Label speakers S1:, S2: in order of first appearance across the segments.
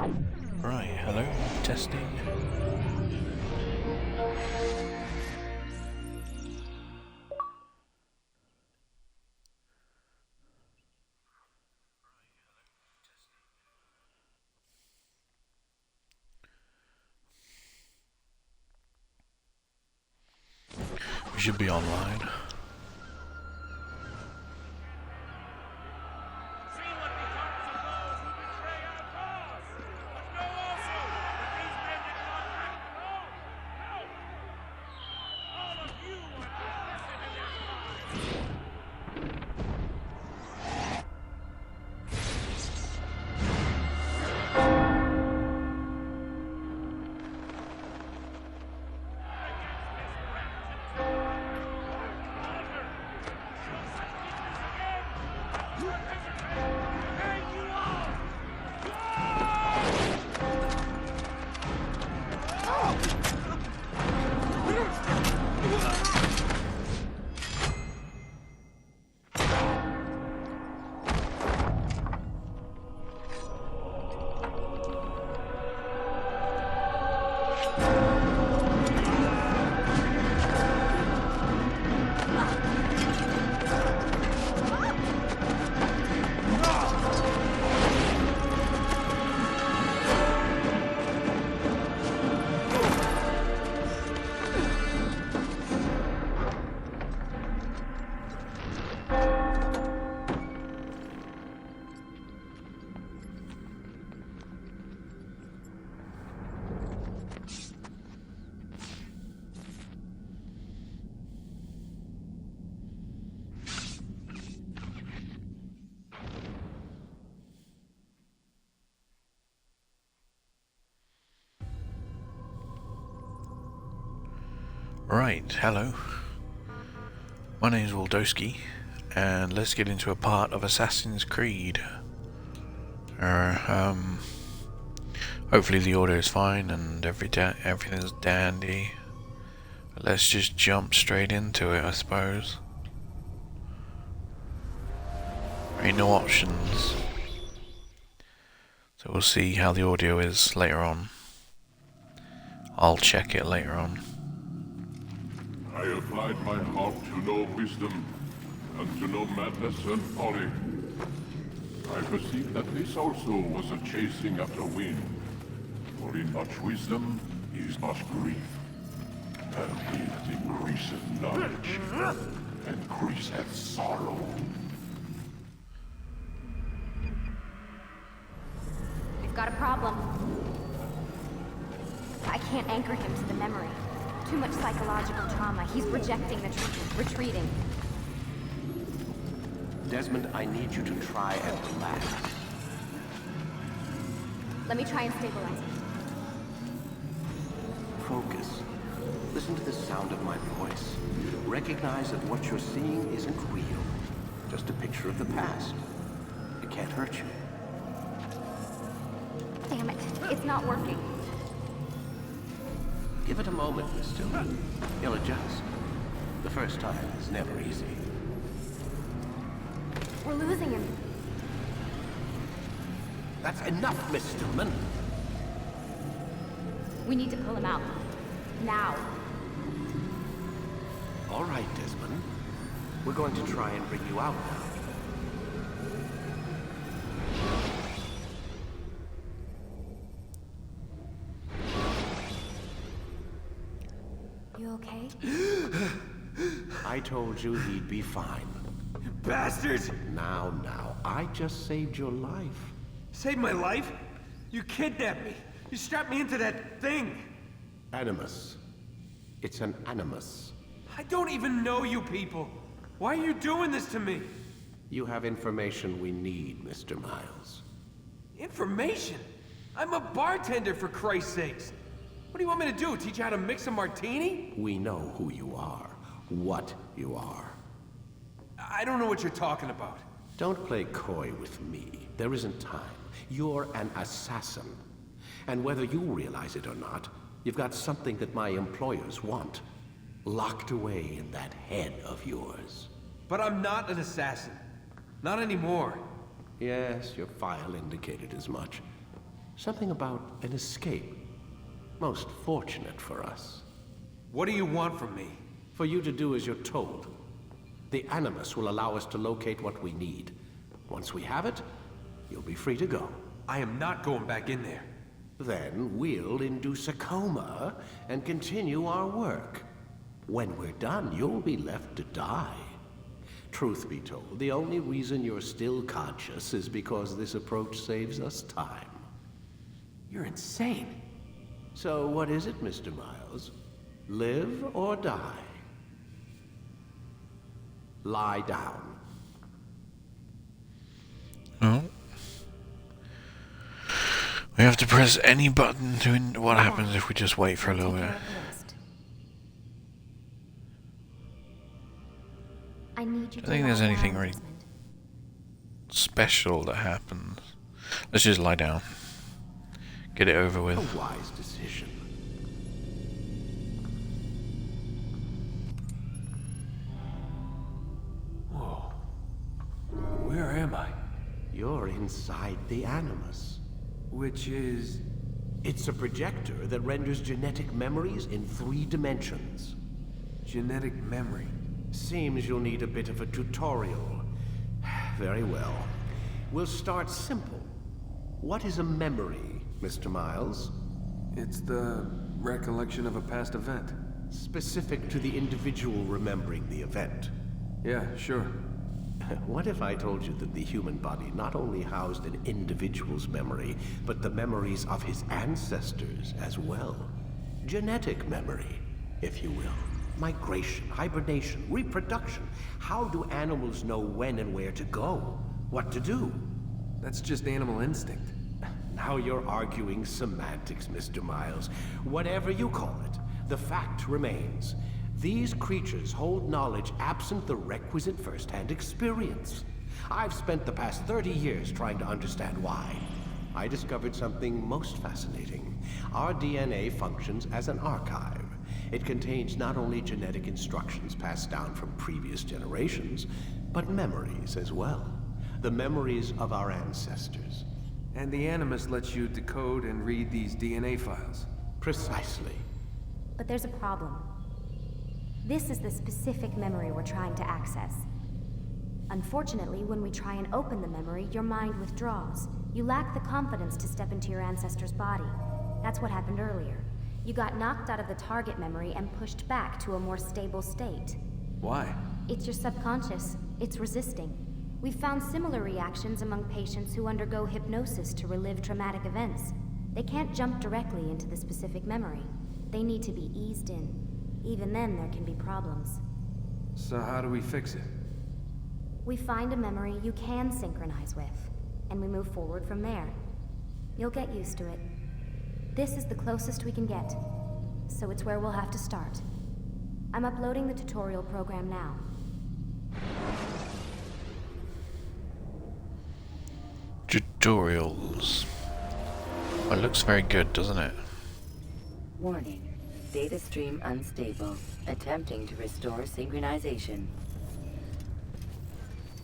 S1: Right, hello, testing. We should be online. Right, hello. My name's Waldowski, and let's get into a part of Assassin's Creed. Hopefully the audio is fine and everything's dandy. Let's just jump straight into it, I suppose. Ain't no options. So we'll see how the audio is later on. I'll check it later on.
S2: I applied my heart to know wisdom, and to know madness and folly. I perceived that this also was a chasing after wind. For in much wisdom is much grief. And he that increaseth knowledge, increaseth sorrow.
S3: We've got a problem. I can't anchor him to the memory. Too much psychological trauma. He's rejecting the treatment, retreating.
S4: Desmond, I need you to try and relax.
S3: Let me try and stabilize him.
S4: Focus. Listen to the sound of my voice. Recognize that what you're seeing isn't real. Just a picture of the past. It can't hurt you.
S3: Damn it. It's not working.
S4: Give it a moment, Miss Stillman. You'll adjust. The first time is never easy.
S3: We're losing him.
S4: That's enough, Miss Stillman.
S3: We need to pull him out. Now.
S4: All right, Desmond. We're going to try and bring you out now.
S3: You okay?
S4: I told you he'd be fine.
S5: Bastards!
S4: Now, I just saved your life.
S5: Saved my life? You kidnapped me. You strapped me into that thing.
S4: Animus. It's an animus.
S5: I don't even know you people. Why are you doing this to me?
S4: You have information we need, Mr. Miles.
S5: Information? I'm a bartender, for Christ's sakes. What do you want me to do? Teach you how to mix a martini?
S4: We know who you are, what you are.
S5: I don't know what you're talking about.
S4: Don't play coy with me. There isn't time. You're an assassin. And whether you realize it or not, you've got something that my employers want. Locked away in that head of yours.
S5: But I'm not an assassin. Not anymore.
S4: Yes, your file indicated as much. Something about an escape. Most fortunate for us.
S5: What do you want from me?
S4: For you to do as you're told. The Animus will allow us to locate what we need. Once we have it, you'll be free to go.
S5: I am not going back in there.
S4: Then we'll induce a coma and continue our work. When we're done, you'll be left to die. Truth be told, the only reason you're still conscious is because this approach saves us time.
S5: You're insane.
S4: So what is it, Mr. Miles? Live or die? Lie down.
S1: Oh. We have to press any button to what happens if we just wait for a little bit.
S3: I need you
S1: I think there's
S3: lie
S1: anything
S3: down,
S1: really
S3: Desmond.
S1: special that happens. Let's just lie down. Get it over with.
S4: A wise decision.
S5: Whoa. Where am I?
S4: You're inside the Animus.
S5: Which is...
S4: It's a projector that renders genetic memories in 3 dimensions.
S5: genetic memory.
S4: Seems you'll need a bit of a tutorial. Very well. We'll start simple. What is a memory, Mr. Miles?
S5: It's the recollection of a past event.
S4: Specific to the individual remembering the event.
S5: Yeah, sure.
S4: What if I told you that the human body not only housed an individual's memory, but the memories of his ancestors as well? Genetic memory, if you will. Migration, hibernation, reproduction. How do animals know when and where to go? What to do?
S5: That's just animal instinct.
S4: Now you're arguing semantics, Mr. Miles. Whatever you call it, the fact remains. These creatures hold knowledge absent the requisite first-hand experience. I've spent the past 30 years trying to understand why. I discovered something most fascinating. Our DNA functions as an archive. It contains not only genetic instructions passed down from previous generations, but memories as well. The memories of our ancestors.
S5: And the Animus lets you decode and read these DNA files.
S4: Precisely.
S3: But there's a problem. This is the specific memory we're trying to access. Unfortunately, when we try and open the memory, your mind withdraws. You lack the confidence to step into your ancestor's body. That's what happened earlier. You got knocked out of the target memory and pushed back to a more stable state.
S5: Why?
S3: It's your subconscious. It's resisting. We've found similar reactions among patients who undergo hypnosis to relive traumatic events. They can't jump directly into the specific memory. They need to be eased in. Even then, there can be problems.
S5: So how do we fix it?
S3: We find a memory you can synchronize with, and we move forward from there. You'll get used to it. This is the closest we can get, so it's where we'll have to start. I'm uploading the tutorial program now.
S1: Tutorials. Well, it looks very good, doesn't it?
S6: Warning. Data stream unstable. Attempting to restore synchronization.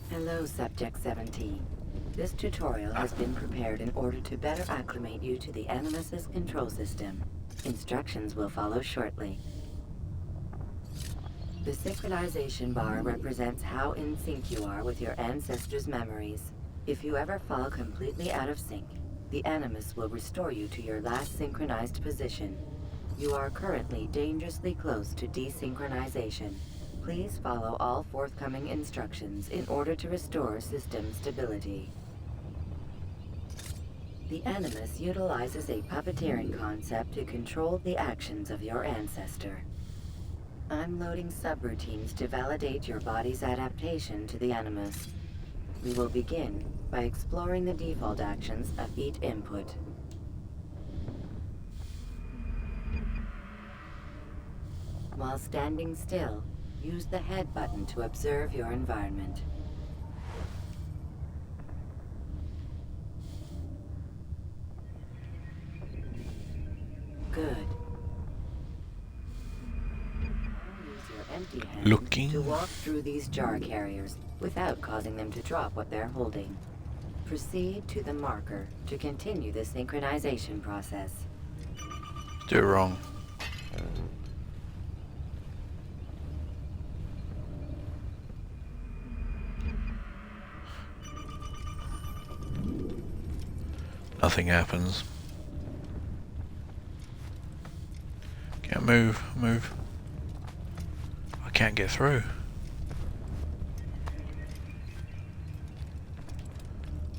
S6: Hello, Subject 17. This tutorial has been prepared in order to better acclimate you to the Animus's control system. Instructions will follow shortly. The synchronization bar represents how in sync you are with your ancestors' memories. If you ever fall completely out of sync, the Animus will restore you to your last synchronized position. You are currently dangerously close to desynchronization. Please follow all forthcoming instructions in order to restore system stability. The Animus utilizes a puppeteering concept to control the actions of your ancestor. I'm loading subroutines to validate your body's adaptation to the Animus. We will begin by exploring the default actions of each input. While standing still, use the head button to observe your environment. Good. Use your empty hand
S1: Looking.
S6: to walk through these jar carriers without causing them to drop what they're holding. Proceed to the marker to continue the synchronization process.
S1: Do it wrong. Nothing happens. Can't move, move. I can't get through.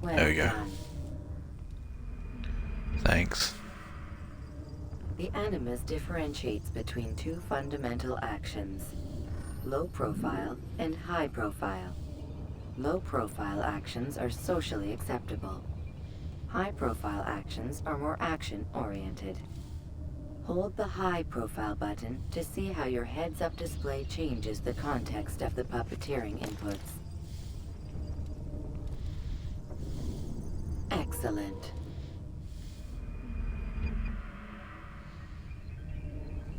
S6: Well
S1: There we go.
S6: done.
S1: Thanks.
S6: The Animus differentiates between two fundamental actions: low profile and high profile. Low profile actions are socially acceptable. High profile actions are more action oriented. Hold the high profile button to see how your heads-up display changes the context of the puppeteering inputs. Excellent.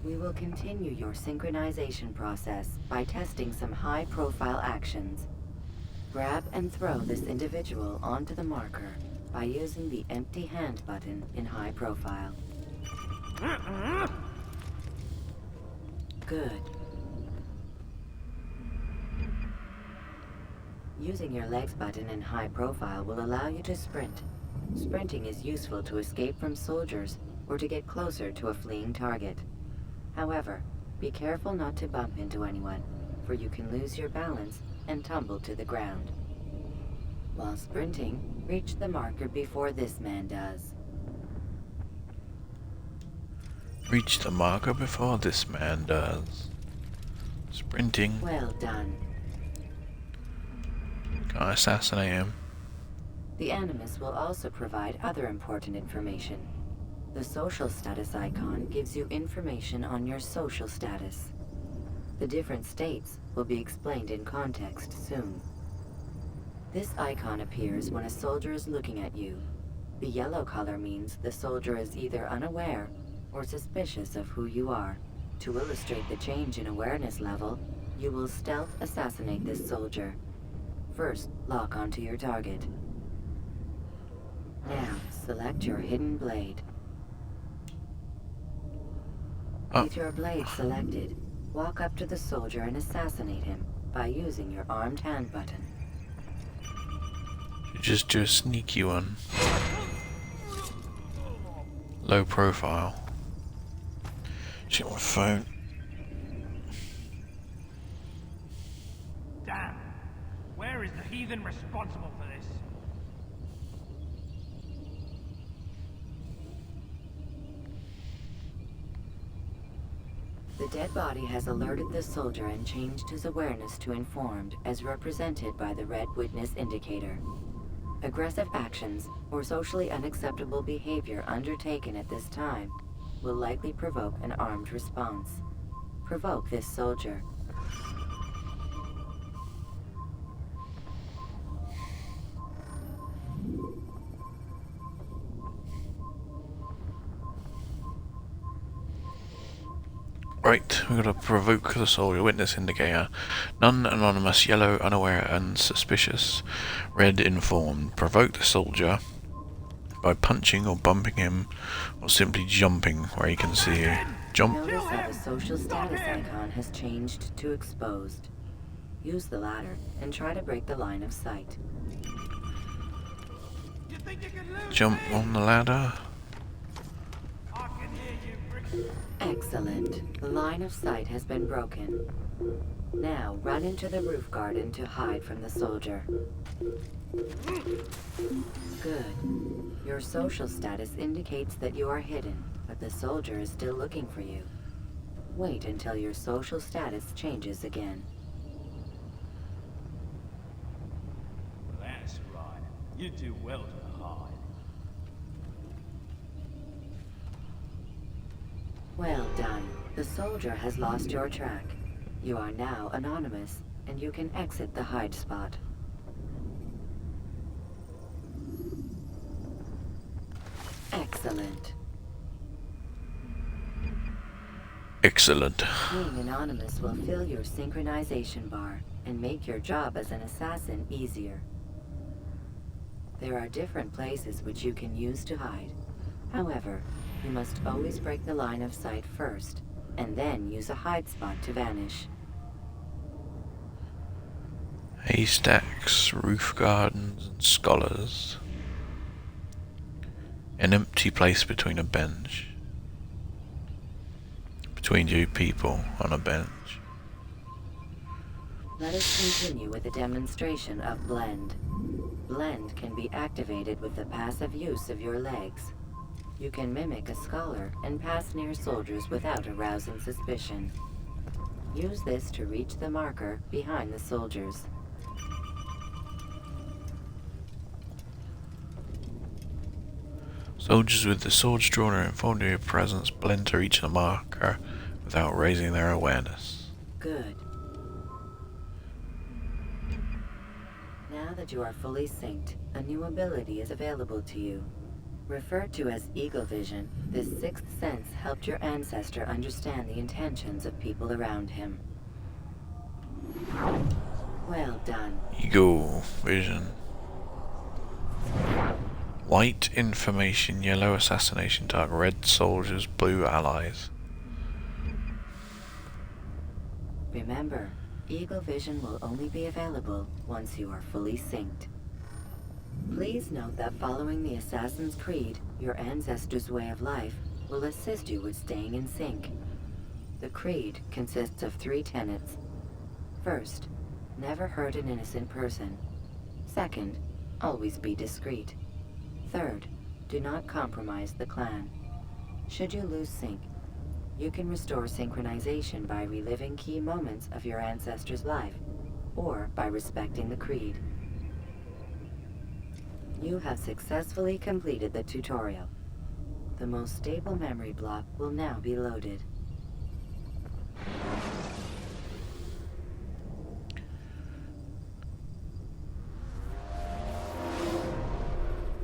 S6: We will continue your synchronization process by testing some high-profile actions. Grab and throw this individual onto the marker by using the empty hand button in high profile. Good. Using your legs button in high profile will allow you to sprint. Sprinting is useful to escape from soldiers or to get closer to a fleeing target. However, be careful not to bump into anyone, for you can lose your balance and tumble to the ground. While sprinting, reach the marker before this man does.
S1: Reach the marker before this man does. Sprinting.
S6: Well done.
S1: Can't assassinate him.
S6: The Animus will also provide other important information. The social status icon gives you information on your social status. The different states will be explained in context soon. This icon appears when a soldier is looking at you. The yellow color means the soldier is either unaware or suspicious of who you are. To illustrate the change in awareness level, you will stealth assassinate this soldier. First, lock onto your target. Now, select your hidden blade. With your blade selected, walk up to the soldier and assassinate him by using your armed hand button.
S1: You just do a sneaky one. Low profile. Check my phone.
S7: Damn! Where is the heathen responsible for this?
S6: The dead body has alerted the soldier and changed his awareness to informed, as represented by the red witness indicator. Aggressive actions or socially unacceptable behavior undertaken at this time will likely provoke an armed response. Provoke this soldier.
S1: Right, we've got to provoke the soldier. Witness indicator. None anonymous, yellow, unaware, and suspicious. Red informed. Provoke the soldier by punching or bumping him, or simply jumping where he can see you. Jump.
S6: Notice how the social status icon has changed to exposed. Use the ladder and try to break the line of sight.
S7: You think you can lose
S1: Jump
S7: me?
S1: on the ladder.
S7: I can hear you, Brick.
S6: Excellent. The line of sight has been broken. Now run into the roof garden to hide from the soldier. Good. Your social status indicates that you are hidden, but the soldier is still looking for you. Wait until your social status changes again.
S7: That's right. You do well to hide.
S6: Well done. The soldier has lost your track. You are now anonymous, and you can exit the hide spot. Excellent.
S1: Excellent.
S6: Being anonymous will fill your synchronization bar and make your job as an assassin easier. There are different places which you can use to hide. However, you must always break the line of sight first, and then use a hide spot to vanish.
S1: Haystacks, roof gardens, and scholars. An empty place between a bench. Between two people on a bench.
S6: Let us continue with a demonstration of Blend. Blend can be activated with the passive use of your legs. You can mimic a scholar and pass near soldiers without arousing suspicion. Use this to reach the marker behind the soldiers.
S1: Soldiers with the swords drawn are informed of your presence, blend to reach the marker without raising their awareness.
S6: Good. Now that you are fully synced, a new ability is available to you. Referred to as Eagle Vision, this sixth sense helped your ancestor understand the intentions of people around him. Well done.
S1: Eagle Vision. White information, yellow assassination target, red soldiers, blue allies.
S6: Remember, Eagle Vision will only be available once you are fully synced. Please note that following the Assassin's Creed, your ancestors' way of life will assist you with staying in sync. The Creed consists of 3 tenets. First, never hurt an innocent person. Second, always be discreet. Third, do not compromise the clan. Should you lose sync, you can restore synchronization by reliving key moments of your ancestor's life, or by respecting the Creed. You have successfully completed the tutorial. The most stable memory block will now be loaded.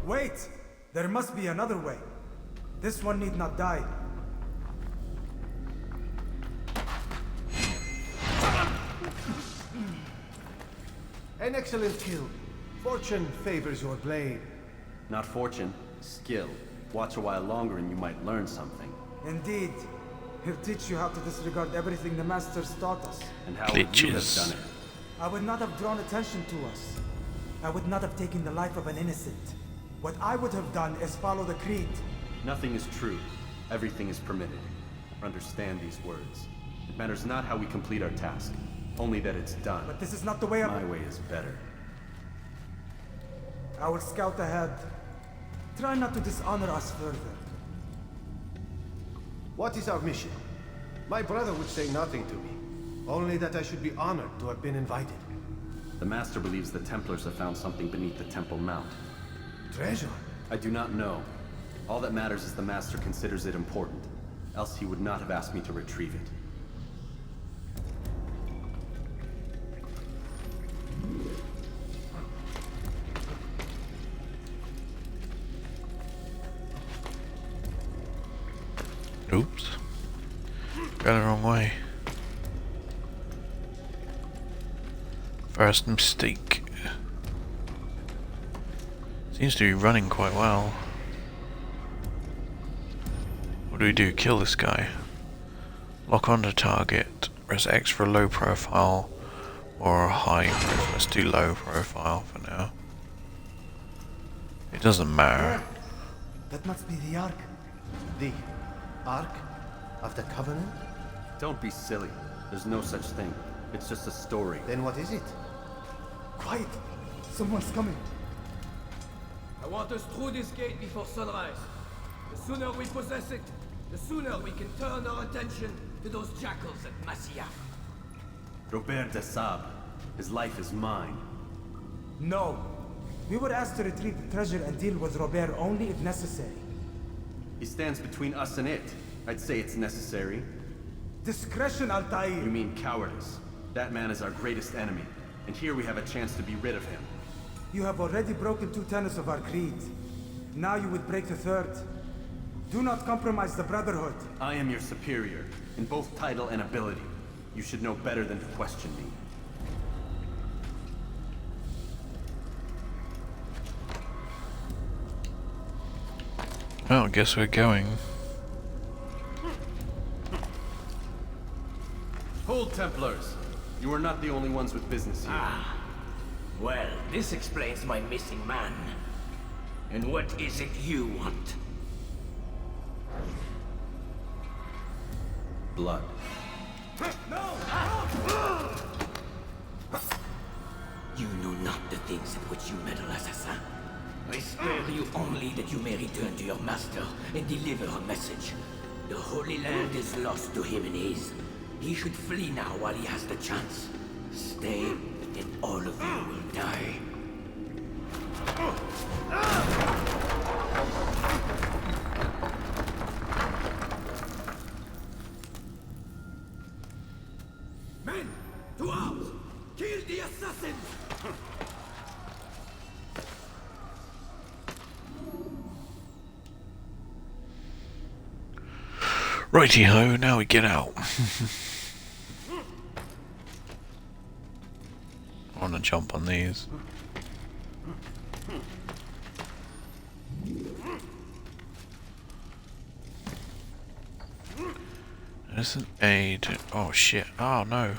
S8: Wait! There must be another way. This one need not die.
S9: An excellent kill. Fortune favors your blade.
S10: Not fortune, skill. Watch a while longer and you might learn something.
S8: Indeed. He'll teach you how to disregard everything the Masters taught us.
S10: And how would you have done it?
S8: I would not have drawn attention to us. I would not have taken the life of an innocent. What I would have done is follow the Creed.
S10: Nothing is true. Everything is permitted. Understand these words. It matters not how we complete our task, only that it's done.
S8: But this is not the way
S10: My way is better.
S8: I will scout ahead. Try not to dishonor us further.
S9: What is our mission? My brother would say nothing to me. Only that I should be honored to have been invited.
S10: The Master believes the Templars have found something beneath the Temple Mount.
S9: Treasure?
S10: I do not know. All that matters is the Master considers it important. Else he would not have asked me to retrieve it.
S1: Oops. Got the wrong way. First mistake. Seems to be running quite well. What do we do? Kill this guy. Lock onto target. Press X for low profile or high profile. Let's do low profile for now. It doesn't matter.
S8: That must be the Ark.
S9: The Ark of the Covenant?
S10: Don't be silly. There's no such thing. It's just a story.
S9: Then what is it?
S8: Quiet! Someone's coming.
S11: I want us through this gate before sunrise. The sooner we possess it, the sooner we can turn our attention to those jackals at Masyaf.
S10: Robert de Sable. His life is mine.
S8: No. We were asked to retrieve the treasure and deal with Robert only if necessary.
S10: He stands between us and it. I'd say it's necessary.
S8: Discretion, Altair!
S10: You mean cowardice. That man is our greatest enemy, and here we have a chance to be rid of him.
S8: You have already broken 2 tenets of our creed. Now you would break the 3rd. Do not compromise the Brotherhood.
S10: I am your superior, in both title and ability. You should know better than to question me.
S1: Well, I guess we're going.
S10: Hold, Templars! You are not the only ones with business here.
S11: Ah. Well, this explains my missing man. And what is it you want?
S10: Blood.
S11: You know not the things at which you meddle, assassin. I spare you only that you may return to your master and deliver a message. The Holy Land is lost to him and his. He should flee now while he has the chance. Stay, and all of you will die. Men, to arms! Kill the assassins!
S1: Righty ho, now we get out. I want to jump on these. There's an aid. Oh shit. Oh no.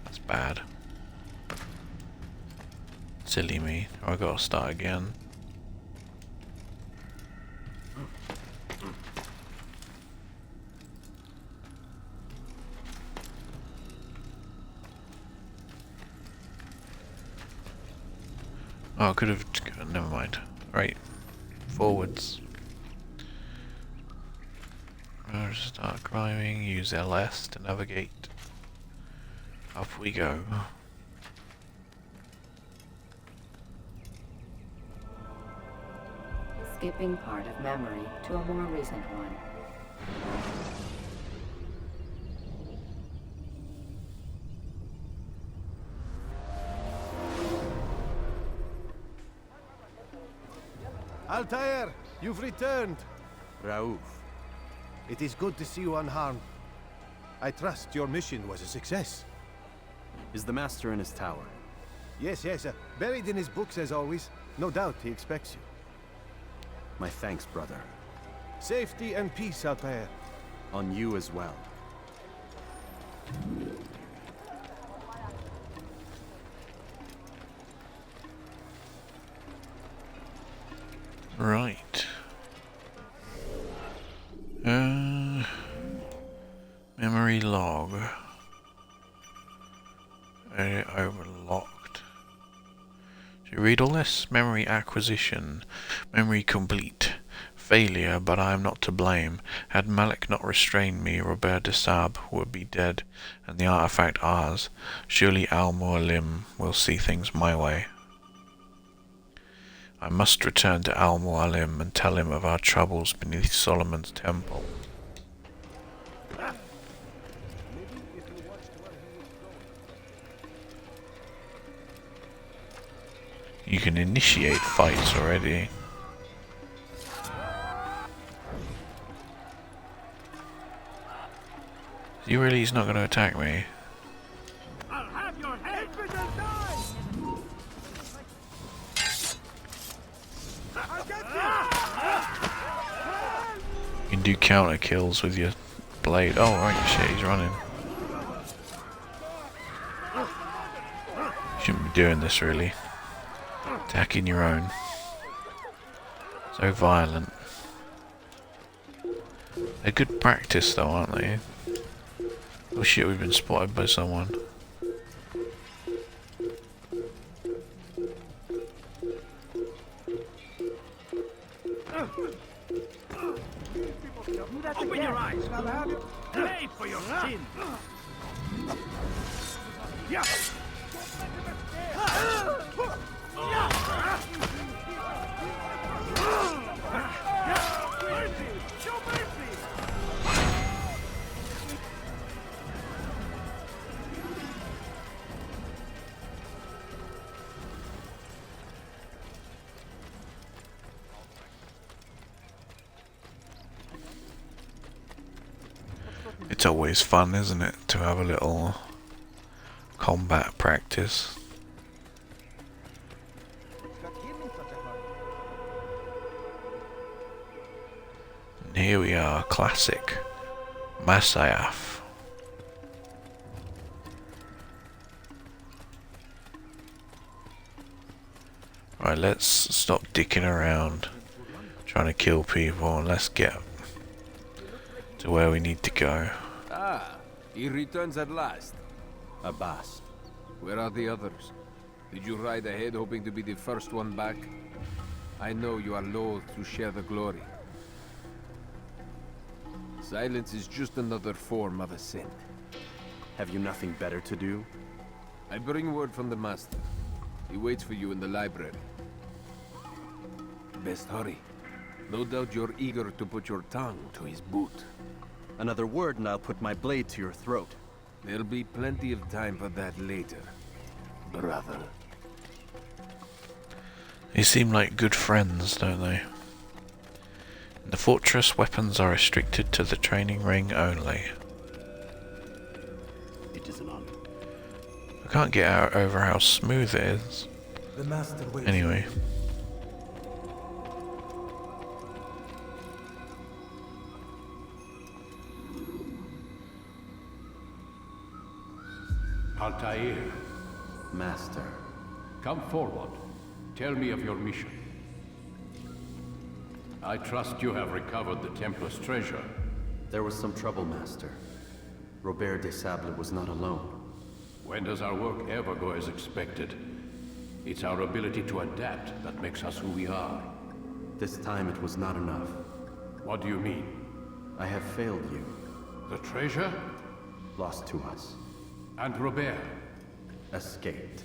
S1: That's bad. Silly me. I gotta start again. Oh, I could have. Never mind. Right. Forwards. I'll just start climbing. Use LS to navigate. Up we go.
S6: Skipping part of memory to a more recent one.
S9: Altair, you've returned.
S10: Raouf.
S9: It is good to see you unharmed. I trust your mission was a success.
S10: Is the Master in his tower?
S9: Yes, buried in his books as always. No doubt he expects you.
S10: My thanks, brother.
S9: Safety and peace, Altair.
S10: On you as well.
S1: Right. Memory log. Overlocked. Should we read all this? Memory acquisition. Memory complete. Failure, but I am not to blame. Had Malik not restrained me, Robert de Sab would be dead, and the artifact ours. Surely Al-Mualim will see things my way. I must return to Al-Mualim and tell him of our troubles beneath Solomon's temple. You can initiate fights already. He's not going to attack me.
S7: I'll have your head.
S1: You can do counter kills with your blade. Oh right, shit, he's running. Shouldn't be doing this really. Attacking your own. So violent. They're good practice though, aren't they? Oh shit, we've been spotted by someone.
S7: Open your eyes. Pay for your sin. Yeah.
S1: It's always fun, isn't it, to have a little combat practice. here we are, classic Masyaf. Right, let's stop dicking around trying to kill people and let's get to where we need to go.
S5: Ah, he returns at last.
S10: Abbas.
S5: Where are the others? Did you ride ahead hoping to be the first one back? I know you are loath to share the glory. Silence is just another form of assent.
S10: Have you nothing better to do?
S5: I bring word from the Master. He waits for you in the library. Best hurry. No doubt you're eager to put your tongue to his boot.
S10: Another word and I'll put my blade to your throat.
S5: There'll be plenty of time for that later, brother.
S1: They seem like good friends, don't they? In the fortress, weapons are restricted to the training ring only.
S11: It is an honor.
S1: I can't get out over how smooth it is.
S8: The master waits.
S1: Anyway.
S12: Altair,
S10: Master.
S12: come forward. Tell me of your mission. I trust you have recovered the Templar's treasure.
S10: There was some trouble, Master. Robert de Sable was not alone.
S12: When does our work ever go as expected? It's our ability to adapt that makes us who we are.
S10: This time it was not enough.
S12: What do you mean?
S10: I have failed you.
S12: The treasure?
S10: Lost to us.
S12: And Robert?
S10: Escaped.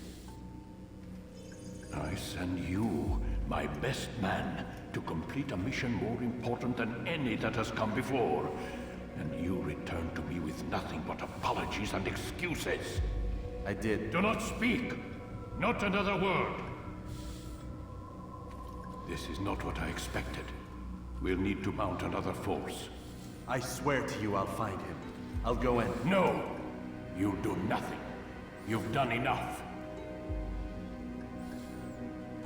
S12: I send you, my best man, to complete a mission more important than any that has come before. And you return to me with nothing but apologies and excuses.
S10: I did.
S12: Do not speak! Not another word! This is not what I expected. We'll need to mount another force.
S10: I swear to you I'll find him. I'll go in.
S12: No! You'll do nothing. You've done enough.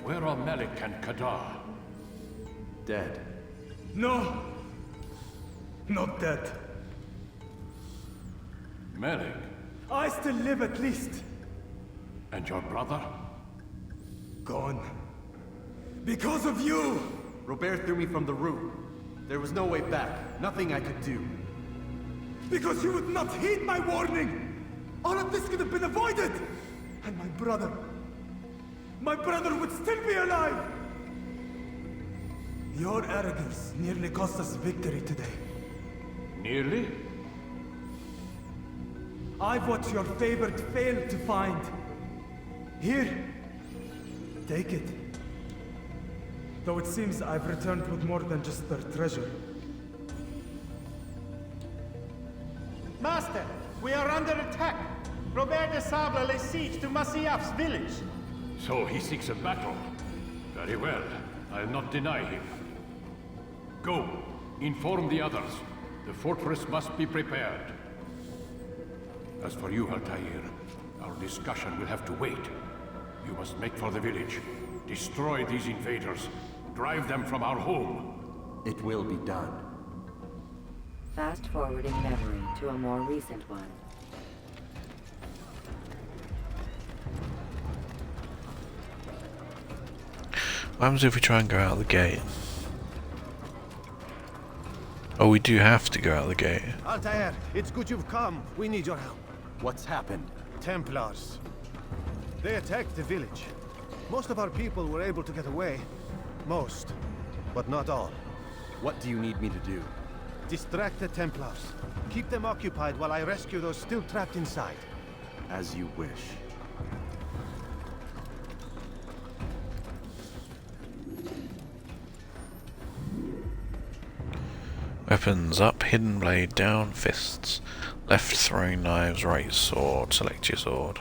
S12: Where are Malik and Kadar?
S10: Dead.
S8: No! Not dead.
S12: Malik?
S8: I still live at least.
S12: And your brother?
S8: Gone. Because of you!
S10: Robert threw me from the roof. There was no way back. Nothing I could do.
S8: Because you would not heed my warning! All of this could have been avoided! And my brother would still be alive! Your arrogance nearly cost us victory today.
S12: Nearly?
S8: I've what your favored failed to find. Here, take it. Though it seems I've returned with more than just their treasure.
S13: Master, we are under attack. Robert de Sable lays siege to Masyaf's village.
S12: So he seeks a battle. Very well. I'll not deny him. Go. Inform the others. The fortress must be prepared. As for you, Altair, our discussion will have to wait. You must make for the village. Destroy these invaders. Drive them from our home.
S10: It will be done.
S6: Fast-forwarding memory to a more recent one.
S1: What happens if we try and go out the gate? Oh, we do have to go out the gate.
S9: Altair, it's good you've come. We need your help.
S10: What's happened?
S9: Templars. They attacked the village. Most of our people were able to get away. Most, but not all.
S10: What do you need me to do?
S9: Distract the Templars. Keep them occupied while I rescue those still trapped inside.
S10: As you wish.
S1: Weapons up, hidden blade down, fists. Left throwing knives, right sword. Select your sword.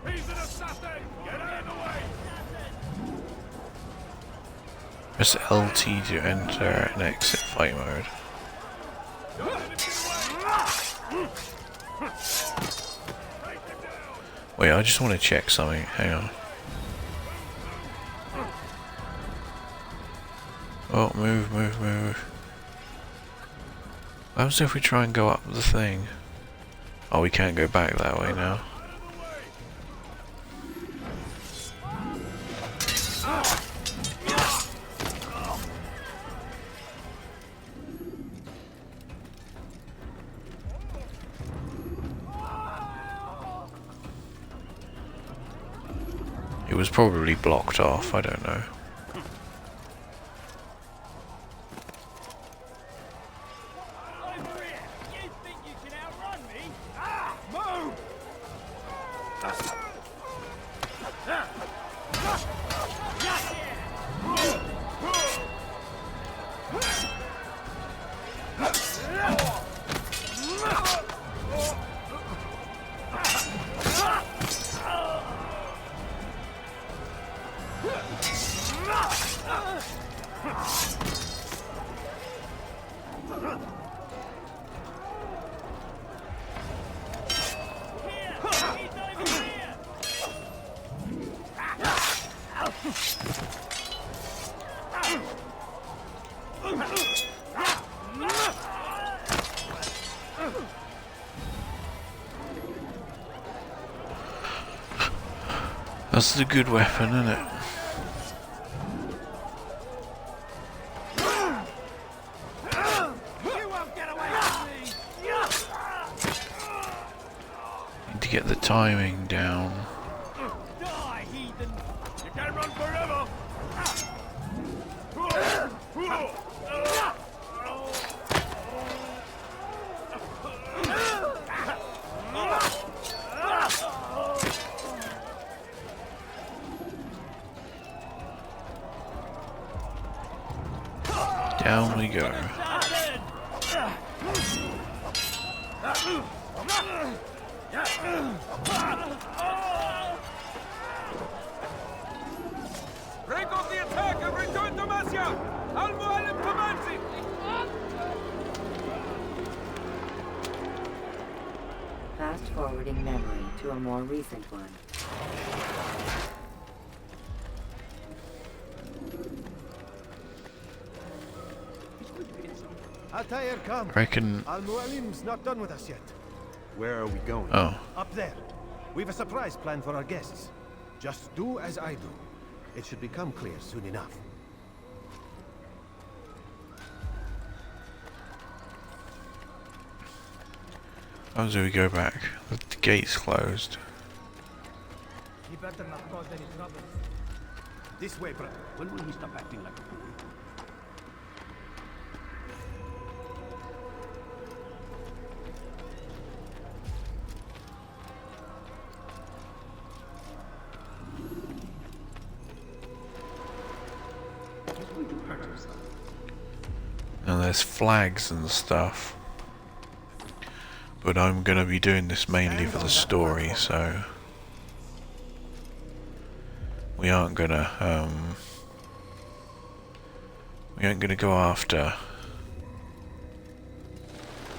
S2: He's an assassin! Get out of the way!
S1: Press LT to enter and exit fight mode. Wait, I just want to check something. Hang on. Oh, move, move, move. What happens if we try and go up the thing? Oh, we can't go back that way now. It was probably blocked off, I don't know. That's the good weapon, isn't it? Need to get the timing down.
S7: Die, heathen! You can't run forever!
S1: Down we go.
S5: Break off the attack and return to Masya! Al-Mualim commands it!
S6: Fast forwarding memory to a more recent one.
S9: Altair, come.
S1: I reckon.
S9: Al-Mualim's not done with us yet.
S10: Where are we going?
S1: Oh.
S9: Up there. We've a surprise plan for our guests. Just do as I do. It should become clear soon enough.
S1: How do we go back? The gate's closed.
S8: You better not cause any trouble.
S9: This way, brother.
S11: When will he stop acting like a fool?
S1: And there's flags and stuff. But I'm gonna be doing this mainly for the story, so we aren't gonna go after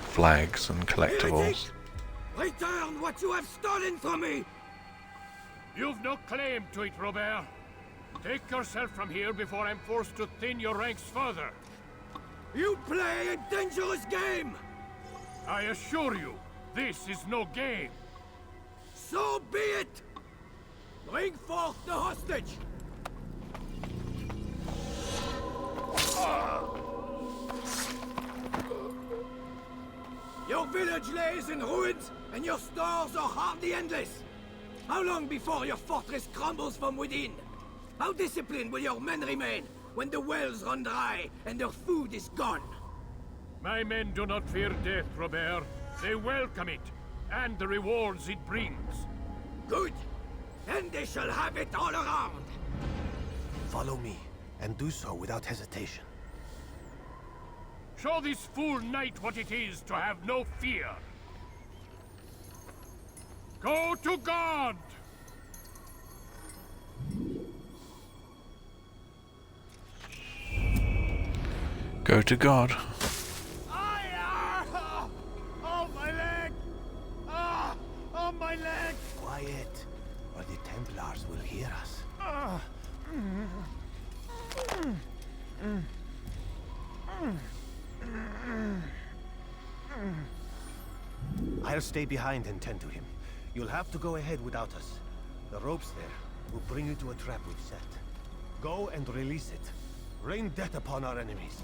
S1: flags and collectibles.
S11: Return what you have stolen from me!
S12: You've no claim to it, Robert. Take yourself from here before I'm forced to thin your ranks further.
S11: You play a dangerous game!
S12: I assure you, this is no game.
S11: So be it! Bring forth the hostage! Your village lays in ruins, and your stores are hardly endless. How long before your fortress crumbles from within? How disciplined will your men remain when the wells run dry and their food is gone?
S12: My men do not fear death, Robert. They welcome it, and the rewards it brings.
S11: Good. Then they shall have it all around.
S9: Follow me, and do so without hesitation.
S12: Show this fool knight what it is to have no fear. Go to God!
S1: Go to God.
S13: Oh, my leg! Ah! Oh, my leg!
S9: Quiet. I'll stay behind and tend to him. You'll have to go ahead without us. The ropes there will bring you to a trap we've set. Go and release it. Rain death upon our enemies.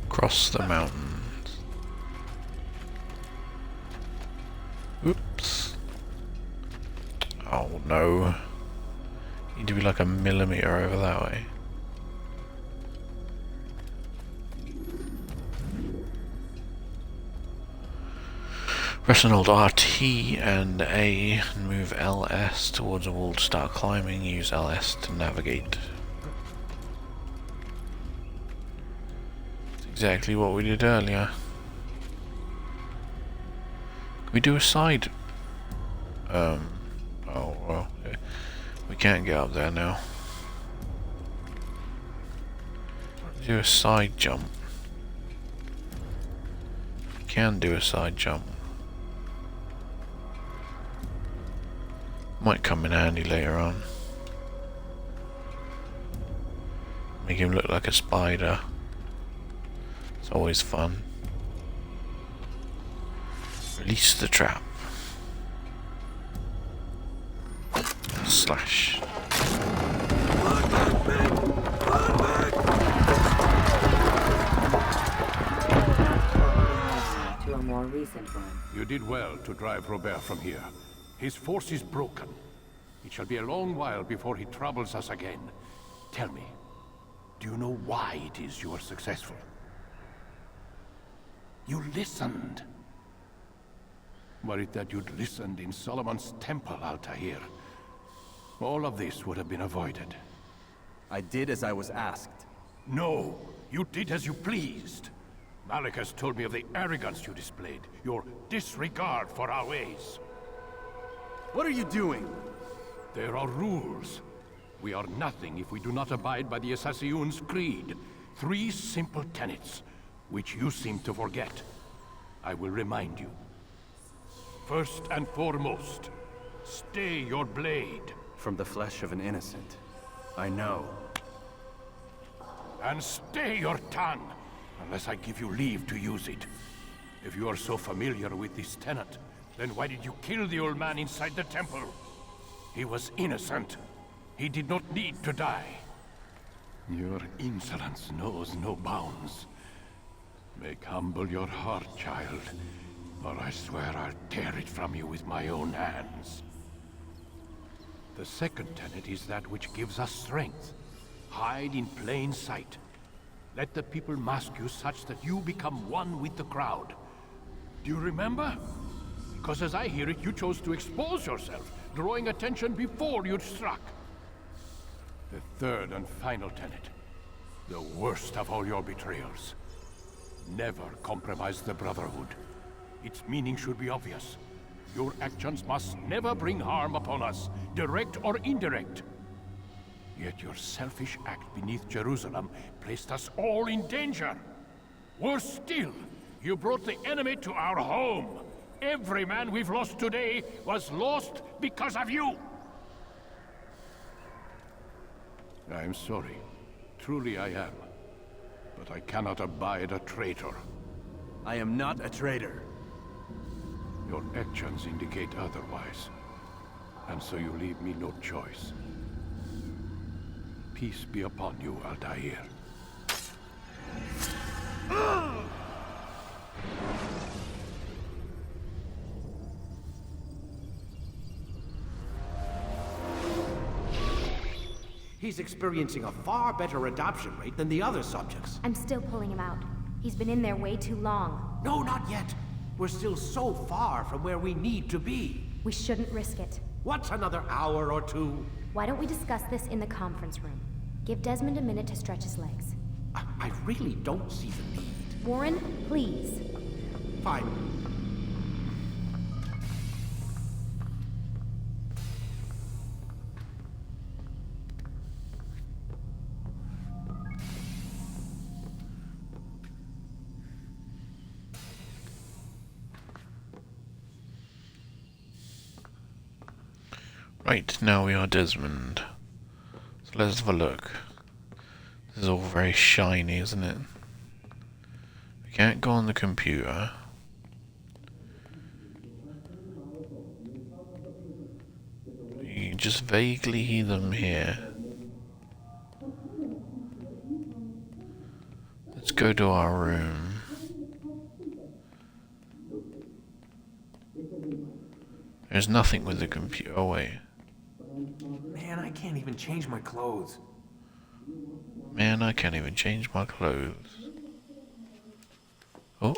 S1: Cross the mountains. Oops. Oh no. Need to be like a millimeter over that way. Press and hold RT and A and move LS towards a wall to start climbing. Use LS to navigate. That's exactly what we did earlier. Can we do a side? Oh well, we can't get up there now. Do a side jump. We can do a side jump. Might come in handy later on. Make him look like a spider. It's always fun. Release the trap. Slash.
S6: To a more recent one.
S12: You did well to drive Robert from here. His force is broken. It shall be a long while before he troubles us again. Tell me, do you know why it is you are successful? You listened. Were it that you'd listened in Solomon's temple, Altair, all of this would have been avoided.
S10: I did as I was asked.
S12: No, you did as you pleased. Malik has told me of the arrogance you displayed, your disregard for our ways.
S10: What are you doing?
S12: There are rules. We are nothing if we do not abide by the Assassin's creed. 3 simple tenets, which you seem to forget. I will remind you. First and foremost, stay your blade.
S10: From the flesh of an innocent. I know.
S12: And stay your tongue, unless I give you leave to use it. If you are so familiar with this tenet, then why did you kill the old man inside the temple? He was innocent. He did not need to die. Your insolence knows no bounds. Make humble your heart, child, or I swear I'll tear it from you with my own hands. The second tenet is that which gives us strength. Hide in plain sight. Let the people mask you such that you become one with the crowd. Do you remember? Because as I hear it, you chose to expose yourself, drawing attention before you'd struck. The third and final tenet. The worst of all your betrayals. Never compromise the Brotherhood. Its meaning should be obvious. Your actions must never bring harm upon us, direct or indirect. Yet your selfish act beneath Jerusalem placed us all in danger. Worse still, you brought the enemy to our home. Every man we've lost today was lost because of you! I'm sorry. Truly I am. But I cannot abide a traitor.
S10: I am not a traitor.
S12: Your actions indicate otherwise. And so you leave me no choice. Peace be upon you, Altair.
S4: He's experiencing a far better adoption rate than the other subjects.
S3: I'm still pulling him out. He's been in there way too long.
S4: No, not yet. We're still so far from where we need to be.
S3: We shouldn't risk it.
S4: What's another hour or two?
S3: Why don't we discuss this in the conference room? Give Desmond a minute to stretch his legs.
S4: I really don't see the need.
S3: Warren, please.
S4: Fine.
S1: Right, now we are Desmond. So let's have a look. This is all very shiny, isn't it? We can't go on the computer. You can just vaguely hear them here. Let's go to our room. There's nothing with the computer. Oh wait.
S5: Man, I can't even change my clothes.
S1: Man, I can't even change my clothes. Oh.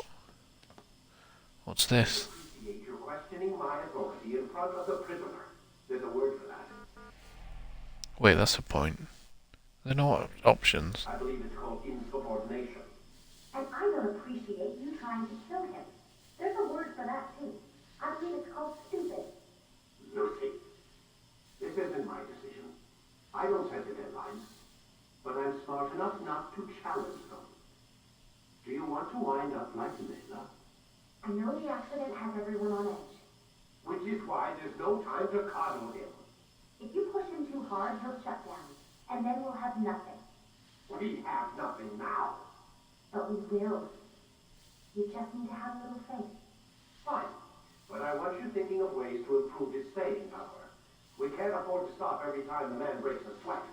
S1: What's this?
S4: You're questioning my authority in front of the prisoner. There's a word for that.
S1: Wait, that's a point. There are no options.
S4: I believe it's called insubordination.
S3: And I don't appreciate you trying to kill him. There's a word for that, too. I believe it's called stupid.
S4: Lucy, this isn't my decision. I don't set the deadlines. But I'm smart enough not to challenge them. Do you want to wind up like Layla?
S3: I know the accident has everyone on edge.
S4: Which is why there's no time to coddle him.
S3: If you push him too hard, he'll shut down. And then we'll have nothing.
S4: We have nothing now.
S3: But we will. You just need to have a little faith.
S4: Fine. But I want you thinking of ways to improve his staying power. We can't afford to stop every time the man breaks a sweat.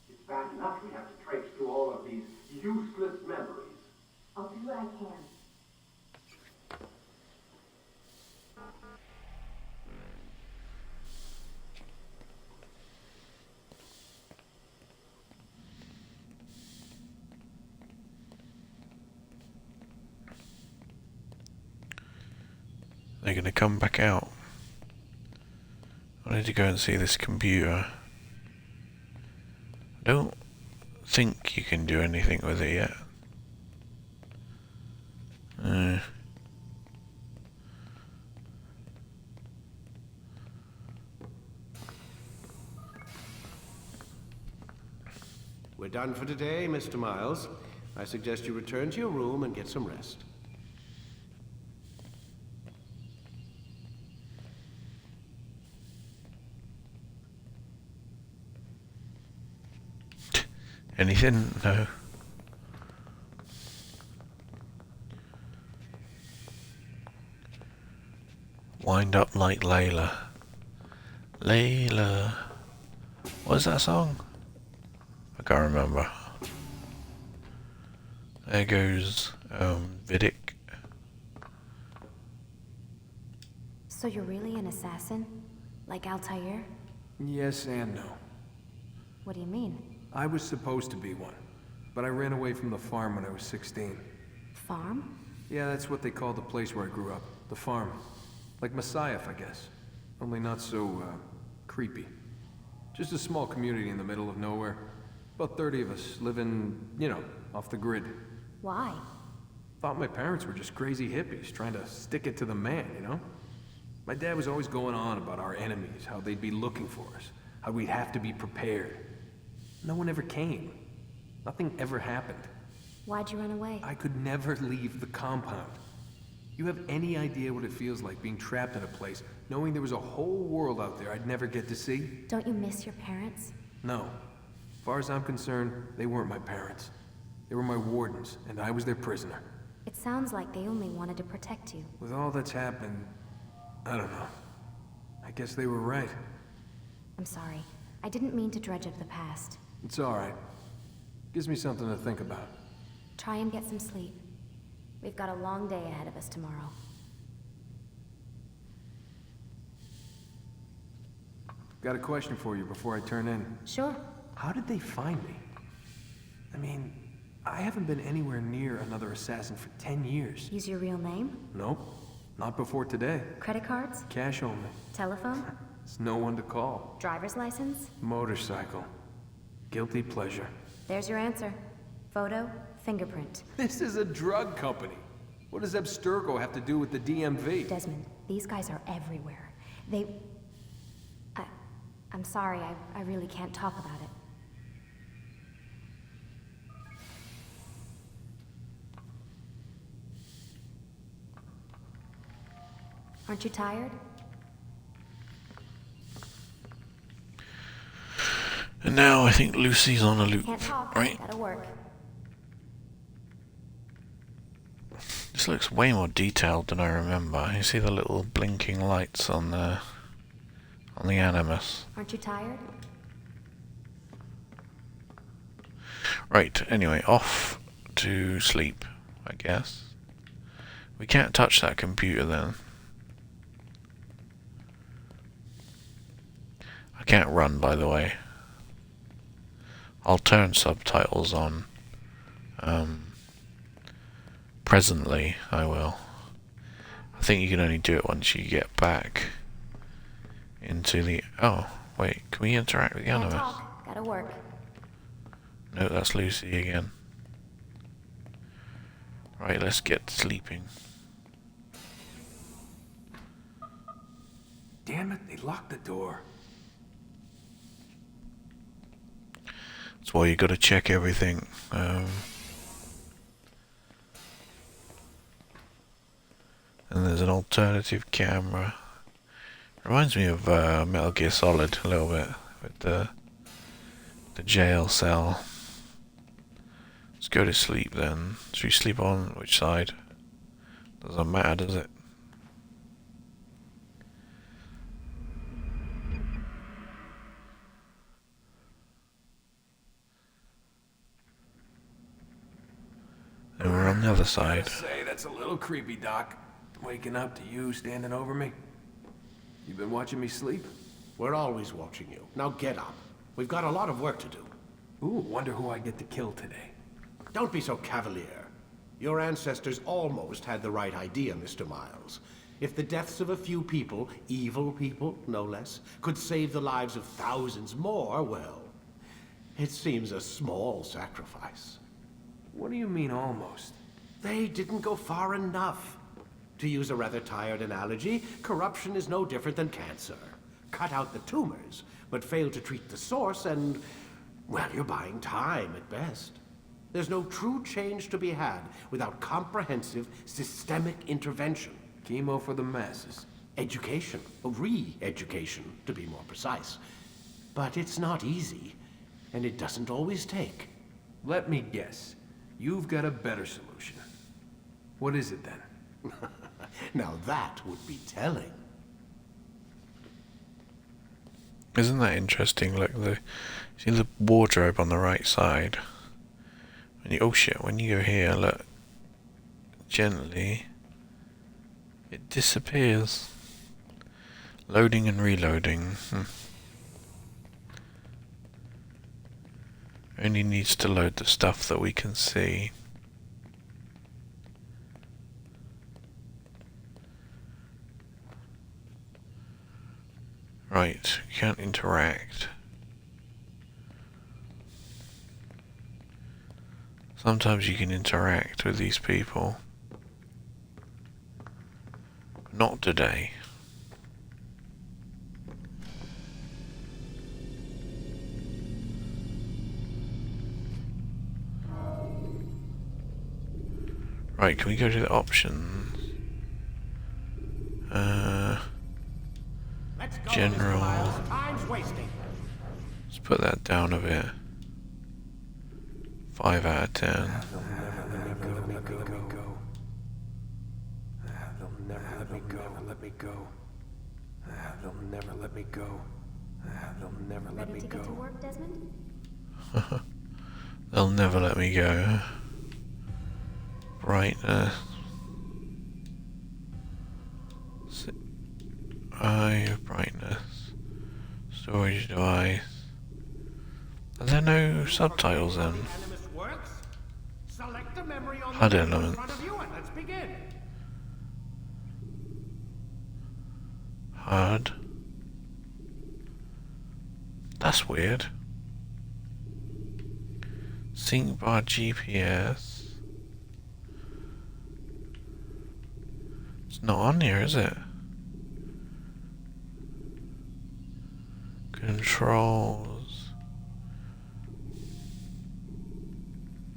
S4: It's bad enough we have to traipse through all of these useless memories.
S3: I'll do what I can.
S1: They're gonna come back out. I need to go and see this computer. I don't think you can do anything with it yet.
S4: We're done for today, Mr. Miles. I suggest you return to your room and get some rest.
S1: Anything? No. Wind up like Layla. Layla. What is that song? I can't remember. There goes Vidic.
S3: So you're really an assassin? Like Altair?
S5: Yes and no.
S3: What do you mean?
S5: I was supposed to be one, but I ran away from the farm when I was 16.
S3: Farm?
S5: Yeah, that's what they call the place where I grew up. The farm. Like Messiah, I guess. Only not so, creepy. Just a small community in the middle of nowhere. About 30 of us living, you know, off the grid.
S3: Why?
S5: Thought my parents were just crazy hippies trying to stick it to the man, you know? My dad was always going on about our enemies, how they'd be looking for us, how we'd have to be prepared. No one ever came. Nothing ever happened.
S3: Why'd you run away?
S5: I could never leave the compound. You have any idea what it feels like being trapped in a place, knowing there was a whole world out there I'd never get to see?
S3: Don't you miss your parents?
S5: No. As far as I'm concerned, they weren't my parents. They were my wardens, and I was their prisoner.
S3: It sounds like they only wanted to protect you.
S5: With all that's happened, I don't know. I guess they were right.
S3: I'm sorry. I didn't mean to dredge up the past.
S5: It's all right. Gives me something to think about.
S3: Try and get some sleep. We've got a long day ahead of us tomorrow.
S5: Got a question for you before I turn in.
S3: Sure.
S5: How did they find me? I mean, I haven't been anywhere near another assassin for 10 years.
S3: Use your real name?
S5: Nope. Not before today.
S3: Credit cards?
S5: Cash only.
S3: Telephone?
S5: There's no one to call.
S3: Driver's license?
S5: Motorcycle. Guilty pleasure.
S3: There's your answer. Photo, fingerprint.
S5: This is a drug company. What does Abstergo have to do with the DMV?
S3: Desmond, these guys are everywhere. I'm sorry, I really can't talk about it. Aren't you tired?
S1: And now I think Lucy's on a loop,
S3: Can't talk.
S1: right?
S3: Gotta work.
S1: This looks way more detailed than I remember. You see the little blinking lights on the Animus.
S3: Aren't you tired?
S1: Right, anyway, off to sleep, I guess. We can't touch that computer then. I can't run, by the way. I'll turn subtitles on. Presently, I will. I think you can only do it once you get back into the... Oh, wait, can we interact with the
S3: Can't
S1: Animus?
S3: talk. Gotta work.
S1: No, that's Lucy again. Right, let's get sleeping.
S5: Damn it, they locked the door.
S1: That's why you gotta check everything. And there's an alternative camera. Reminds me of Metal Gear Solid a little bit, with the jail cell. Let's go to sleep then. Should we sleep on which side? Doesn't matter, does it? And we're on the other side.
S5: Gotta say, that's a little creepy, Doc. Waking up to you standing over me. You been watching me sleep?
S4: We're always watching you. Now get up. We've got a lot of work to do.
S5: Ooh, wonder who I get to kill today.
S4: Don't be so cavalier. Your ancestors almost had the right idea, Mr. Miles. If the deaths of a few people, evil people, no less, could save the lives of thousands more, well, it seems a small sacrifice.
S5: What do you mean, almost?
S4: They didn't go far enough. To use a rather tired analogy, corruption is no different than cancer. Cut out the tumors, but fail to treat the source and, well, you're buying time at best. There's no true change to be had without comprehensive, systemic intervention.
S5: Chemo for the masses.
S4: Education, re-education, to be more precise. But it's not easy, and it doesn't always take.
S5: Let me guess. You've got a better solution. What is it then?
S4: Now that would be telling.
S1: Isn't that interesting? Look, see the wardrobe on the right side. When you, oh shit! When you go here, look, gently, it disappears. Loading and reloading. Only needs to load the stuff that we can see. Right, you can't interact. Sometimes you can interact with these people. Not today. Right, can we go to the options?
S9: Let's go,
S1: General.
S9: Mr. Miles. Time's wasting.
S1: Let's put that down a bit. 5 out of 10.
S5: They'll never let me go. They'll never let me go. Let me go. They'll never let me go. They'll never let me
S3: Ready to get to
S5: go.
S3: work, Desmond?
S1: They'll never let me go. Brightness. Eye of brightness. Storage device. Are there no subtitles then?
S9: Select a memory on
S1: HUD
S9: the in
S1: element.
S9: front of you and let's begin.
S1: HUD. That's weird. Sync bar GPS. It's not on here, is it? Controls.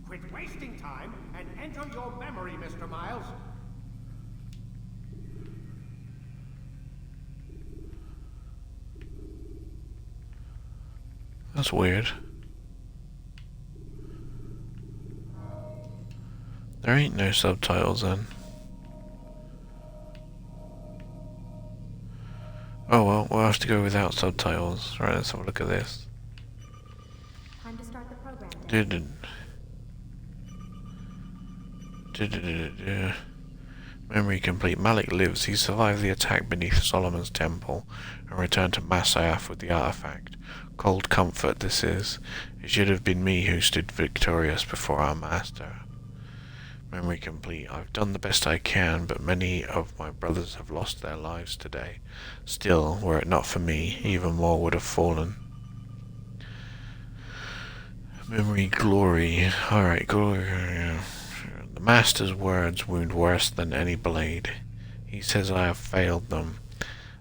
S9: Quit wasting time and enter your memory, Mr. Miles.
S1: That's weird. There ain't no subtitles then. Oh well, we'll have to go without subtitles. Right, let's have a look at this.
S3: Time to start the program.
S1: Memory complete. Malik lives. He survived the attack beneath Solomon's temple and returned to Masyaf with the artifact. Cold comfort this is. It should have been me who stood victorious before our master. Memory complete. I've done the best I can, but many of my brothers have lost their lives today. Still, were it not for me, even more would have fallen. Memory glory. Alright, glory. The master's words wound worse than any blade. He says I have failed them,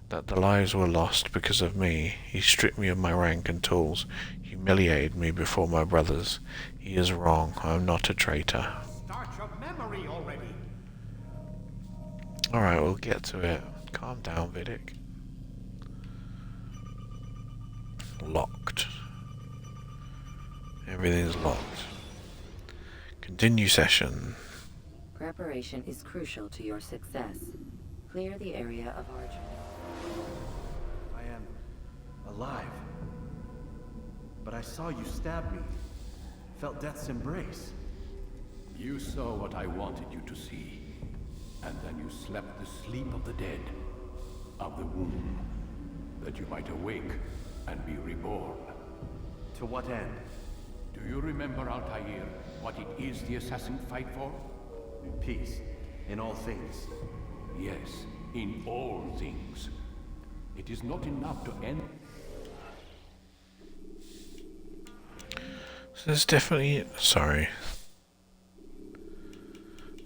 S1: that the lives were lost because of me. He stripped me of my rank and tools, humiliated me before my brothers. He is wrong. I am not a traitor. Alright, we'll get to it. Calm down, Vidic. Locked. Everything's locked. Continue session.
S6: Preparation is crucial to your success. Clear the area of origin.
S10: I am alive. But I saw you stab me. Felt death's embrace.
S12: You saw what I wanted you to see. And then you slept the sleep of the dead, of the womb, that you might awake and be reborn.
S10: To what end?
S12: Do you remember, Altair, what it is the assassin fight for?
S10: In peace, in all things.
S12: Yes, in all things. It is not enough to end.
S1: So there's definitely... Sorry.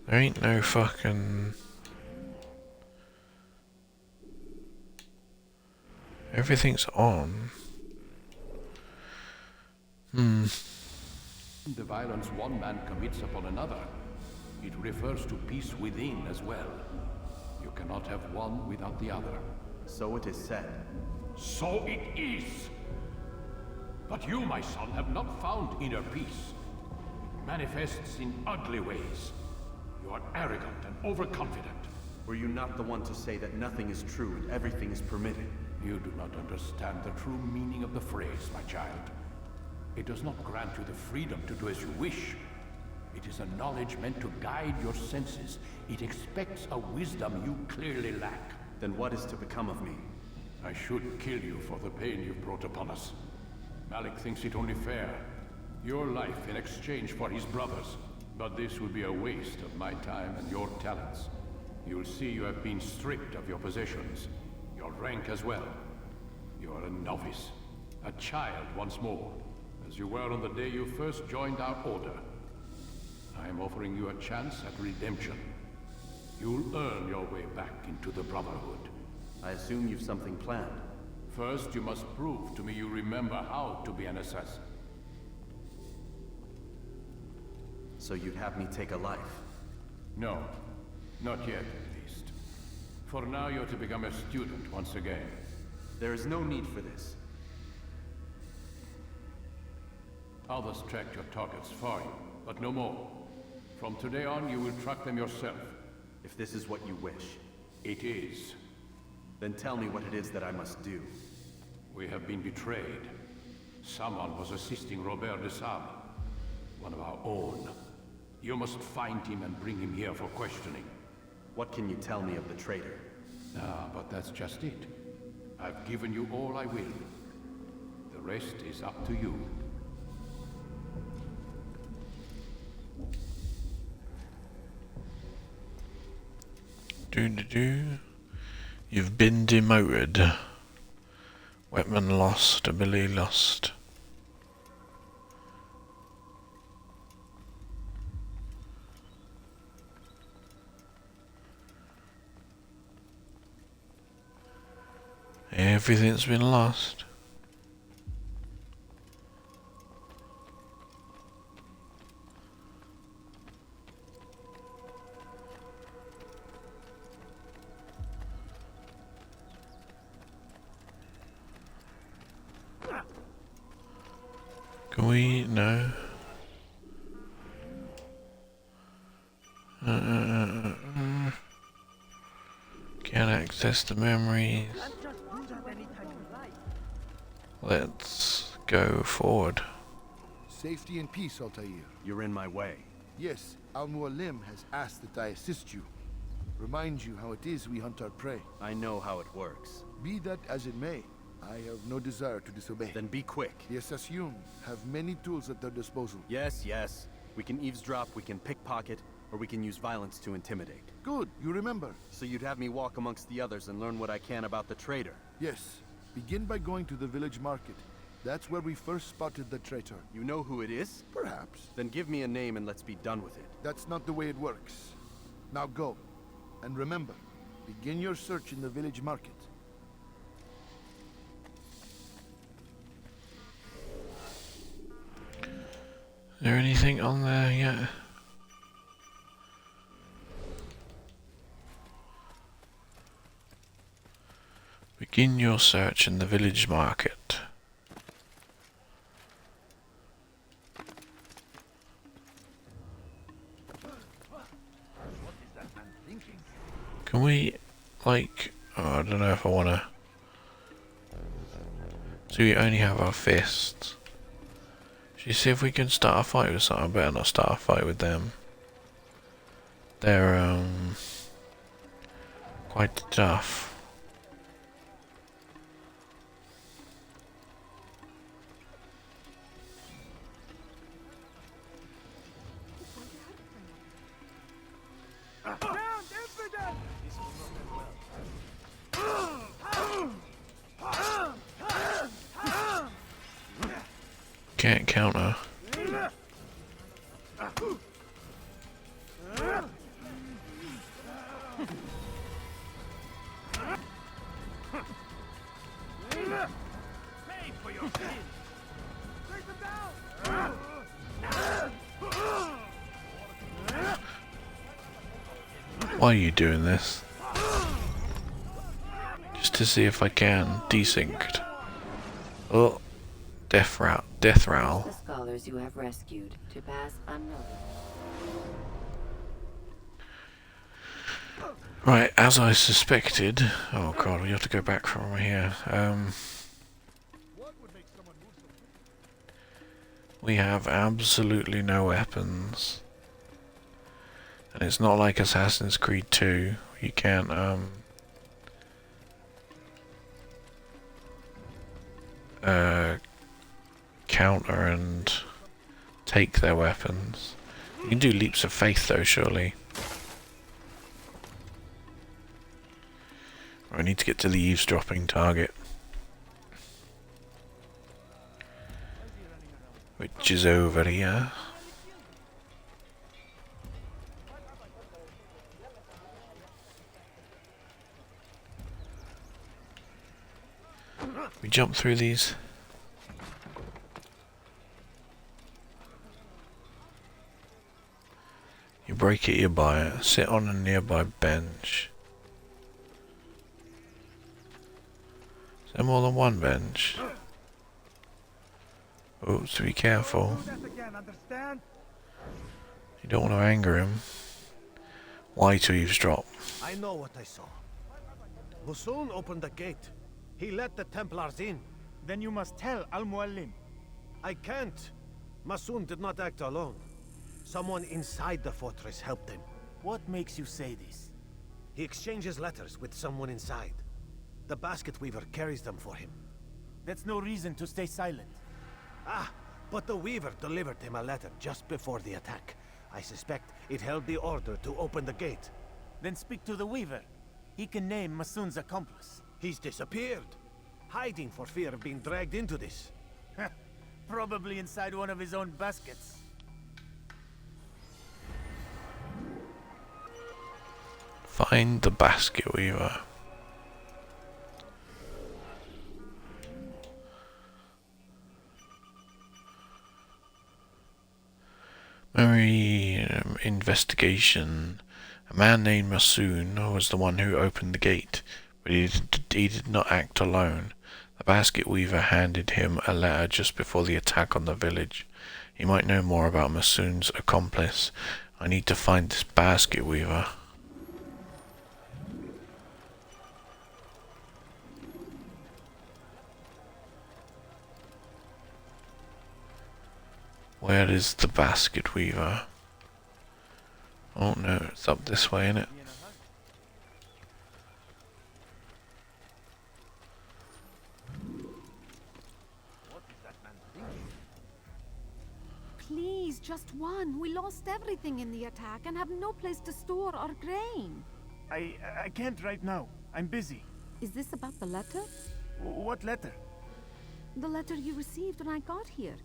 S1: There ain't no fucking... Everything's on.
S12: The violence one man commits upon another. It refers to peace within as well. You cannot have one without the other.
S10: So it is said.
S12: So it is! But you, my son, have not found inner peace. It manifests in ugly ways. You are arrogant and overconfident.
S10: Were you not the one to say that nothing is true and everything is permitted?
S12: You do not understand the true meaning of the phrase, my child. It does not grant you the freedom to do as you wish. It is a knowledge meant to guide your senses. It expects a wisdom you clearly lack.
S10: Then what is to become of me?
S12: I should kill you for the pain you've brought upon us. Malik thinks it only fair. Your life in exchange for his brother's. But this would be a waste of my time and your talents. You'll see you have been stripped of your possessions. Your rank as well. You are a novice. A child once more. As you were on the day you first joined our order. I am offering you a chance at redemption. You'll earn your way back into the Brotherhood.
S10: I assume you've something planned.
S12: First, you must prove to me you remember how to be an assassin.
S10: So you'd have me take a life?
S12: No. Not yet, at least. For now, you're to become a student once again.
S10: There is no need for this.
S12: Others tracked your targets for you, but no more. From today on, you will track them yourself.
S10: If this is what you wish.
S12: It is.
S10: Then tell me what it is that I must do.
S12: We have been betrayed. Someone was assisting Robert de Sable, one of our own. You must find him and bring him here for questioning.
S10: What can you tell me of the traitor?
S12: Ah, but that's just it. I've given you all I will. The rest is up to you.
S1: You've been demoted. Weapon lost, ability lost. Everything's been lost. we? No. Can't access the memories. Let's go forward.
S14: Safety and peace, Altair.
S10: You're in my way.
S14: Yes, Al-Mualim has asked that I assist you. Remind you how it is we hunt our prey.
S10: I know how it works.
S14: Be that as it may, I have no desire to disobey.
S10: Then be quick.
S14: The Assassin have many tools at their disposal.
S10: Yes, yes. We can eavesdrop, we can pickpocket, or we can use violence to intimidate.
S14: Good, you remember.
S10: So you'd have me walk amongst the others and learn what I can about the traitor?
S14: Yes. Begin by going to the village market. That's where we first spotted the traitor.
S10: You know who it is?
S14: Perhaps.
S10: Then give me a name and let's be done with it.
S14: That's not the way it works. Now go. And remember, begin your search in the village market.
S1: Is there anything on there yet? Begin your search in the village market. Can we, like, oh, I don't know if I want to. So we only have our fists. Should we see if we can start a fight with someone? I better not start a fight with them. They're, quite tough. Can't counter. Why are you doing this? Just to see if I can desynced. Oh, death route.
S6: The scholars you have rescued to pass unnoticed.
S1: Right, as I suspected. Oh god, we have to go back from here. We have absolutely no weapons. And it's not like Assassin's Creed 2. You can't, counter and take their weapons. You can do leaps of faith though, surely. I need to get to the eavesdropping target, which is over here. We jump through these. You break it, you buy it. Sit on a nearby bench. Is there more than one bench? Oh, so be careful. You don't want to anger him. Why to eavesdrop?
S9: I know what I saw. Masoon opened the gate. He let the Templars in.
S13: Then you must tell Al-Mualim.
S9: I can't. Masoon did not act alone. Someone inside the fortress helped him.
S13: What makes you say this?
S9: He exchanges letters with someone inside. The basket weaver carries them for him.
S13: That's no reason to stay silent.
S9: Ah, but the weaver delivered him a letter just before the attack. I suspect it held the order to open the gate.
S13: Then speak to the weaver. He can name Masoon's accomplice.
S9: He's disappeared. Hiding for fear of being dragged into this.
S13: Probably inside one of his own baskets.
S1: Find the basket weaver. Memory investigation. A man named Masoon was the one who opened the gate, but he did not act alone. The basket weaver handed him a letter just before the attack on the village. He might know more about Masoon's accomplice. I need to find this basket weaver. Where is the basket weaver? Oh no, it's up this way, isn't it?
S15: Please, just one. We lost everything in the attack and have no place to store our grain.
S13: I can't right now. I'm busy.
S15: Is this about the letter?
S13: What letter?
S15: The letter you received when I got here.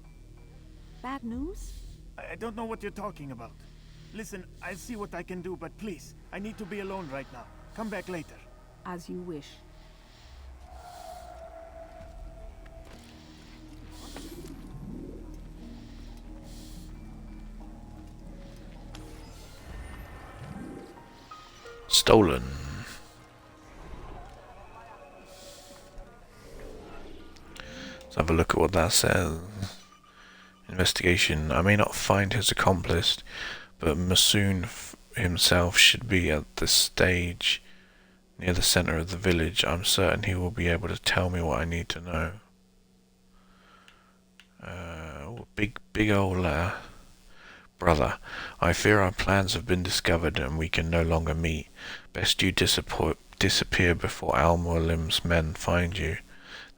S15: Bad news?
S13: I don't know what you're talking about. Listen, I'll see what I can do, but please, I need to be alone right now. Come back later.
S15: As you wish.
S1: Stolen. Let's have a look at what that says. Investigation. I may not find his accomplice, but Masoon himself should be at the stage near the center of the village. I'm certain he will be able to tell me what I need to know. Big old letter. Brother, I fear our plans have been discovered and we can no longer meet. Best you disappear before Al-Mualim's men find you.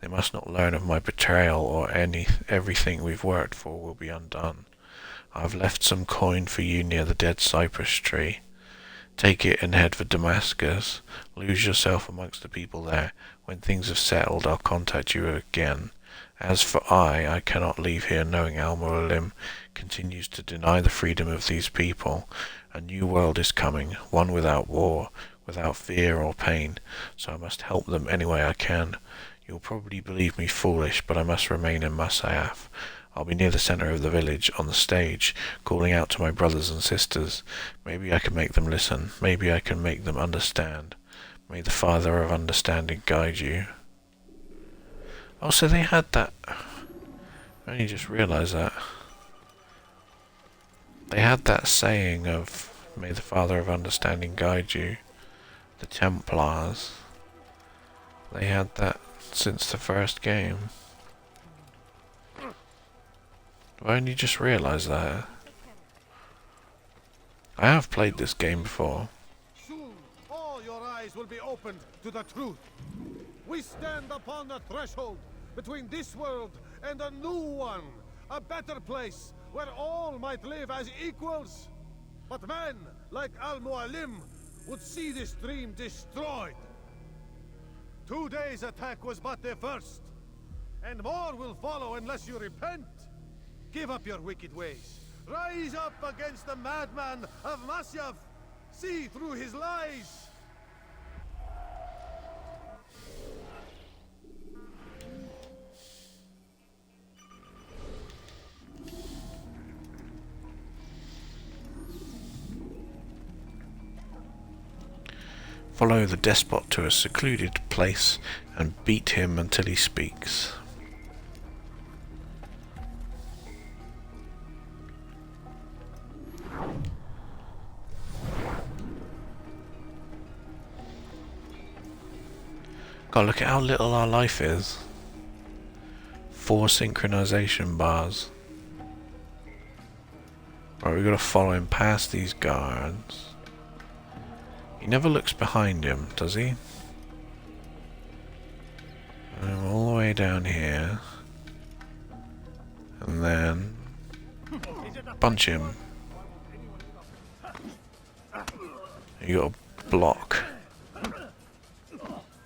S1: They must not learn of my betrayal, or everything we've worked for will be undone. I've left some coin for you near the dead cypress tree. Take it and head for Damascus. Lose yourself amongst the people there. When things have settled, I'll contact you again. As for I cannot leave here knowing Al-Mualim continues to deny the freedom of these people. A new world is coming, one without war, without fear or pain, so I must help them any way I can. You'll probably believe me foolish, but I must remain in Masyaf. I'll be near the center of the village, on the stage, calling out to my brothers and sisters. Maybe I can make them listen. Maybe I can make them understand. May the Father of Understanding guide you. Oh, so they had that. I only just realized that. They had that saying of, may the Father of Understanding guide you. The Templars. They had that since the first game. I only just realized that. I have played this game before.
S9: Soon, all your eyes will be opened to the truth. We stand upon the threshold between this world and a new one. A better place where all might live as equals. But men like Al-Mualim would see this dream destroyed. Today's attack was but the first, and more will follow unless you repent. Give up your wicked ways. Rise up against the madman of Masyaf. See through his lies.
S1: Follow the despot to a secluded place and beat him until he speaks. God, look at how little our life is. 4 synchronization bars. Right, we've got to follow him past these guards. He never looks behind him, does he? All the way down here. And then punch him. You got a block.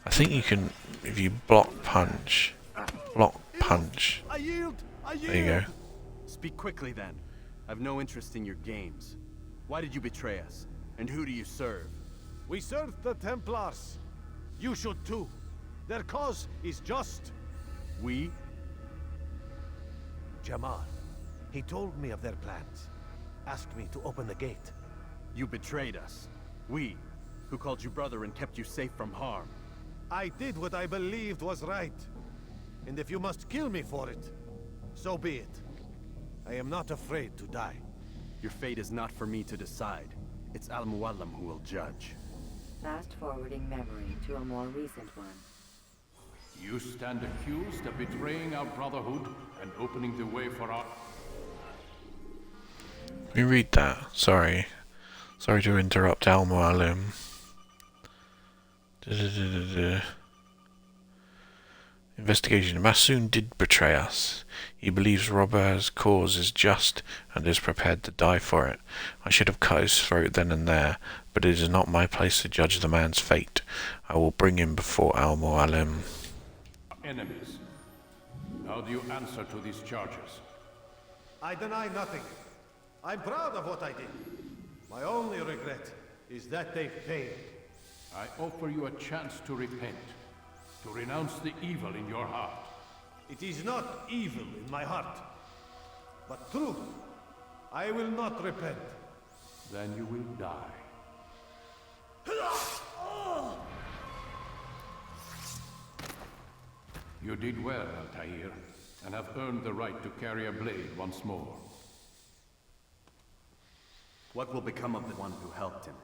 S1: I think you can, if you block punch. There you go.
S10: Speak quickly then. I've no interest in your games. Why did you betray us? And who do you serve?
S9: We serve the Templars. You should too. Their cause is just.
S10: We?
S9: Jamal. He told me of their plans. Asked me to open the gate.
S10: You betrayed us. We, who called you brother and kept you safe from harm.
S9: I did what I believed was right. And if you must kill me for it, so be it. I am not afraid to die.
S10: Your fate is not for me to decide. It's Al-Mualim who will judge.
S6: Fast-forwarding memory to a more recent one.
S12: You stand accused of betraying our Brotherhood and opening the way for our...
S1: Let me read that. Sorry. Sorry to interrupt Al-Mualim. Investigation. Masoon did betray us. He believes Robert's cause is just and is prepared to die for it. I should have cut his throat then and there, but it is not my place to judge the man's fate. I will bring him before Al-Mualim.
S12: Enemies. How do you answer to these charges?
S9: I deny nothing. I'm proud of what I did. My only regret is that they failed.
S12: I offer you a chance to repent, to renounce the evil in your heart.
S9: It is not evil in my heart, but truth. I will not repent.
S12: Then you will die. You did well, Altair, and have earned the right to carry a blade once more.
S10: What will become of the one who helped him?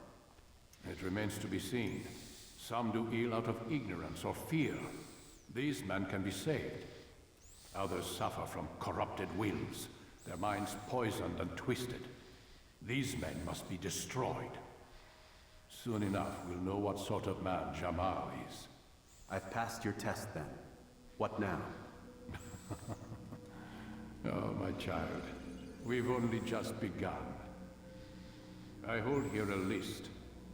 S12: It remains to be seen. Some do ill out of ignorance or fear. These men can be saved. Others suffer from corrupted wills, their minds poisoned and twisted. These men must be destroyed. Soon enough, we'll know what sort of man Jamal is.
S10: I've passed your test then. What now?
S12: Oh, my child. We've only just begun. I hold here a list.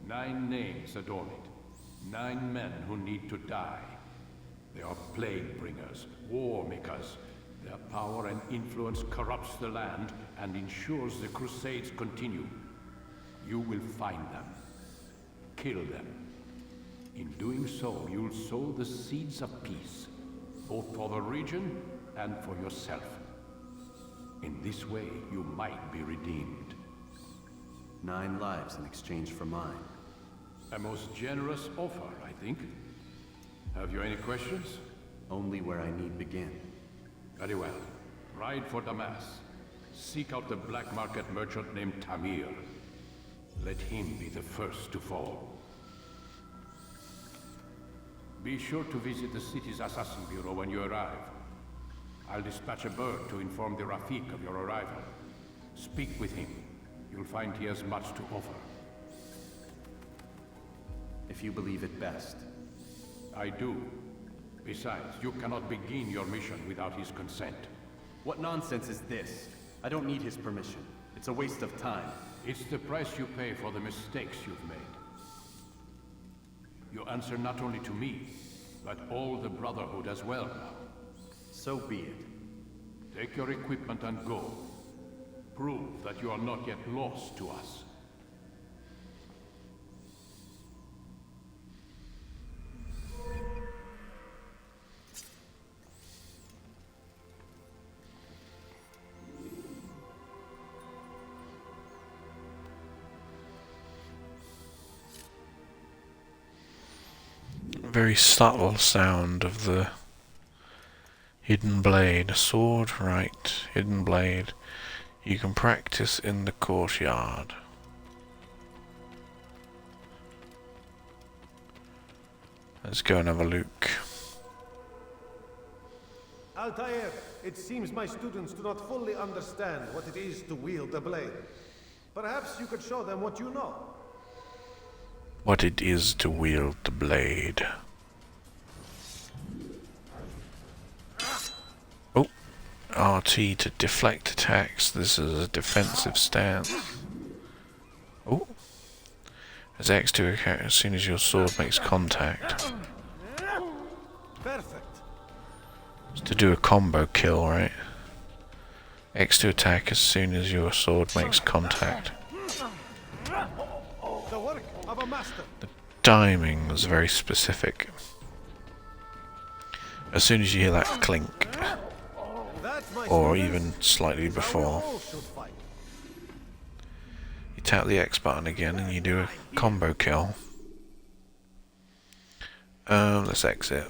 S12: 9 names adorn it. 9 men who need to die. They are plague bringers, war makers. Their power and influence corrupts the land and ensures the Crusades continue. You will find them. Kill them. In doing so, you'll sow the seeds of peace, both for the region and for yourself. In this way, you might be redeemed.
S10: 9 lives in exchange for mine.
S12: A most generous offer, I think. Have you any questions?
S10: Only where I need begin.
S12: Very well. Ride for Damas. Seek out the black market merchant named Tamir. Let him be the first to fall. Be sure to visit the city's assassin bureau when you arrive. I'll dispatch a bird to inform the Rafik of your arrival. Speak with him. You'll find he has much to offer.
S10: If you believe it best.
S12: I do. Besides, you cannot begin your mission without his consent.
S10: What nonsense is this? I don't need his permission. It's a waste of time.
S12: It's the price you pay for the mistakes you've made. You answer not only to me, but all the Brotherhood as well now.
S10: So be it.
S12: Take your equipment and go. Prove that you are not yet lost to us.
S1: Very subtle sound of the hidden blade. Sword, right. Hidden blade. You can practice in the courtyard. Let's go and have a look.
S9: Altair, it seems my students do not fully understand what it is to wield a blade. Perhaps you could show them what you know.
S1: What it is to wield the blade. Oh, RT to deflect attacks. This is a defensive stance. Oh, as X to attack as soon as your sword makes contact.
S9: Perfect.
S1: It's to do a combo kill, right? X to attack as soon as your sword makes contact.
S9: The work of a master.
S1: The timing was very specific. As soon as you hear that clink, or even slightly before, you tap the X button again and you do a combo kill. Let's exit.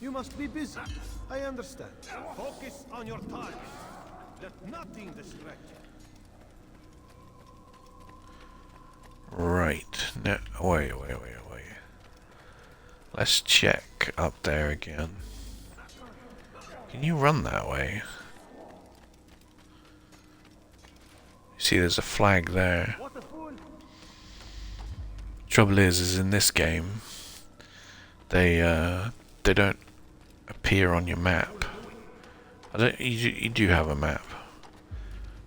S9: You must be busy. I understand. Focus on your target. Let nothing distract you.
S1: Right. No, wait. Let's check up there again. Can you run that way? See, there's a flag there. Trouble is in this game, they don't appear on your map. You do have a map.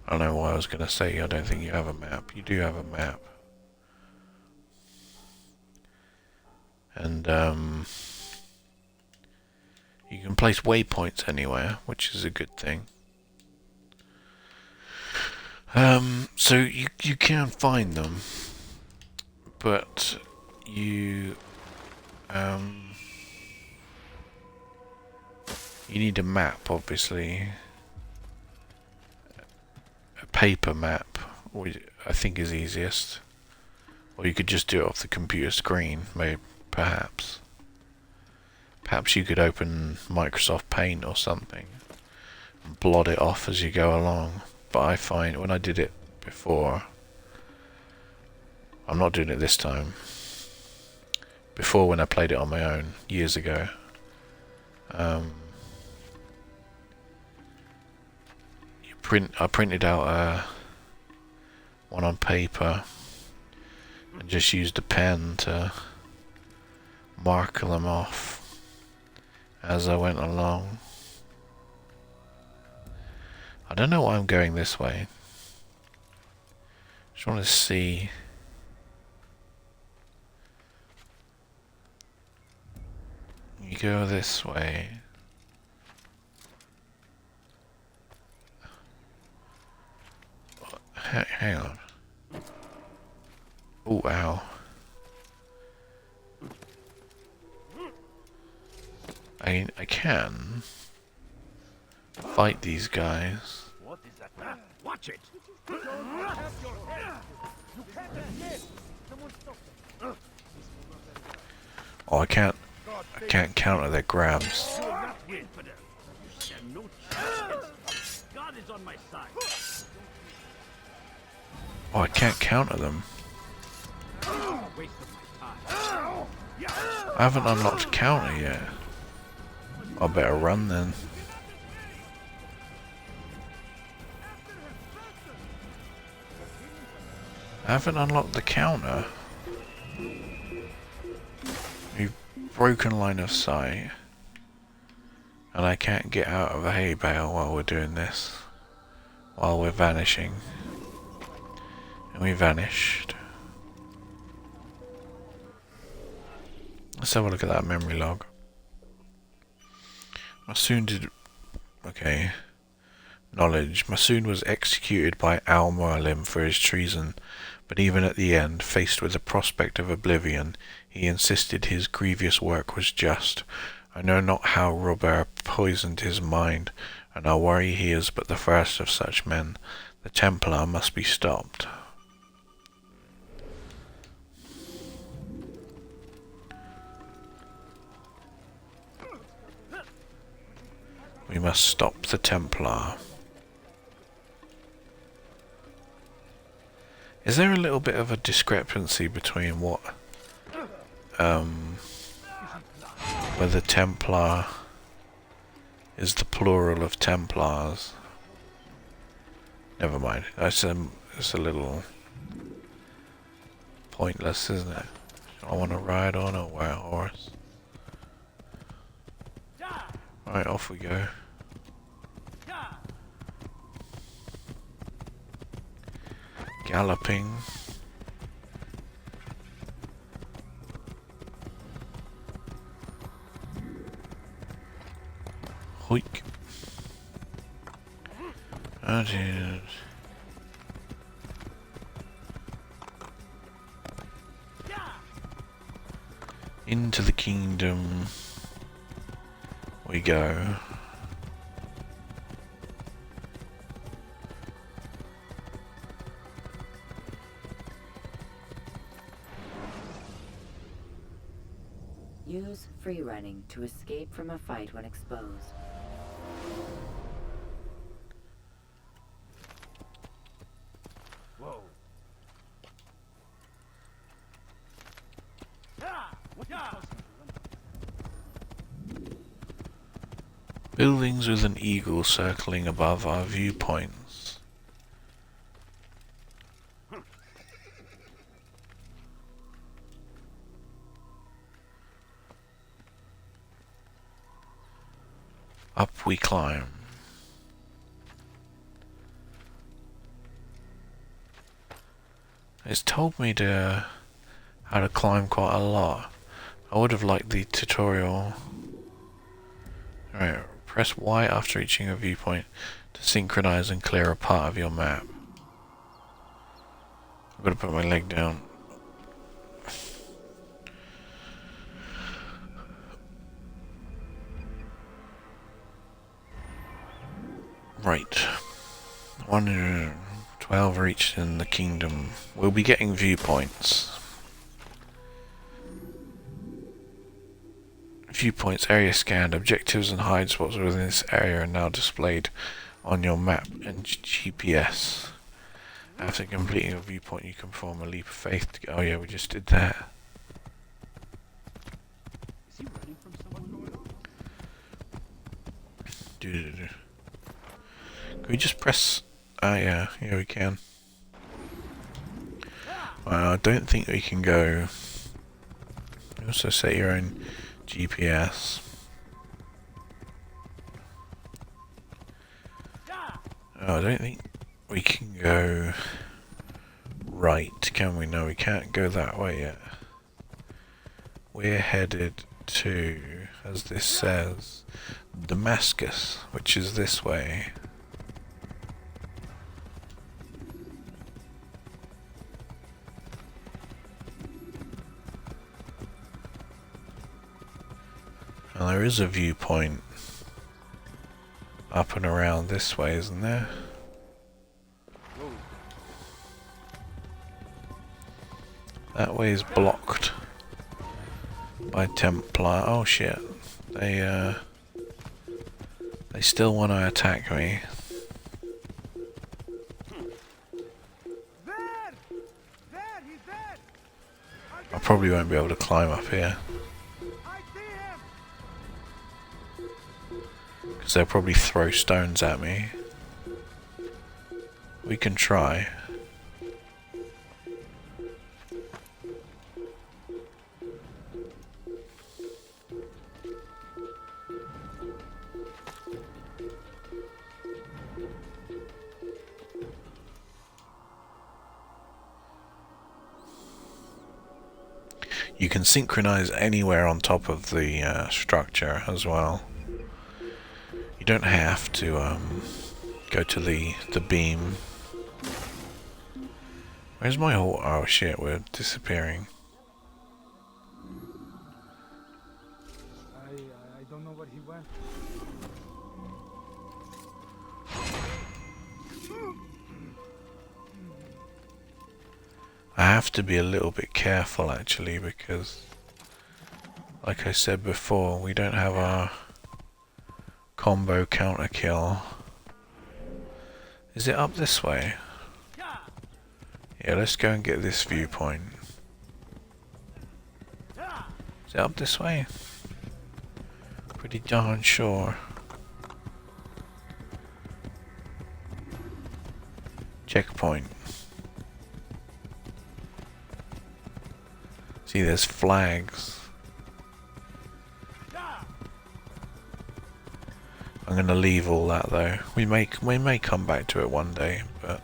S1: I don't know why I was gonna say I don't think you have a map. You do have a map. And you can place waypoints anywhere, which is a good thing. So you can find them, but you need a map, obviously. A paper map, which I think is easiest. Or you could just do it off the computer screen, maybe, perhaps. Perhaps you could open Microsoft Paint or something and blot it off as you go along. But I find when I did it before, I'm not doing it this time. Before, when I played it on my own years ago, I printed out one on paper and just used a pen to mark them off as I went along. I don't know why I'm going this way. Just want to see. You go this way. Hang on. Oh, ow. I can fight these guys.
S12: What is that? Watch it.
S1: Oh, I can't counter their grabs.
S12: God is on my side.
S1: Oh, I can't counter them. I haven't unlocked counter yet. I better run then. I haven't unlocked the counter. You've broken line of sight. And I can't get out of a hay bale while we're doing this. While we're vanishing. And we vanished. Let's have a look at that memory log. Masoon did... Okay. Knowledge. Masoon was executed by Al Mualim for his treason, but even at the end, faced with the prospect of oblivion, he insisted his grievous work was just. I know not how Robert poisoned his mind, and I worry he is but the first of such men. The Templar must be stopped. We must stop the Templar. Is there a little bit of a discrepancy between what whether Templar is the plural of Templars? Never mind. It's a little pointless, isn't it? I want to ride on a wild horse. Right, off we go. Galloping. Hoik. That is... Into the kingdom we go.
S6: Use free running to escape from a fight when exposed.
S13: Whoa.
S1: Buildings with an eagle circling above our viewpoints. Up we climb. It's told me how to climb quite a lot. I would have liked the tutorial. Alright, press Y after reaching a viewpoint to synchronize and clear a part of your map. I've got to put my leg down. Right. 112 reached in the kingdom. We'll be getting viewpoints. Viewpoints, area scanned. Objectives and hide spots within this area are now displayed on your map and GPS. After completing a viewpoint, you can perform a leap of faith to go. Oh yeah, we just did that.
S12: Is he running from someone?
S1: Can we just press... yeah, we can. Well, I don't think we can go... You also set your own GPS. Oh, I don't think we can go right, can we? No, we can't go that way yet. We're headed to, as this says, Damascus, which is this way. And there is a viewpoint up and around this way, isn't there? That way is blocked by Templar. Oh shit. They still want to attack me. I probably won't be able to climb up here. Because they'll probably throw stones at me. We can try. You can synchronize anywhere on top of the structure as well. You don't have to go to the beam. Where's my horse? Oh shit, we're disappearing.
S8: I don't know where he went.
S1: I have to be a little bit careful actually, because like I said before, we don't have our combo counter kill. Is it up this way? Yeah, let's go and get this viewpoint. Is it up this way? Pretty darn sure. Checkpoint. See, there's flags. I'm gonna leave all that though. We may come back to it one day, but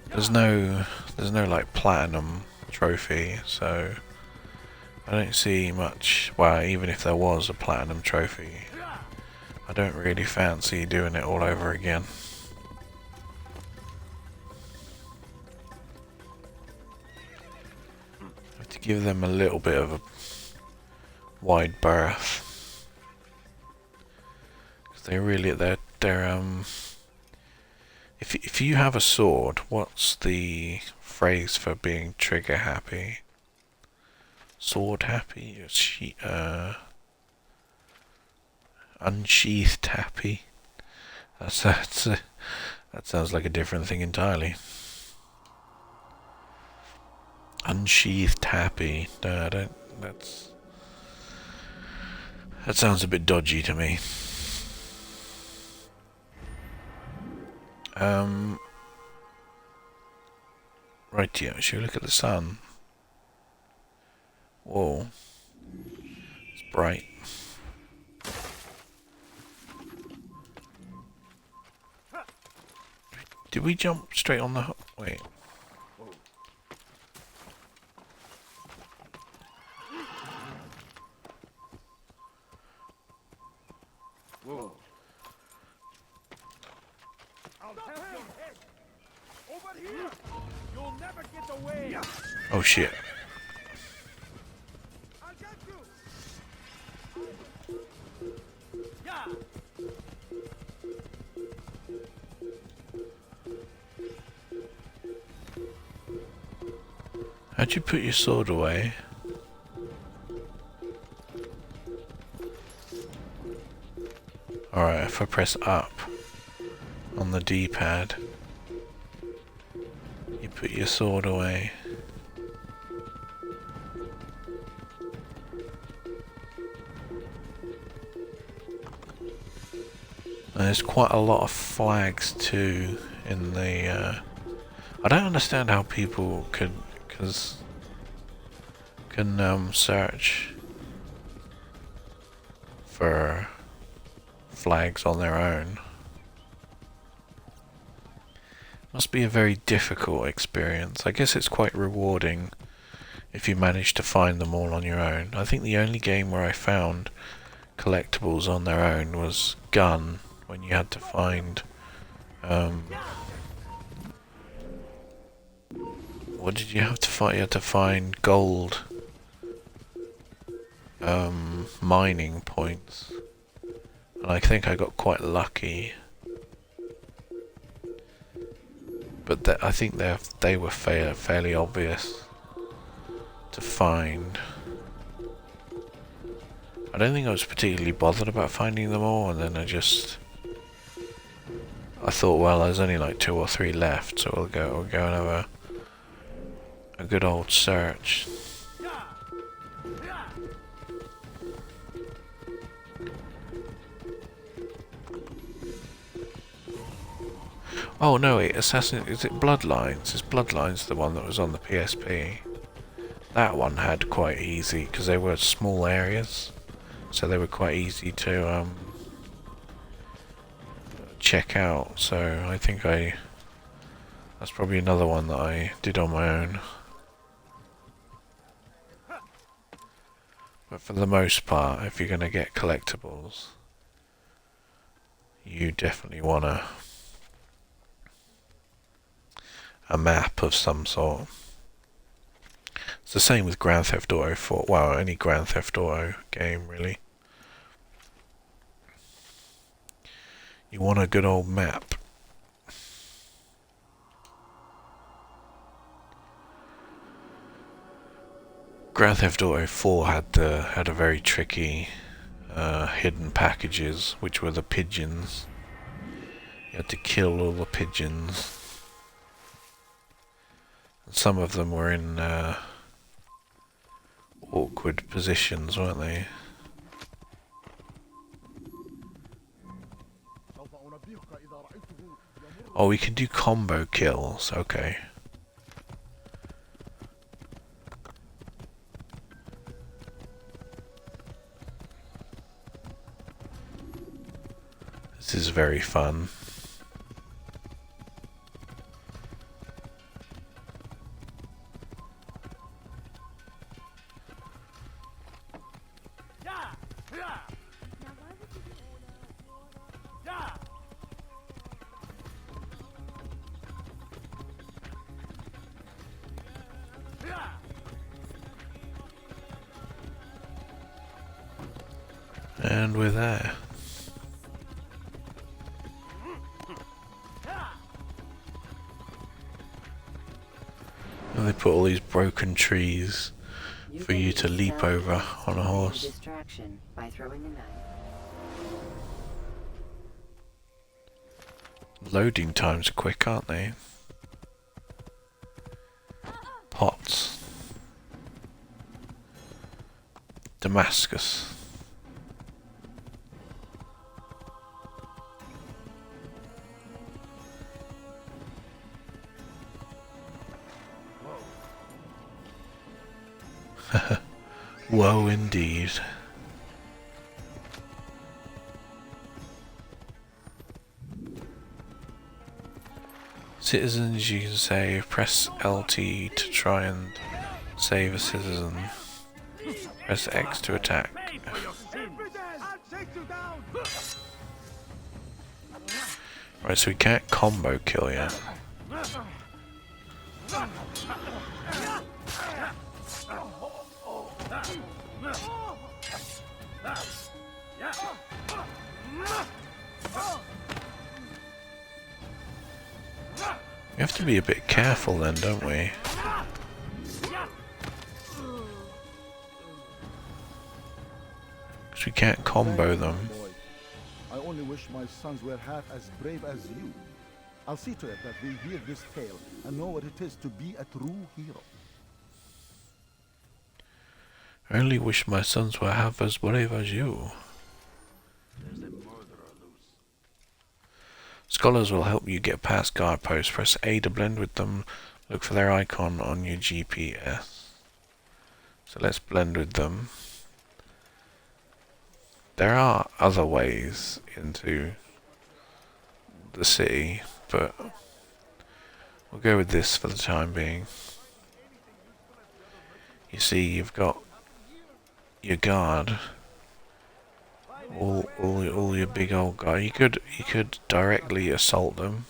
S1: there's no like platinum trophy, so I don't see much. Well, even if there was a platinum trophy, I don't really fancy doing it all over again. I have to give them a little bit of a wide berth. They really, they're if you have a sword, what's the phrase for being trigger happy? Sword happy? Unsheathed happy? That sounds like a different thing entirely. Unsheathed happy. No, I don't. That sounds a bit dodgy to me. Right, yeah, should we look at the sun? Whoa. It's bright. Did we jump straight on the... Wait.
S13: Whoa. I'll have your head. Over here. You'll never get away.
S1: Oh shit.
S13: I'll get you. Yeah.
S1: How'd you put your sword away? Alright, if I press up on the D-pad, you put your sword away. And there's quite a lot of flags too in the... I don't understand how people can search for flags on their own. Must be a very difficult experience. I guess it's quite rewarding if you manage to find them all on your own. I think the only game where I found collectibles on their own was Gun, when you had to find what did you have to find? You had to find gold mining points, and I think I got quite lucky. But I think they were fairly obvious to find. I don't think I was particularly bothered about finding them all, and then I thought, well, there's only like 2 or 3 left, so we'll go and have a good old search. Oh no, is it Bloodlines? Is Bloodlines the one that was on the PSP? That one had quite easy, because they were small areas, so they were quite easy to check out. So I think that's probably another one that I did on my own. But for the most part, if you're going to get collectibles, you definitely want a map of some sort. It's the same with Grand Theft Auto 4. Well, any Grand Theft Auto game, really. You want a good old map. Grand Theft Auto 4 had a very tricky hidden packages, which were the pigeons. You had to kill all the pigeons. And some of them were in awkward positions, weren't they? Oh, we can do combo kills, okay. This is very fun. And we're there. And they put all these broken trees for you to leap over on a horse.
S6: Distraction by throwing a knife.
S1: Loading times are quick, aren't they? Pots. Damascus. Woe indeed. Citizens you can save. Press LT to try and save a citizen. Press X to attack. Right, so we can't combo kill yet. We have to be a bit careful then, don't we? Because we can't combo them.
S14: I only wish my sons were half as brave as you. I'll see to it that we hear this tale and know what it is to be a true hero.
S1: I only wish my sons were half as brave as you. Scholars will help you get past guard posts. Press A to blend with them. Look for their icon on your GPS. So let's blend with them. There are other ways into the city, but we'll go with this for the time being. You see, you've got your guard, all your big old guy. You could directly assault them,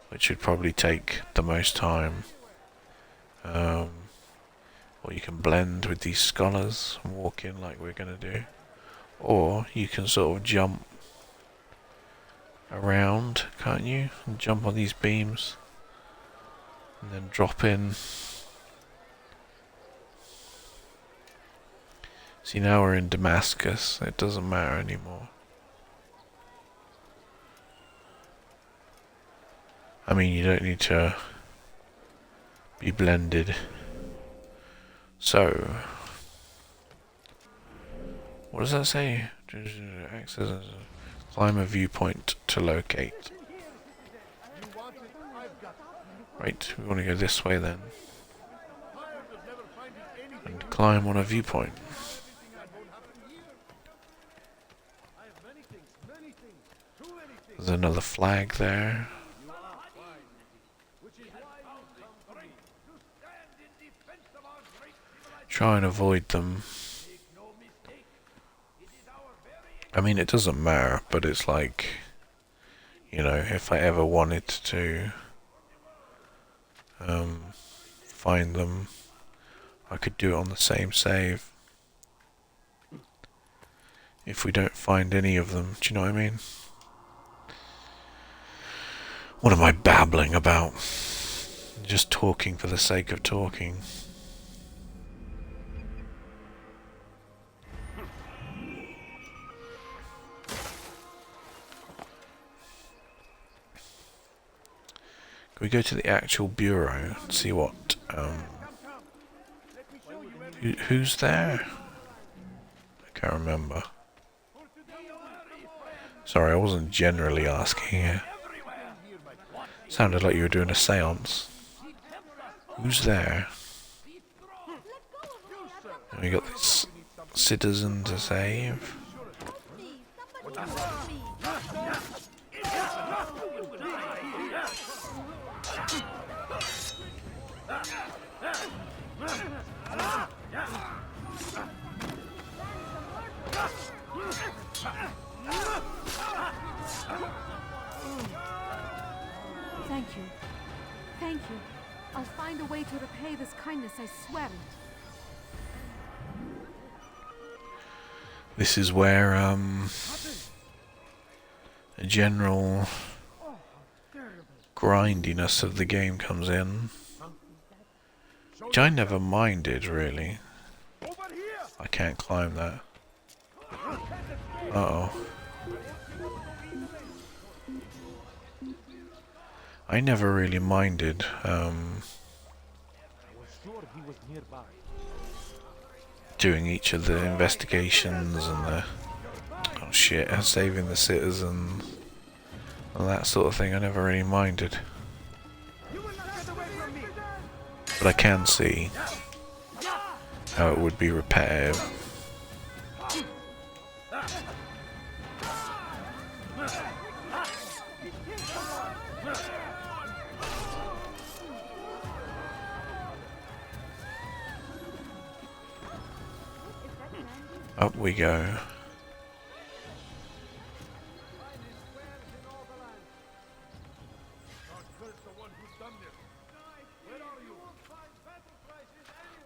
S1: which would probably take the most time. Or you can blend with these scholars and walk in like we're gonna do. Or you can sort of jump around, can't you? And jump on these beams and then drop in. See, now we're in Damascus. It doesn't matter anymore. I mean, you don't need to be blended. So, what does that say? Access, climb a viewpoint to locate. Right, we want to go this way then. And climb on a viewpoint. There's another flag there. Try and avoid them. I mean, it doesn't matter, but it's like, you know, if I ever wanted to find them, I could do it on the same save. If we don't find any of them, do you know what I mean? What am I babbling about? Just talking for the sake of talking. Can we go to the actual bureau and see what, who's there? I can't remember. Sorry, I wasn't generally asking here. Sounded like you were doing a seance. Who's there? And we got this citizen to save.
S15: Thank you. Thank you. I'll find a way to repay this kindness, I swear it.
S1: This is where the general grindiness of the game comes in, which I never minded really. I can't climb that. Uh-oh. I never really minded, doing each of the investigations and the... oh shit, and saving the citizens and that sort of thing. I never really minded. But I can see how it would be repetitive. Up we go.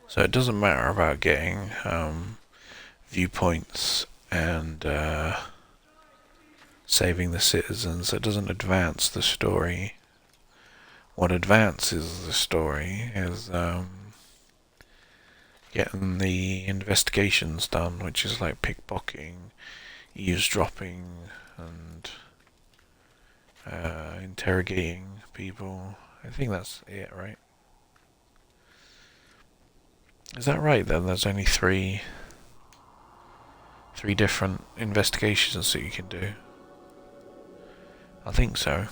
S1: So it doesn't matter about getting viewpoints and saving the citizens. It doesn't advance the story. What advances the story is getting the investigations done, which is like pickpocketing, eavesdropping, and interrogating people. I think that's it, right? Is that right then? There's only three different investigations that you can do. I think so.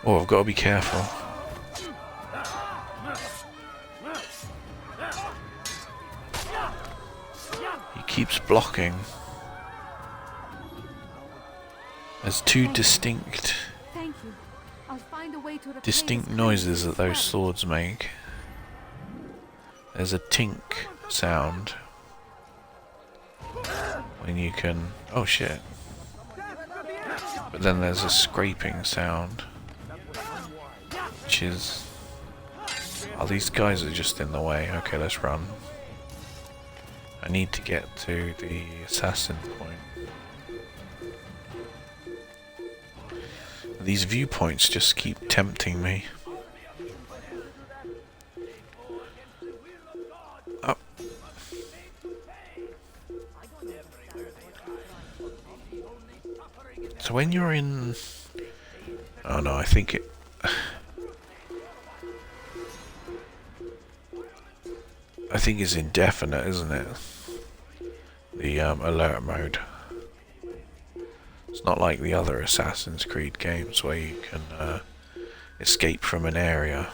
S1: Oh, I've got to be careful. He keeps blocking. There's two distinct noises that those swords make. There's a tink sound when you can... oh shit. But then there's a scraping sound, which is... oh, these guys are just in the way. Okay, let's run. I need to get to the assassin point. These viewpoints just keep tempting me. Up. So when you're in... oh no, I think it... I think it's indefinite, isn't it? The alert mode. It's not like the other Assassin's Creed games where you can escape from an area.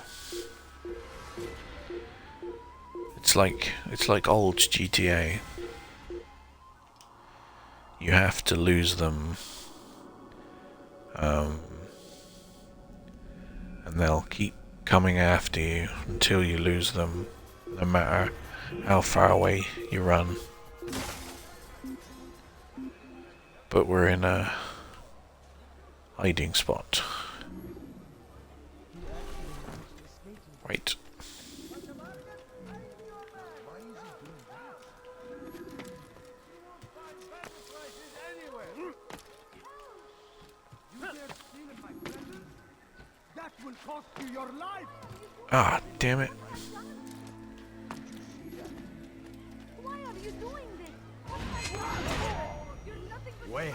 S1: It's like old GTA. You have to lose them, and they'll keep coming after you until you lose them, no matter how far away you run. But we're in a hiding spot. Right. Ah, damn it.
S9: Where?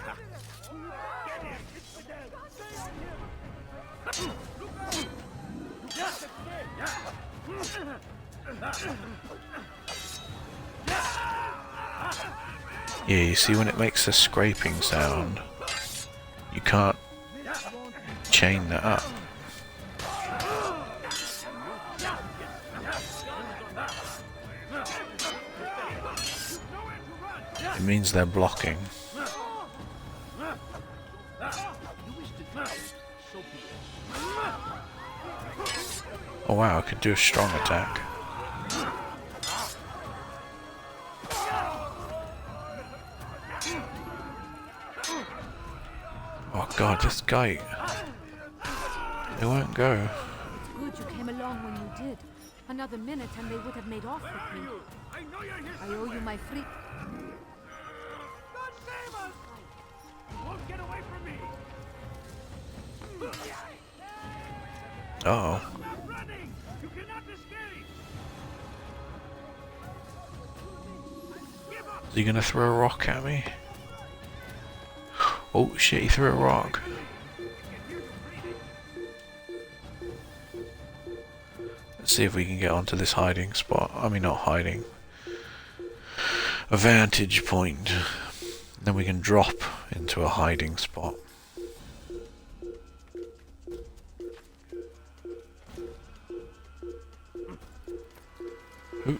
S1: Yeah, you see when it makes a scraping sound, you can't chain that up. It means they're blocking. Oh wow, I could do a strong attack. Oh god, this guy. They won't go.
S15: Good you came along when you did. Another minute and they would have made off with me. I owe you my free...
S7: God save us! You won't get away from me!
S1: Uh oh.
S7: Stop running! You cannot escape! Give up!
S1: Is he gonna throw a rock at me? Oh shit, he threw a rock. Let's see if we can get onto this hiding spot. I mean, not hiding. A vantage point. Then we can drop into a hiding spot. Ooh.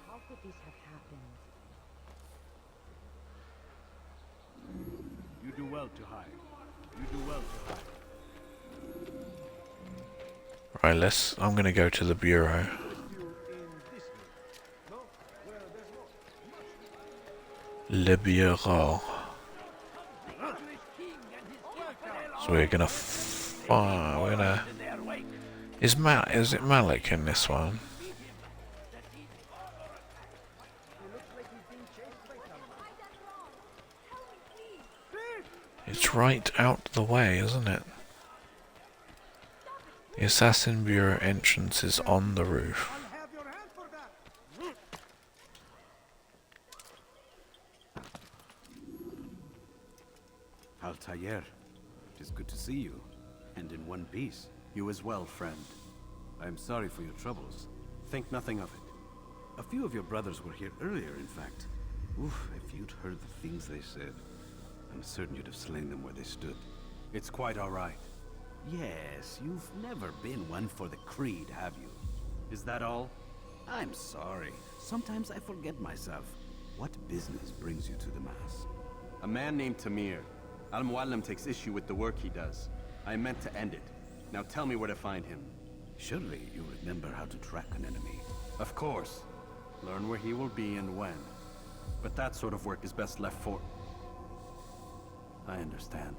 S6: How could this have happened?
S12: You do well to hide. You do well to hide.
S1: Right, I'm gonna go to the bureau. Le bureau. So we're gonna is it Malik in this one? It's right out the way, isn't it? The Assassin Bureau entrance is on the roof.
S4: Altair, it is good to see you, and in one piece.
S10: You as well, friend.
S4: I am sorry for your troubles.
S10: Think nothing of it.
S4: A few of your brothers were here earlier, in fact. Oof, if you'd heard the things they said, I'm certain you'd have slain them where they stood.
S10: It's quite all right.
S4: Yes, you've never been one for the creed, have you?
S10: Is that all?
S4: I'm sorry. Sometimes I forget myself. What business brings you to the Mass?
S10: A man named Tamir. Al-Mualim takes issue with the work he does. I meant to end it. Now tell me where to find him.
S4: Surely you remember how to track an enemy.
S10: Of course. Learn where he will be and when. But that sort of work is best left for...
S4: I understand.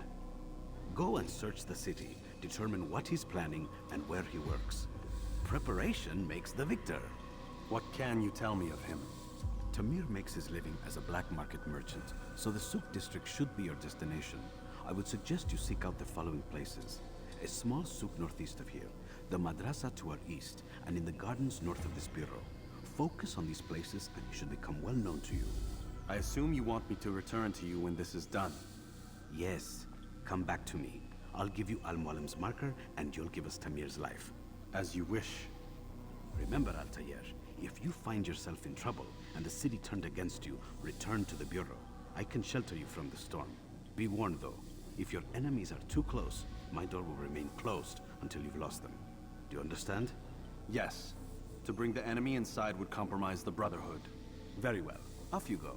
S4: Go and search the city, determine what he's planning and where he works. Preparation makes the victor.
S10: What can you tell me of him?
S4: Tamir makes his living as a black market merchant, so the Souk district should be your destination. I would suggest you seek out the following places. A small souk northeast of here, the madrasa to our east, and in the gardens north of this bureau. Focus on these places and you should become well known to you.
S10: I assume you want me to return to you when this is done.
S4: Yes. Come back to me. I'll give you Al-Mualim's marker and you'll give us Tamir's life.
S10: As you wish.
S4: Remember, Altair, if you find yourself in trouble and the city turned against you, return to the bureau. I can shelter you from the storm. Be warned though, if your enemies are too close, my door will remain closed until you've lost them. Do you understand?
S10: Yes. To bring the enemy inside would compromise the Brotherhood.
S4: Very well. Off you go.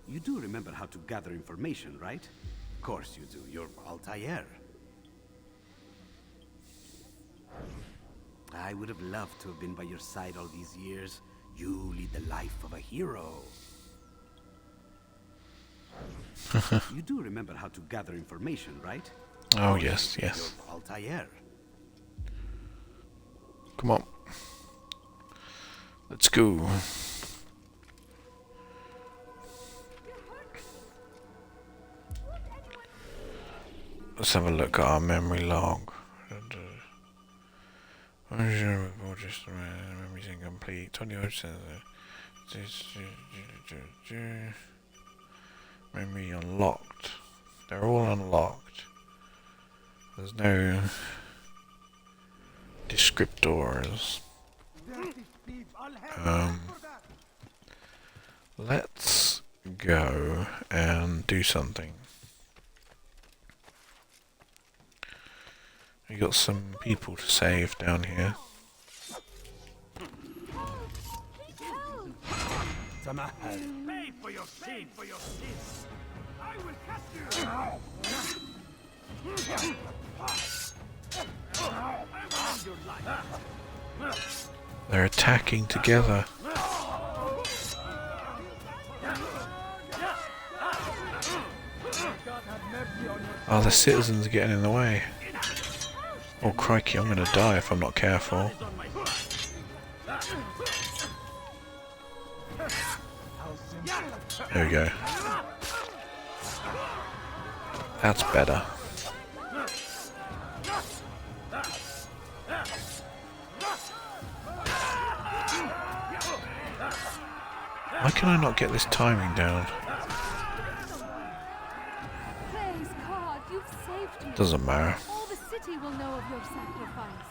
S4: You do remember how to gather information, right? Of course you do. You're Altair. I would have loved to have been by your side all these years. You lead the life of a hero. You do remember how to gather information, right?
S1: Oh, yes, yes.
S4: You're Altair.
S1: Come on. Let's go. Let's have a look at our memory log. Memories incomplete. 20 memory unlocked. They're all unlocked. There's no descriptors. Let's go and do something. We got some people to save down here.
S9: Samahad.
S7: Pay for your sin, for your sins. I will catch you. I will end your life.
S1: They're attacking together. Oh, the citizens are getting in the way. Oh crikey, I'm gonna die if I'm not careful. There we go. That's better. Why can I not get this timing down?
S15: Praise God, you've saved me.
S1: Doesn't matter.
S15: All the city will know of your sacrifice.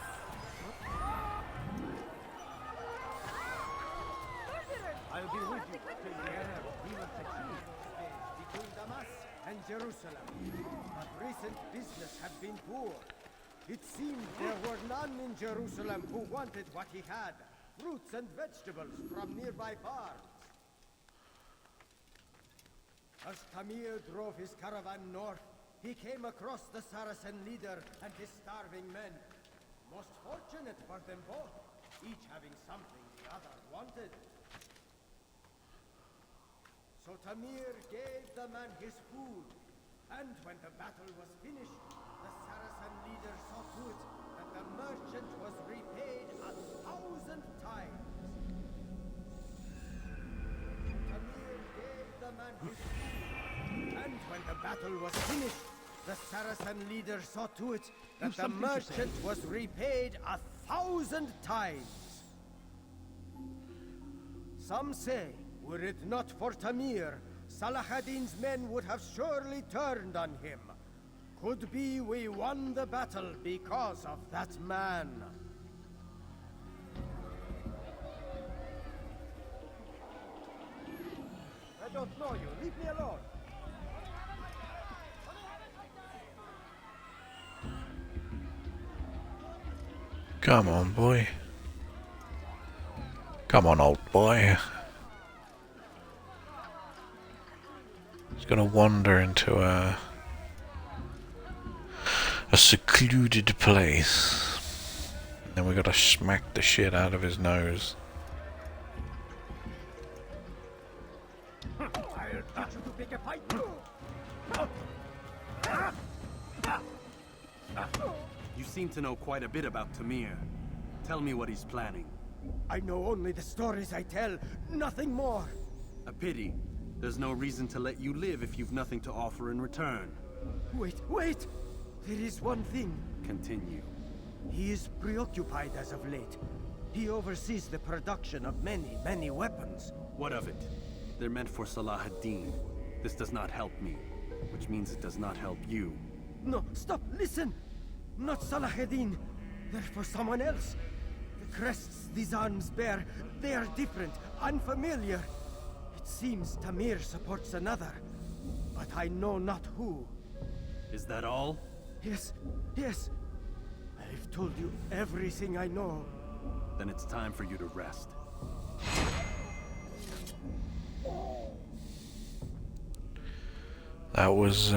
S9: I'll be with you till the end of demon succeed between Damas and Jerusalem. But recent business had been poor. It seemed there were none in Jerusalem who wanted what he had. Fruits and vegetables from nearby farms. As Tamir drove his caravan north, he came across the Saracen leader and his starving men. Most fortunate for them both, each having something the other wanted. So Tamir gave the man his food, and when the battle was finished, the Saracen leader saw to it that the merchant was repaid 1,000 times. Tamir gave the man his food, and when the battle was finished, the Saracen leader saw to it that the merchant was repaid 1,000 times. Some say, were it not for Tamir, Salah ad-Din's men would have surely turned on him. Could be we won the battle because of that man. I don't know you. Leave me alone.
S1: Come on, boy. Come on, old boy. He's gonna wander into a secluded place. And then we gotta smack the shit out of his nose.
S9: I'll teach you to pick a fight.
S10: You seem to know quite a bit about Tamir. Tell me what he's planning.
S9: I know only the stories I tell, nothing more.
S10: A pity. There's no reason to let you live if you've nothing to offer in return.
S9: Wait! There is one thing.
S10: Continue.
S9: He is preoccupied as of late. He oversees the production of many weapons.
S10: What of it? They're meant for Salah ad-Din. This does not help me, which means it does not help you.
S9: No, stop, listen! Not Salah ad-Din. They're for someone else. The crests these arms bear, they are different, unfamiliar. It seems Tamir supports another, but I know not who.
S10: Is that all?
S9: Yes. I've told you everything I know.
S10: Then it's time for you to rest.
S1: That was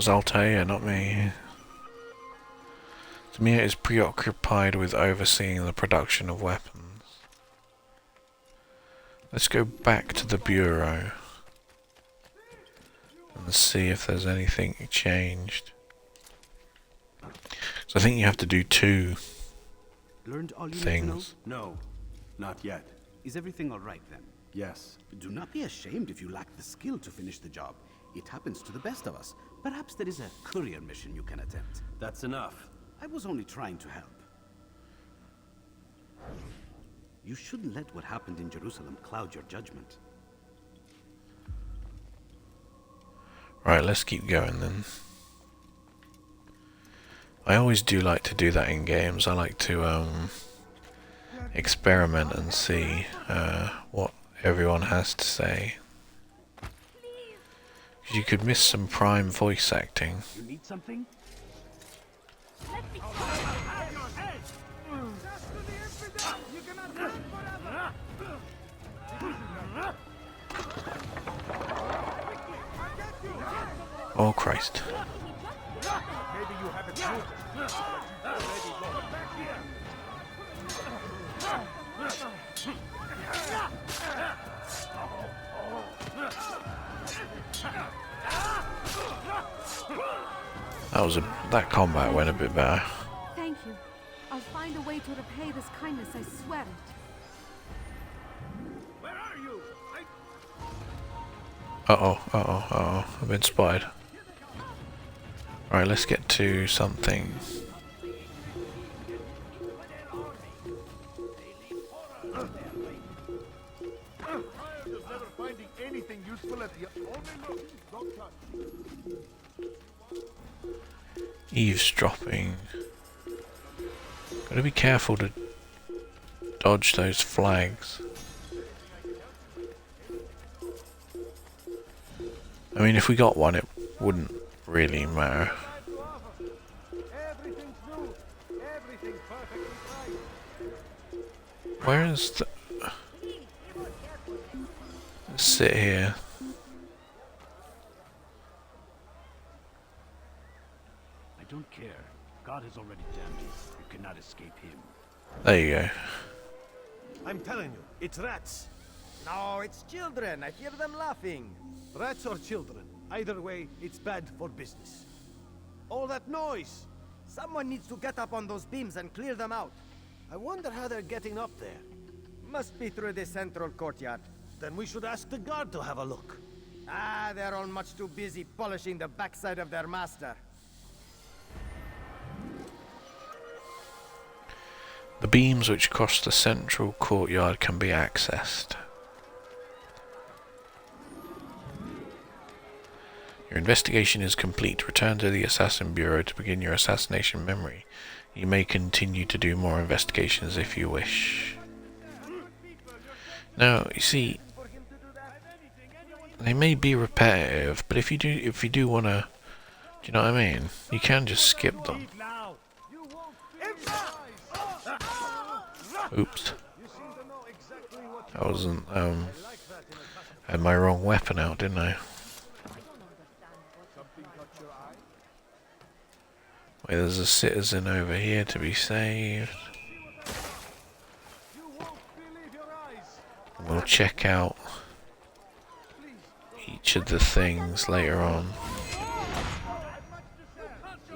S1: Altair, not me. Tamir is preoccupied with overseeing the production of weapons. Let's go back to the Bureau and see if there's anything changed. So I think you have to do two
S16: Learned all you
S1: things.
S16: need to know?
S10: No, not yet.
S16: Is everything all right then?
S10: Yes.
S16: Do not be ashamed if you lack the skill to finish the job. It happens to the best of us. Perhaps there is a courier mission you can attempt.
S10: That's enough.
S16: I was only trying to help. You shouldn't let what happened in Jerusalem cloud your judgment.
S1: Right, let's keep going then. I always do like to do that in games. I like to experiment and see what everyone has to say. 'Cause you could miss some prime voice acting.
S16: You need something?
S1: Oh Christ.
S13: Maybe you haven't noticed, but you've already lost. Back here.
S1: That combat went a bit better.
S15: Thank you. I'll find a way to repay this kindness, I swear it.
S13: Where are you?
S1: I've been spotted. Alright, let's get to something.
S13: Never finding anything useful at the only look. Don't touch.
S1: Eavesdropping. Gotta be careful to dodge those flags. I mean, if we got one, it wouldn't really matter. Where is the... Let's sit here.
S16: I don't care. God has already damned you. You cannot escape him.
S1: There you go.
S9: I'm telling you, it's rats.
S17: No, it's children. I hear them laughing.
S9: Rats or children. Either way, it's bad for business. All that noise!
S17: Someone needs to get up on those beams and clear them out.
S9: I wonder how they're getting up there.
S17: Must be through the central courtyard.
S9: Then we should ask the guard to have a look.
S17: Ah, they're all much too busy polishing the backside of their master.
S1: The beams which cross the central courtyard can be accessed. Your investigation is complete. Return to the Assassin Bureau to begin your assassination memory. You may continue to do more investigations if you wish. Now, you see, they may be repetitive, but if you do wanna, do you know what I mean? You can just skip them. Oops. I wasn't, had my wrong weapon out, didn't I? Wait, there's a citizen over here to be saved. We'll check out each of the things later on.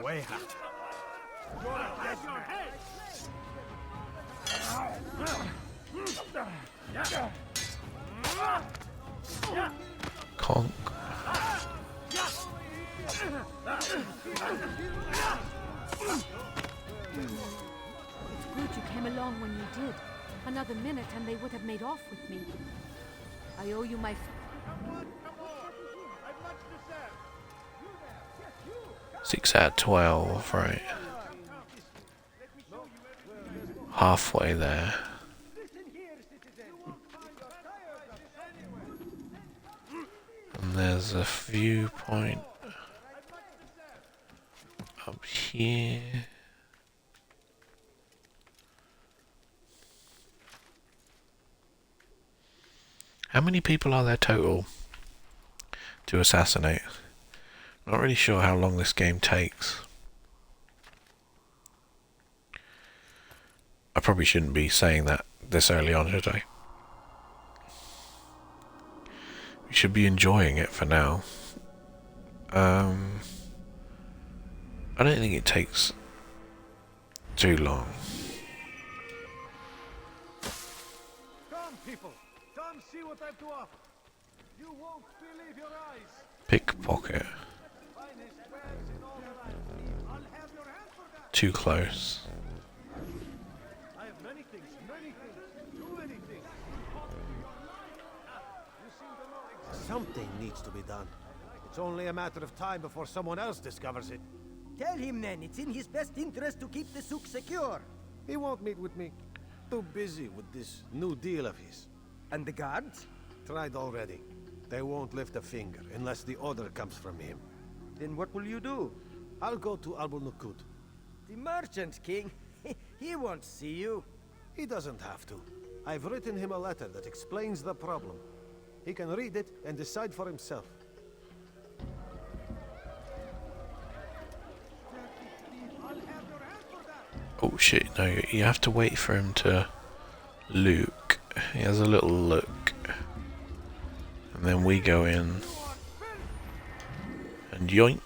S9: Way
S1: Conk.
S15: It's good you came along when you did. Another minute and they would have made off with me. I owe you my...
S1: 6 out of 12, right. Halfway there. And there's a viewpoint up here. How many people are there total to assassinate? Not really sure how long this game takes. I probably shouldn't be saying that this early on, should I? We should be enjoying it for now. I don't think it takes too long.
S9: Come, people! Come see what I have to offer! You won't believe your eyes!
S1: Pickpocket. Too close.
S9: I have many things, too many things. Something needs to be done. It's only a matter of time before someone else discovers it.
S17: Tell him then, it's in his best interest to keep the souk secure.
S9: He won't meet with me. Too busy with this new deal of his.
S17: And the guards?
S9: Tried already. They won't lift a finger unless the order comes from him.
S17: Then what will you do?
S9: I'll go to Albul Nukud.
S17: The Merchant King? He won't see you.
S9: He doesn't have to. I've written him a letter that explains the problem. He can read it and decide for himself.
S1: Oh shit, no, you have to wait for him to look. He has a little look. And then we go in. And yoink.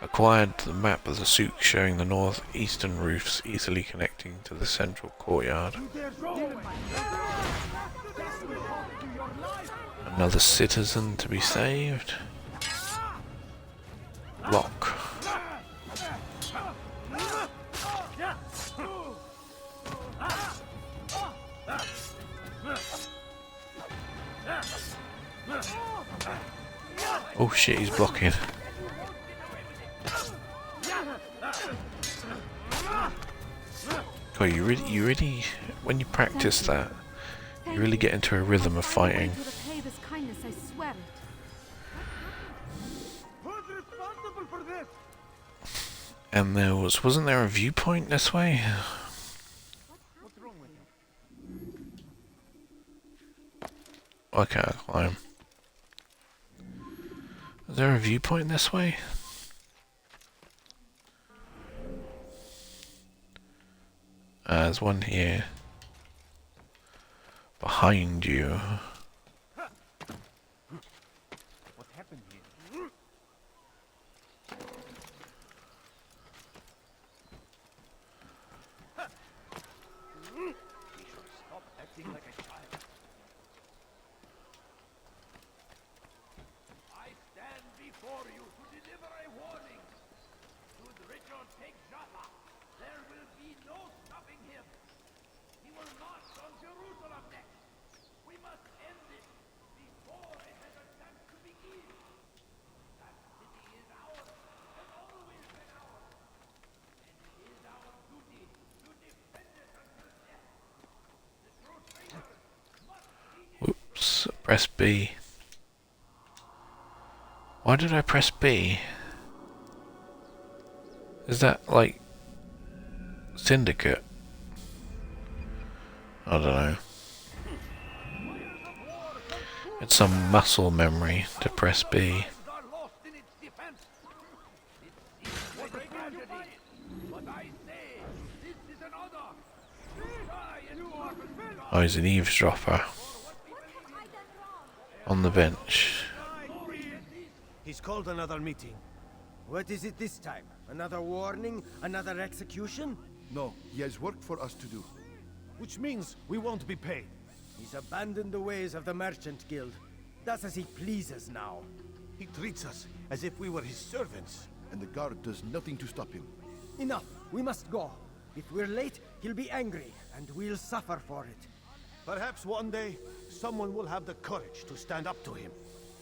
S1: Acquired the map of the souk showing the northeastern roofs easily connecting to the central courtyard. Another citizen to be saved. Lock. Oh shit, he's blocking. God, you really, when you practice that, you really get into a rhythm of fighting. And wasn't there a viewpoint this way? I can't climb. Is there a viewpoint this way? There's one here. Behind you.
S9: What happened here? You should stop acting like a child.
S7: I stand before you to deliver a warning. Should Richard take Jaffa, there will be no stopping him. He will march on Jerusalem next. We must end it before it has a chance to begin. That city is ours, has always been ours. And it is our duty to defend it until death. The Crusaders must be...
S1: Whoops, press B. Why did I press B? Is that like Syndicate? I don't know. It's some muscle memory to press B. Oh, he's an eavesdropper. On the bench.
S17: He's called another meeting. What is it this time? Another warning? Another execution?
S14: No, he has work for us to do.
S9: Which means we won't be paid.
S17: He's abandoned the ways of the Merchant Guild. Does as he pleases now.
S9: He treats us as if we were his servants.
S14: And the guard does nothing to stop him.
S17: Enough! We must go. If we're late, he'll be angry, and we'll suffer for it.
S9: Perhaps one day, someone will have the courage to stand up to him.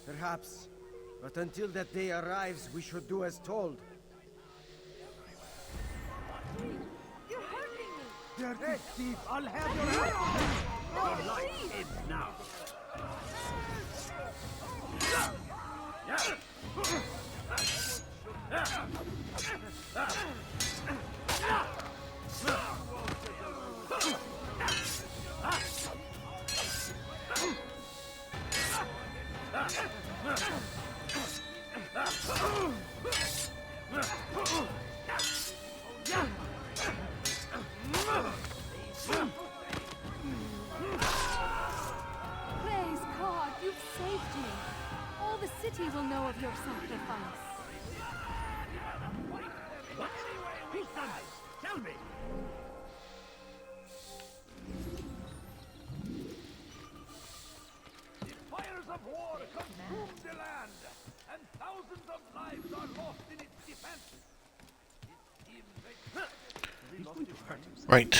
S17: Perhaps. But until that day arrives, we should do as told.
S7: You're hurting me! Dirty thief! I'll have your head! Your life ends now!
S15: Praise God, you've saved me. All the city will know of your sacrifice.
S7: What? Who's done this? Tell me! The fires of war consume the land, and thousands of lives are lost in its defense.
S1: Right.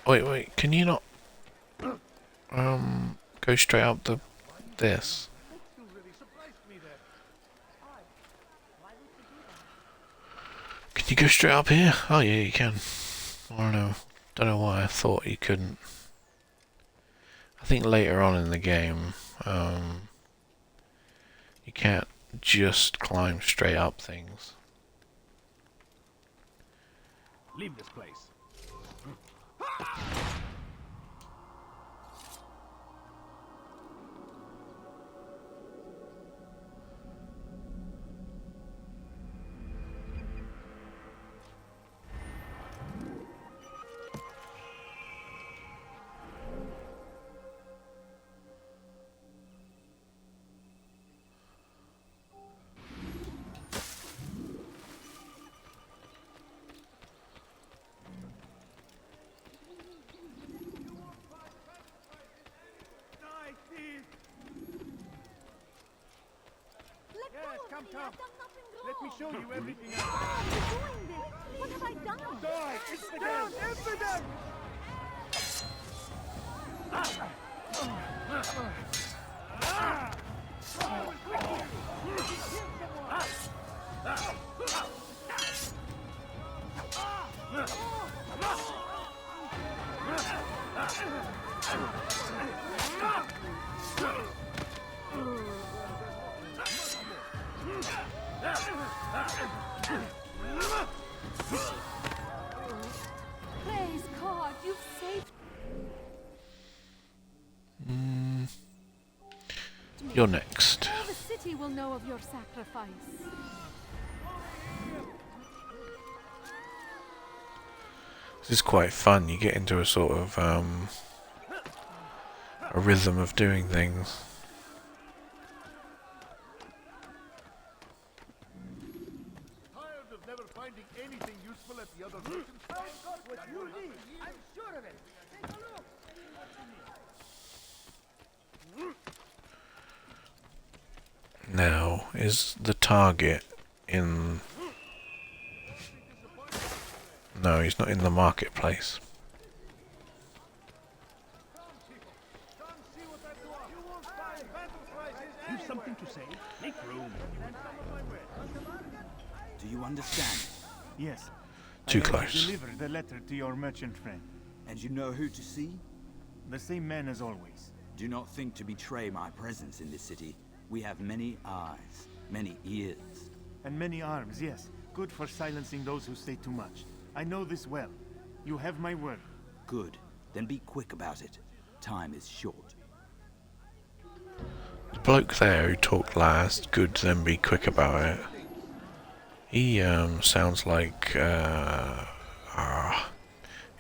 S1: Wait, can you not go straight up this? Can you go straight up here? Oh yeah, you can. I don't know why I thought you couldn't. I think later on in the game, you can't just climb straight up things.
S9: Leave this place.
S13: Come, Tom. Let me show you everything I
S15: What have I done?
S13: Die! It's the down! Infidel!
S15: Praise God, you've saved
S1: You're next.
S15: all the city will know of your sacrifice.
S1: This is quite fun. You get into a sort of a rhythm of doing things.
S14: Tired of never finding anything useful at the other merchant towns?
S17: What you need, I'm sure of it. Take a look.
S1: Now, is the target in... No, he's not in the marketplace.
S7: You've something to say? Make room.
S18: Do you understand?
S13: Yes.
S1: Too
S13: I have
S1: close.
S13: delivered the letter to your merchant friend.
S18: And you know who to see?
S13: The same man as always.
S18: Do not think to betray my presence in this city. We have many eyes, many ears.
S13: And many arms, yes. Good for silencing those who say too much. I know this well. You have my word.
S18: Good. Then be quick about it. Time is short.
S1: The bloke there who talked last, good, then be quick about it. He sounds like who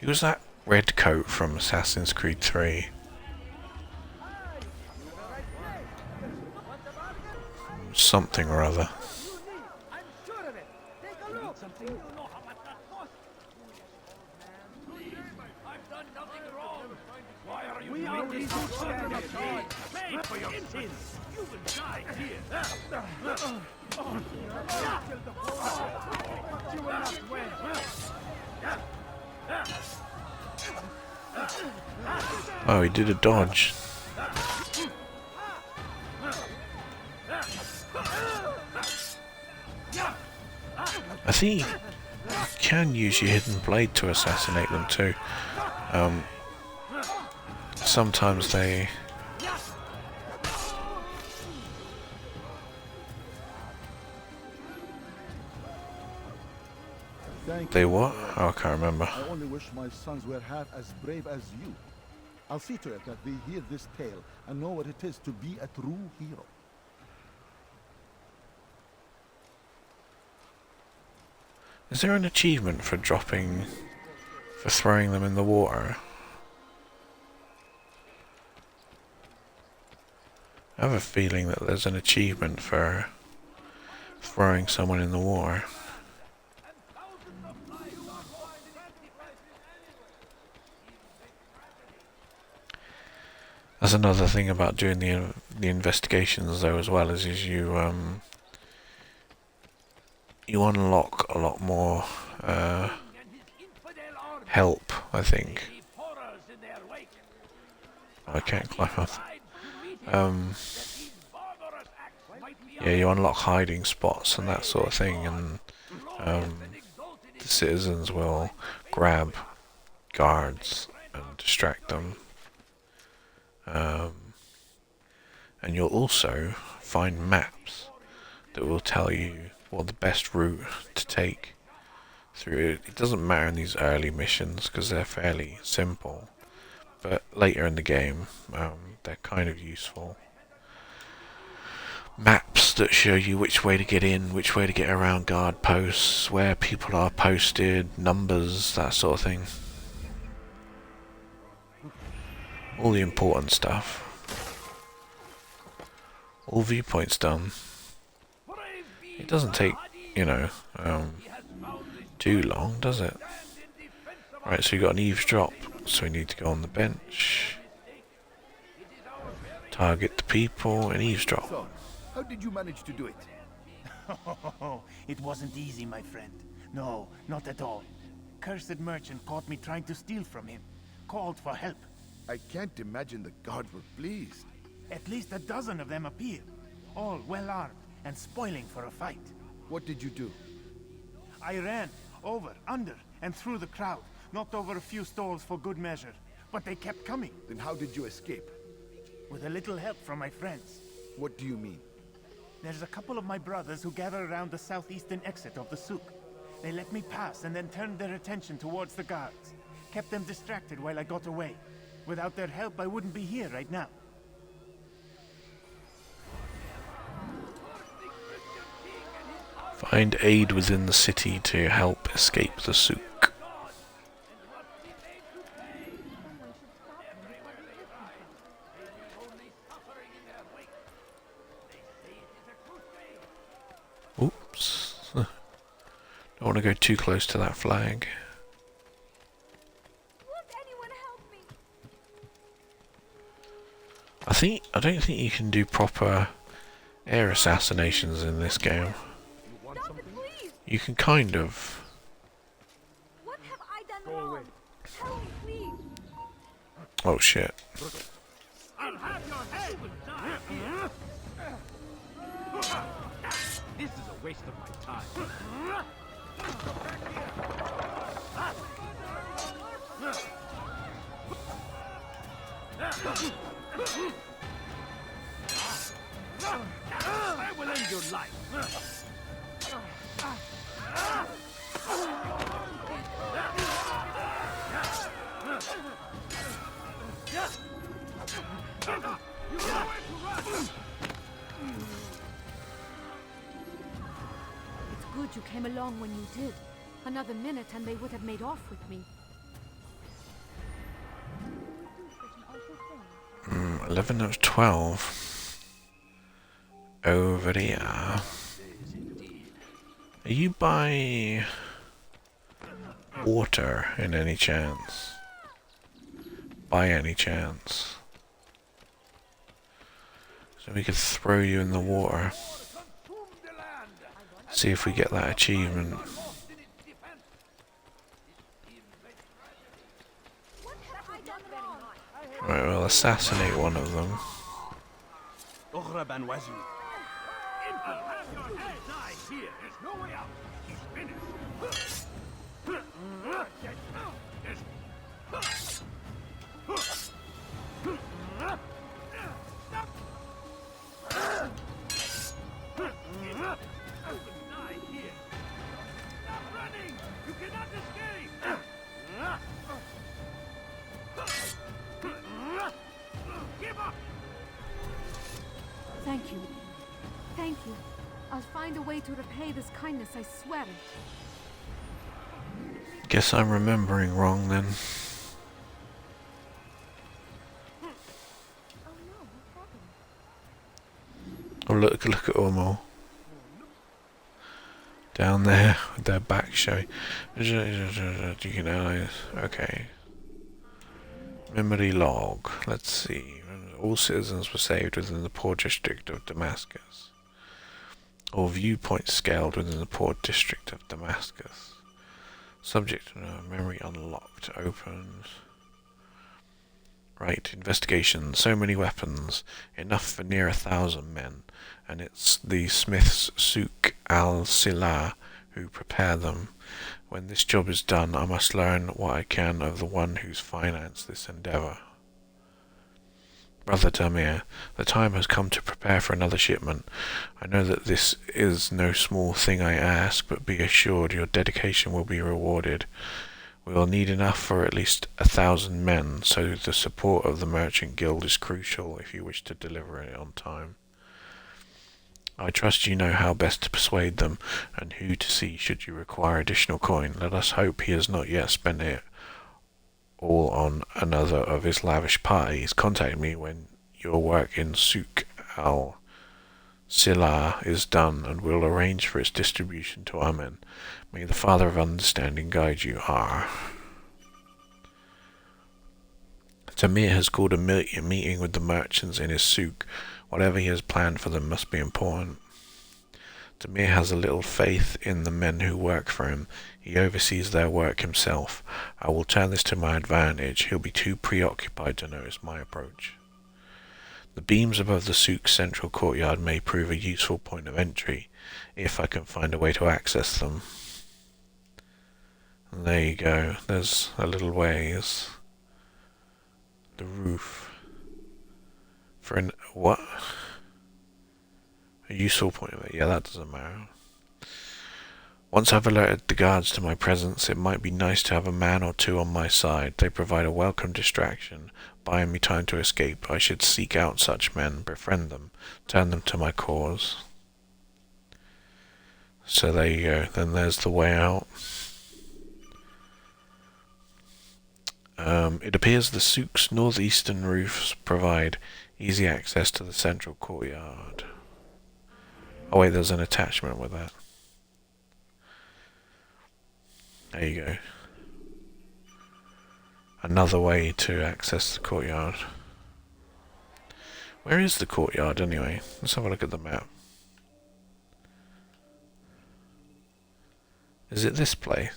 S1: was that red coat from Assassin's Creed 3? Something or other.
S7: We are the children of God. Pay for your sins. You will die here.
S13: You will not win.
S1: Oh, he did a dodge. I think you can use your hidden blade to assassinate them too. Sometimes they... They what? Oh, I can't remember.
S14: I only wish my sons were half as brave as you. I'll see to it that they hear this tale and know what it is to be a true hero.
S1: Is there an achievement for throwing them in the water? I have a feeling that there's an achievement for throwing someone in the water. That's another thing about doing the investigations though as well, is you unlock a lot more help, I think. Oh, I can't climb up. Yeah, you unlock hiding spots and that sort of thing, and the citizens will grab guards and distract them. And you'll also find maps that will tell you what the best route to take through it. It doesn't matter in these early missions because they're fairly simple, but later in the game they're kind of useful. Maps that show you which way to get in, which way to get around guard posts, where people are posted, numbers, that sort of thing. All the important stuff. All viewpoints done. It doesn't take, you know, too long, does it? Right, so we got an eavesdrop, so we need to go on the bench. Target the people and eavesdrop.
S14: So, how did you manage to do it?
S13: It wasn't easy, my friend. No, not at all. Cursed merchant caught me trying to steal from him. Called for help.
S14: I can't imagine the guards were pleased.
S13: At least a dozen of them appeared. All well armed and spoiling for a fight.
S14: What did you do?
S13: I ran over, under, and through the crowd. Knocked over a few stalls for good measure. But they kept coming.
S14: Then how did you escape?
S13: With a little help from my friends.
S14: What do you mean?
S13: There's a couple of my brothers who gather around the southeastern exit of the souk. They let me pass and then turned their attention towards the guards. Kept them distracted while I got away. Without their help, I wouldn't be here right now.
S1: Find aid within the city to help escape the souk. Oops. Don't want to go too close to that flag. I don't think you can do proper air assassinations in this game. You can kind of.
S15: What have I done wrong? Tell me, please.
S1: Oh shit.
S7: I'll have your head here.
S11: This is a waste of my time. I will end your life.
S15: It's good you came along when you did. Another minute and they would have made off with me.
S1: 11, that was 12. Over here. Are you by water in any chance? By any chance? So we could throw you in the water. See if we get that achievement. Right, we'll assassinate one of them.
S15: Thank you. Thank you. I'll find a way to repay this kindness, I swear it.
S1: Guess I'm remembering wrong then. Oh look at Ormo. Down there with their back showing. Okay. Memory log. Let's see. All citizens were saved within the poor district of Damascus. All viewpoints scaled within the poor district of Damascus. Subject memory unlocked. Opened. Right, investigation. So many weapons. Enough for near 1,000 men. And it's the smiths Souk al-Silah who prepare them. When this job is done, I must learn what I can of the one who's financed this endeavour. Brother Damir, the time has come to prepare for another shipment. I know that this is no small thing I ask, but be assured your dedication will be rewarded. We will need enough for at least 1,000 men, so the support of the Merchant Guild is crucial if you wish to deliver it on time. I trust you know how best to persuade them, and who to see should you require additional coin. Let us hope he has not yet spent it all on another of his lavish parties. Contact me when your work in Souk al-Silah is done, and we'll arrange for its distribution to our men. May the Father of Understanding guide you. R. Tamir has called a meeting with the merchants in his souk. Whatever he has planned for them must be important. Tamir has a little faith in the men who work for him. He oversees their work himself. I will turn this to my advantage. He'll be too preoccupied to notice my approach. The beams above the souk's central courtyard may prove a useful point of entry, if I can find a way to access them. And there you go. There's a little ways. The roof. For an... what? A useful point of it. Yeah, that doesn't matter. Once I've alerted the guards to my presence, it might be nice to have a man or two on my side. They provide a welcome distraction, buying me time to escape. I should seek out such men, befriend them, turn them to my cause. So there you go. Then there's the way out. It appears the souk's northeastern roofs provide easy access to the central courtyard. Oh wait, there's an attachment with that. There you go. Another way to access the courtyard. Where is the courtyard anyway? Let's have a look at the map. Is it this place?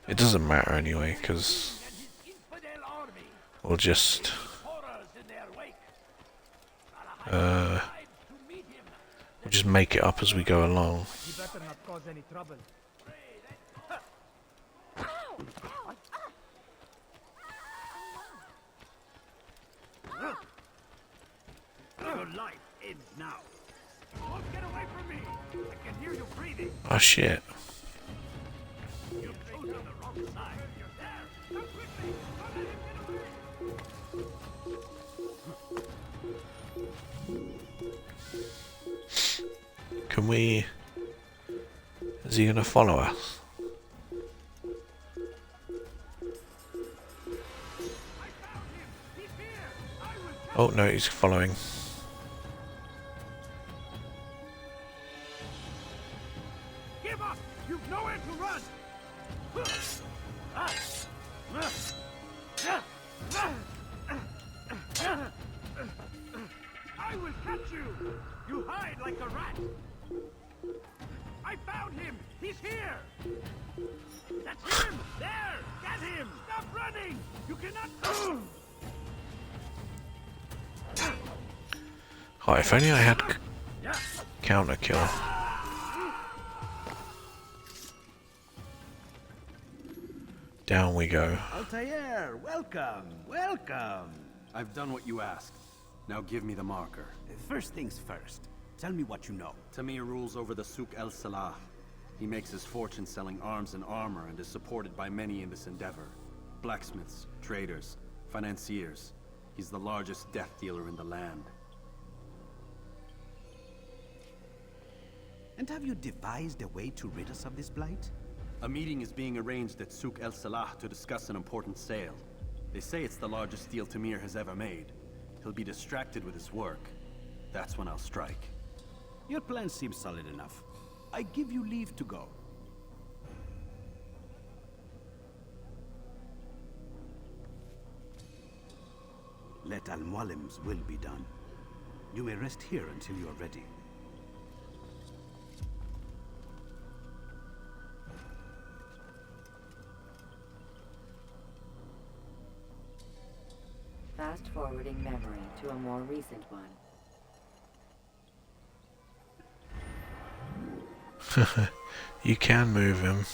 S1: It doesn't matter anyway, because we'll just make it up as we go along.
S8: You better not cause any trouble.
S7: Your life ends now. Don't get away from me. I can hear you breathing.
S1: Oh shit.
S7: You've chosen the wrong side. You're there. Come quickly. Don't let him get away.
S1: Can we... Is he gonna follow us? Oh no, he's following.
S7: Give up! You've nowhere to run! I will catch you! You hide like a rat! I found him! He's here! That's him! There! Get him! Stop running! You cannot...
S1: Oh, if only I had counter kill. Down we go.
S16: Altair, welcome, welcome.
S10: I've done what you asked. Now give me the marker.
S16: First things first. Tell me what you know.
S10: Tamir rules over the Souk El Salah. He makes his fortune selling arms and armor and is supported by many in this endeavor. Blacksmiths, traders, financiers. He's the largest death dealer in the land.
S16: And have you devised a way to rid us of this blight?
S10: A meeting is being arranged at Souk El Salah to discuss an important sale. They say it's the largest deal Tamir has ever made. He'll be distracted with his work. That's when I'll strike.
S16: Your plan seems solid enough. I give you leave to go. Let Al-Mualim's will be done. You may rest here until you are ready.
S6: Fast-forwarding memory to a more recent one.
S1: You can move him.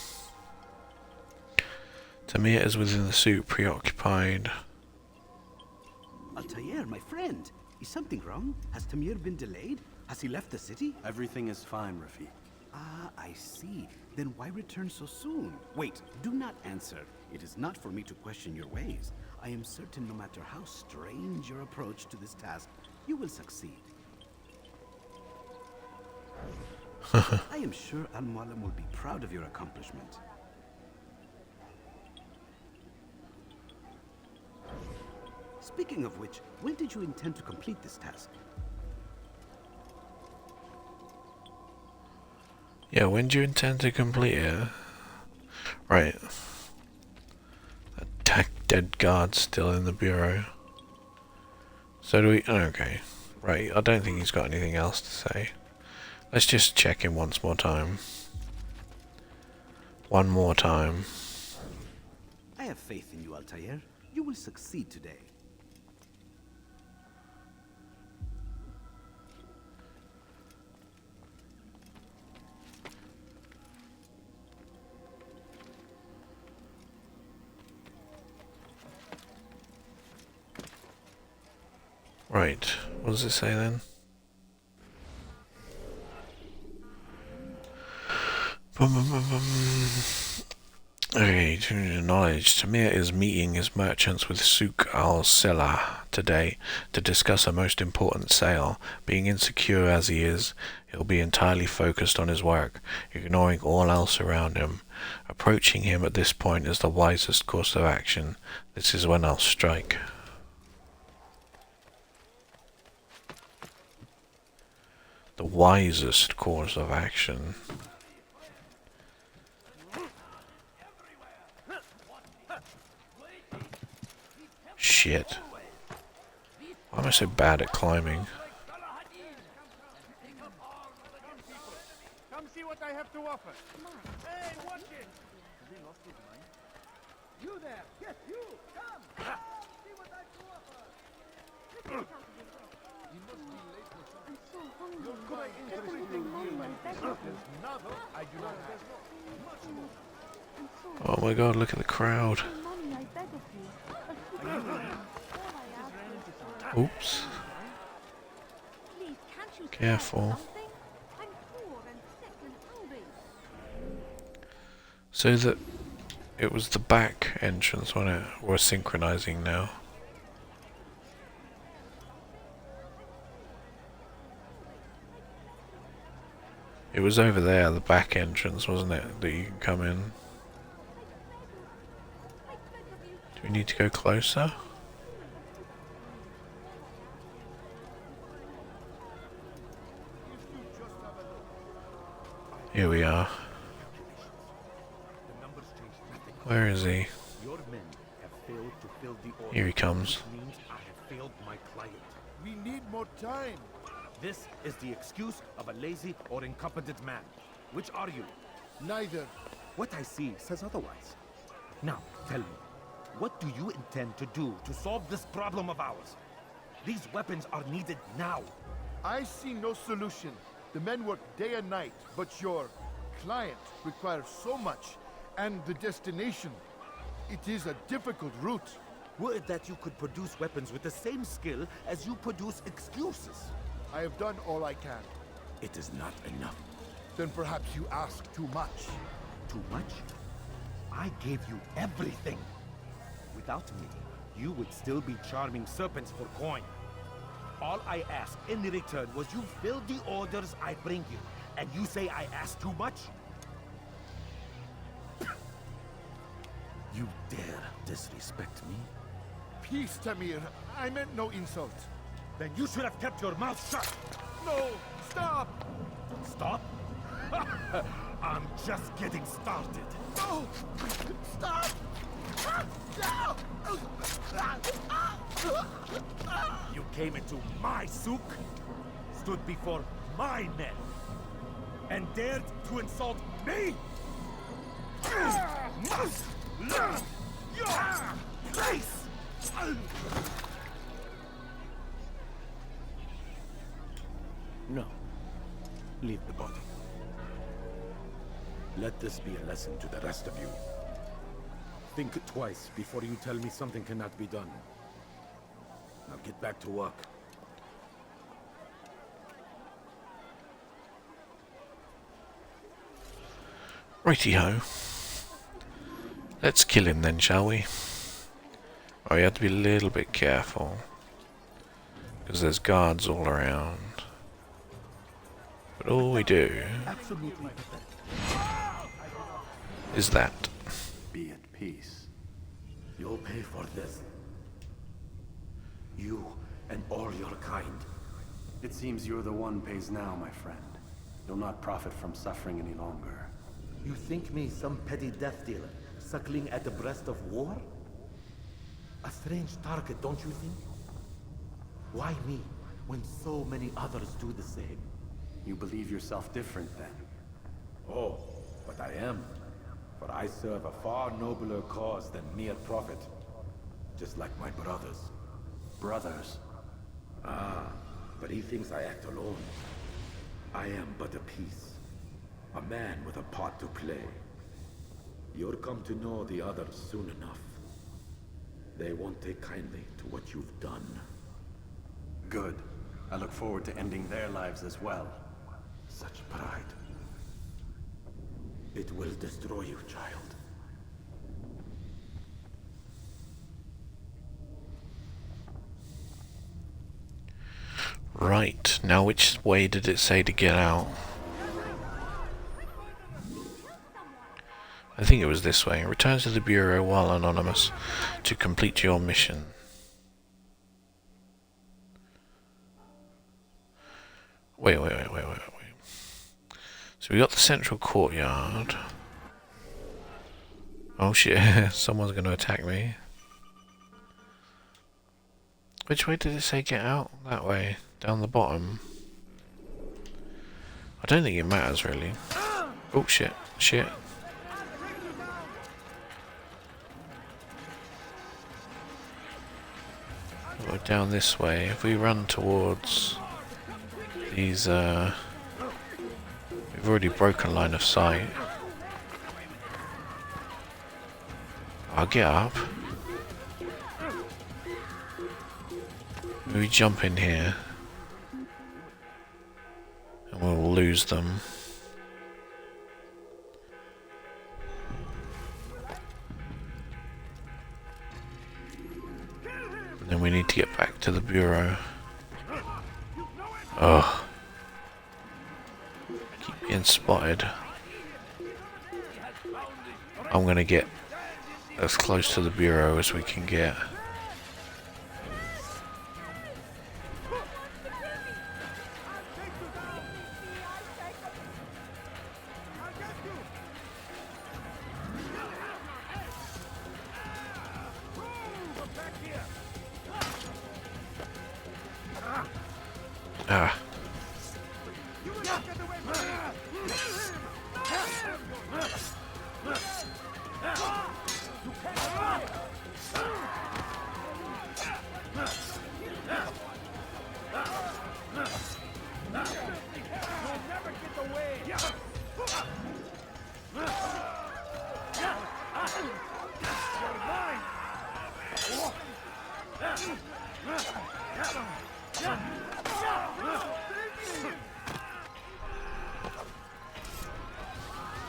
S1: Tamir is within the suit, preoccupied.
S16: Altair, my friend. Is something wrong? Has Tamir been delayed? Has he left the city?
S10: Everything is fine, Rafik.
S16: Ah, I see. Then why return so soon? Wait, do not answer. It is not for me to question your ways. I am certain no matter how strange your approach to this task, you will succeed. I am sure Al-Mualim will be proud of your accomplishment. Speaking of which, when did you intend to complete this task?
S1: Yeah, when do you intend to complete it? Right. Attack dead guards still in the bureau. So do we... okay. Right, I don't think he's got anything else to say. Let's just check him once more time. One more time.
S16: I have faith in you, Altair. You will succeed today.
S1: Right, what does it say then? Okay, to knowledge, Tamir is meeting his merchants with Souk al-Selah today to discuss a most important sale. Being insecure as he is, he'll be entirely focused on his work, ignoring all else around him. Approaching him at this point is the wisest course of action. This is when I'll strike. The wisest course of action. Shit. Why am I so bad at climbing?
S13: Come see what I have to offer. Hey, watch it! Has he lost his mind? You there! Yes, you! Come! See what I have to offer! You must be late for something.
S15: I'm so hungry.
S13: You're quite interesting
S15: Everything
S13: here, my
S15: Mommy,
S13: friend.
S15: I beg of you.
S13: There's nothing I do not have. Much more.
S15: I'm so
S1: Oh my god, look at the crowd.
S15: Mommy, I beg of you. All I ask is
S1: Oops.
S15: please, can't you
S1: Careful.
S15: something? I'm poor and sick and hungry.
S1: So that it was the back entrance when we're synchronizing now. It was over there, the back entrance, wasn't it, that you can come in? Do we need to go closer? Here we are. Where is he?
S9: Your men have failed to fill the order.
S1: Here he comes.
S9: Which means I have failed my client.
S14: We need more time.
S9: This is the excuse of a lazy or incompetent man. Which are you?
S14: Neither.
S9: What I see says otherwise. Now, tell me, what do you intend to do to solve this problem of ours? These weapons are needed now.
S14: I see no solution. The men work day and night, but your client requires so much, and the destination. It is a difficult route.
S9: Were it that you could produce weapons with the same skill as you produce excuses.
S14: I have done all I can.
S9: It is not enough.
S14: Then perhaps you ask too much.
S9: Too much? I gave you everything. Without me, you would still be charming serpents for coin. All I ask in return was you fill the orders I bring you. And you say I ask too much? You dare disrespect me?
S14: Peace, Tamir. I meant no insult.
S9: Then you should have kept your mouth shut.
S14: No! Stop!
S9: Stop? I'm just getting started.
S14: No! Stop! No!
S9: You came into my souk, stood before my men, and dared to insult me? Must learn your place! No. Leave the body. Let this be a lesson to the rest of you. Think twice before you tell me something cannot be done. Now get back to work.
S1: Righty-ho. Let's kill him then, shall we? Oh, you have to be a little bit careful. Because there's guards all around. But all we do
S9: Absolutely.
S1: is that.
S10: Be at peace.
S9: You'll pay for this. You and all your kind.
S10: It seems you're the one pays now, my friend. You'll not profit from suffering any longer.
S9: You think me some petty death dealer, suckling at the breast of war? A strange target, don't you think? Why me? when so many others do the same?
S10: You believe yourself different then?
S19: Oh, but I am. For I serve a far nobler cause than mere profit. Just like my brothers.
S10: Brothers?
S19: Ah, but he thinks I act alone. I am but a piece. A man with a part to play. You'll come to know the others soon enough. They won't take kindly to what you've done.
S10: Good. I look forward to ending their lives as well.
S19: Such pride. It will destroy you, child.
S1: Right, now which way did it say to get out? I think it was this way. Return to the Bureau while anonymous to complete your mission. Wait. So we got the central courtyard. Oh shit, someone's going to attack me. Which way did it say get out? That way, down the bottom. I don't think it matters really. Oh shit. We're down this way. If we run towards these, we've already broken line of sight. I'll get up. We jump in here, and we'll lose them. And then we need to get back to the Bureau. Ugh. Keep getting spotted. I'm gonna get as close to the Bureau as we can get. Ah.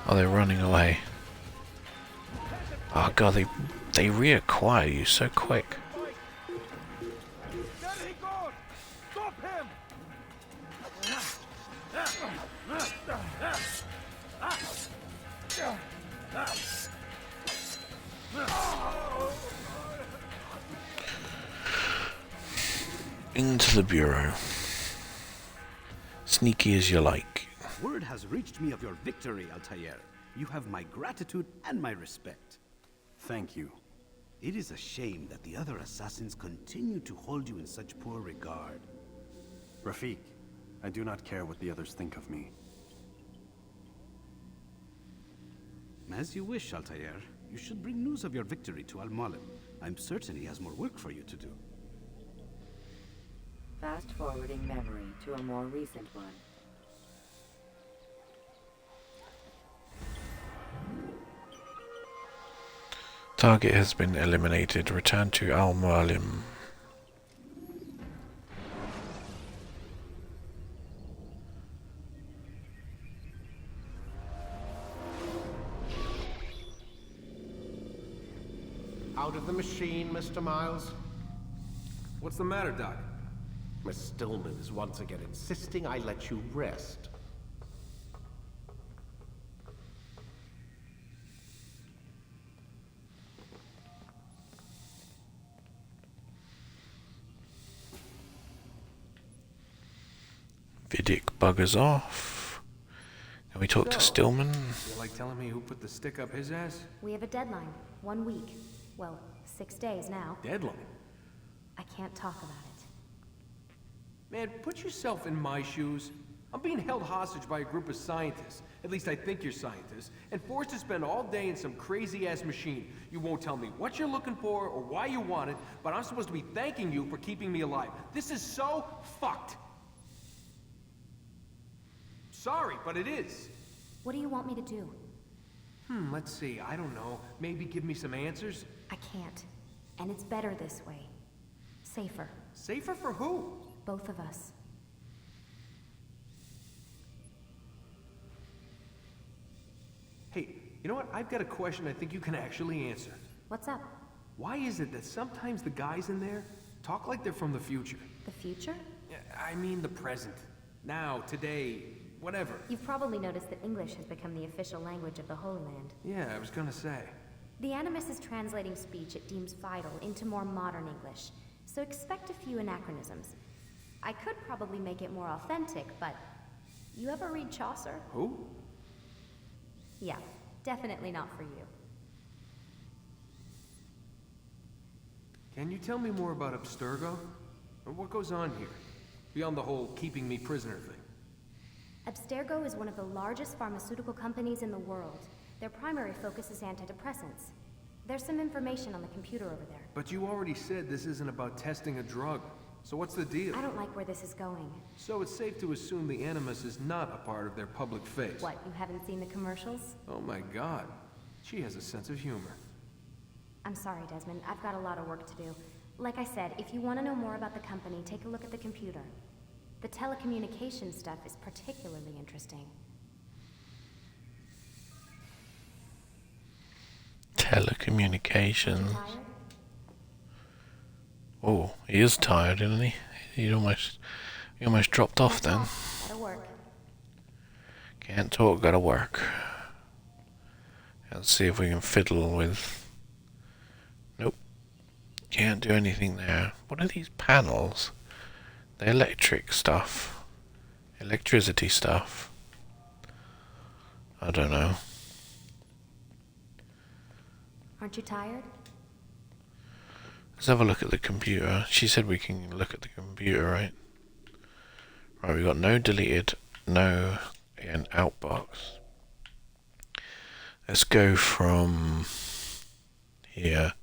S1: Oh, they're running away. Oh god, they reacquire you so quick. Into the Bureau. Sneaky as you like.
S16: Word has reached me of your victory, Altair. You have my gratitude and my respect.
S10: Thank you.
S16: It is a shame that the other assassins continue to hold you in such poor regard.
S10: Rafik, I do not care what the others think of me.
S16: As you wish, Altair. You should bring news of your victory to Al-Mualim. I'm certain he has more work for you to do.
S6: Fast-forwarding memory to a more recent one.
S1: Target has been eliminated. Return to Al-Mualim.
S4: Out of the machine, Mr. Miles.
S5: What's the matter, Doc?
S4: Miss Stillman is once again insisting I let you rest.
S1: Vidic buggers off. Can we talk to Stillman?
S5: You like telling me who put the stick up his ass?
S3: We have a deadline. 1 week. Well, 6 days now.
S5: Deadline?
S3: I can't talk about it.
S5: Man, put yourself in my shoes. I'm being held hostage by a group of scientists. At least I think you're scientists. And forced to spend all day in some crazy-ass machine. You won't tell me what you're looking for or why you want it, but I'm supposed to be thanking you for keeping me alive. This is so fucked. Sorry, but it is.
S3: What do you want me to do?
S5: Let's see. I don't know. Maybe give me some answers?
S3: I can't. And it's better this way. Safer.
S5: Safer for who?
S3: Both of us.
S5: Hey, you know what? I've got a question I think you can actually answer.
S3: What's up?
S5: Why is it that sometimes the guys in there talk like they're from the future?
S3: The future?
S5: I mean the present. Now, today, whatever.
S3: You've probably noticed that English has become the official language of the Holy Land.
S5: Yeah, I was gonna say.
S3: The Animus is translating speech it deems vital into more modern English, so expect a few anachronisms. I could probably make it more authentic, but... You ever read Chaucer?
S5: Who?
S3: Yeah, definitely not for you.
S5: Can you tell me more about Abstergo? And what goes on here? Beyond the whole keeping me prisoner thing.
S3: Abstergo is one of the largest pharmaceutical companies in the world. Their primary focus is antidepressants. There's some information on the computer over there.
S5: But you already said this isn't about testing a drug. So what's the deal?
S3: I don't like where this is going.
S5: So it's safe to assume the Animus is not a part of their public face.
S3: What, you haven't seen the commercials?
S5: Oh my god. She has a sense of humor.
S3: I'm sorry, Desmond. I've got a lot of work to do. Like I said, if you want to know more about the company, take a look at the computer. The telecommunication stuff is particularly interesting.
S1: Telecommunications. Oh, he is tired, isn't he? He almost dropped off then.
S3: Gotta work.
S1: Can't talk, gotta work. Let's see if we can fiddle with... Nope. Can't do anything there. What are these panels? The electric stuff. Electricity stuff. I don't know.
S3: Aren't you tired?
S1: Let's have a look at the computer. She said we can look at the computer, right? Right, we got no deleted, no an outbox. Let's go from here.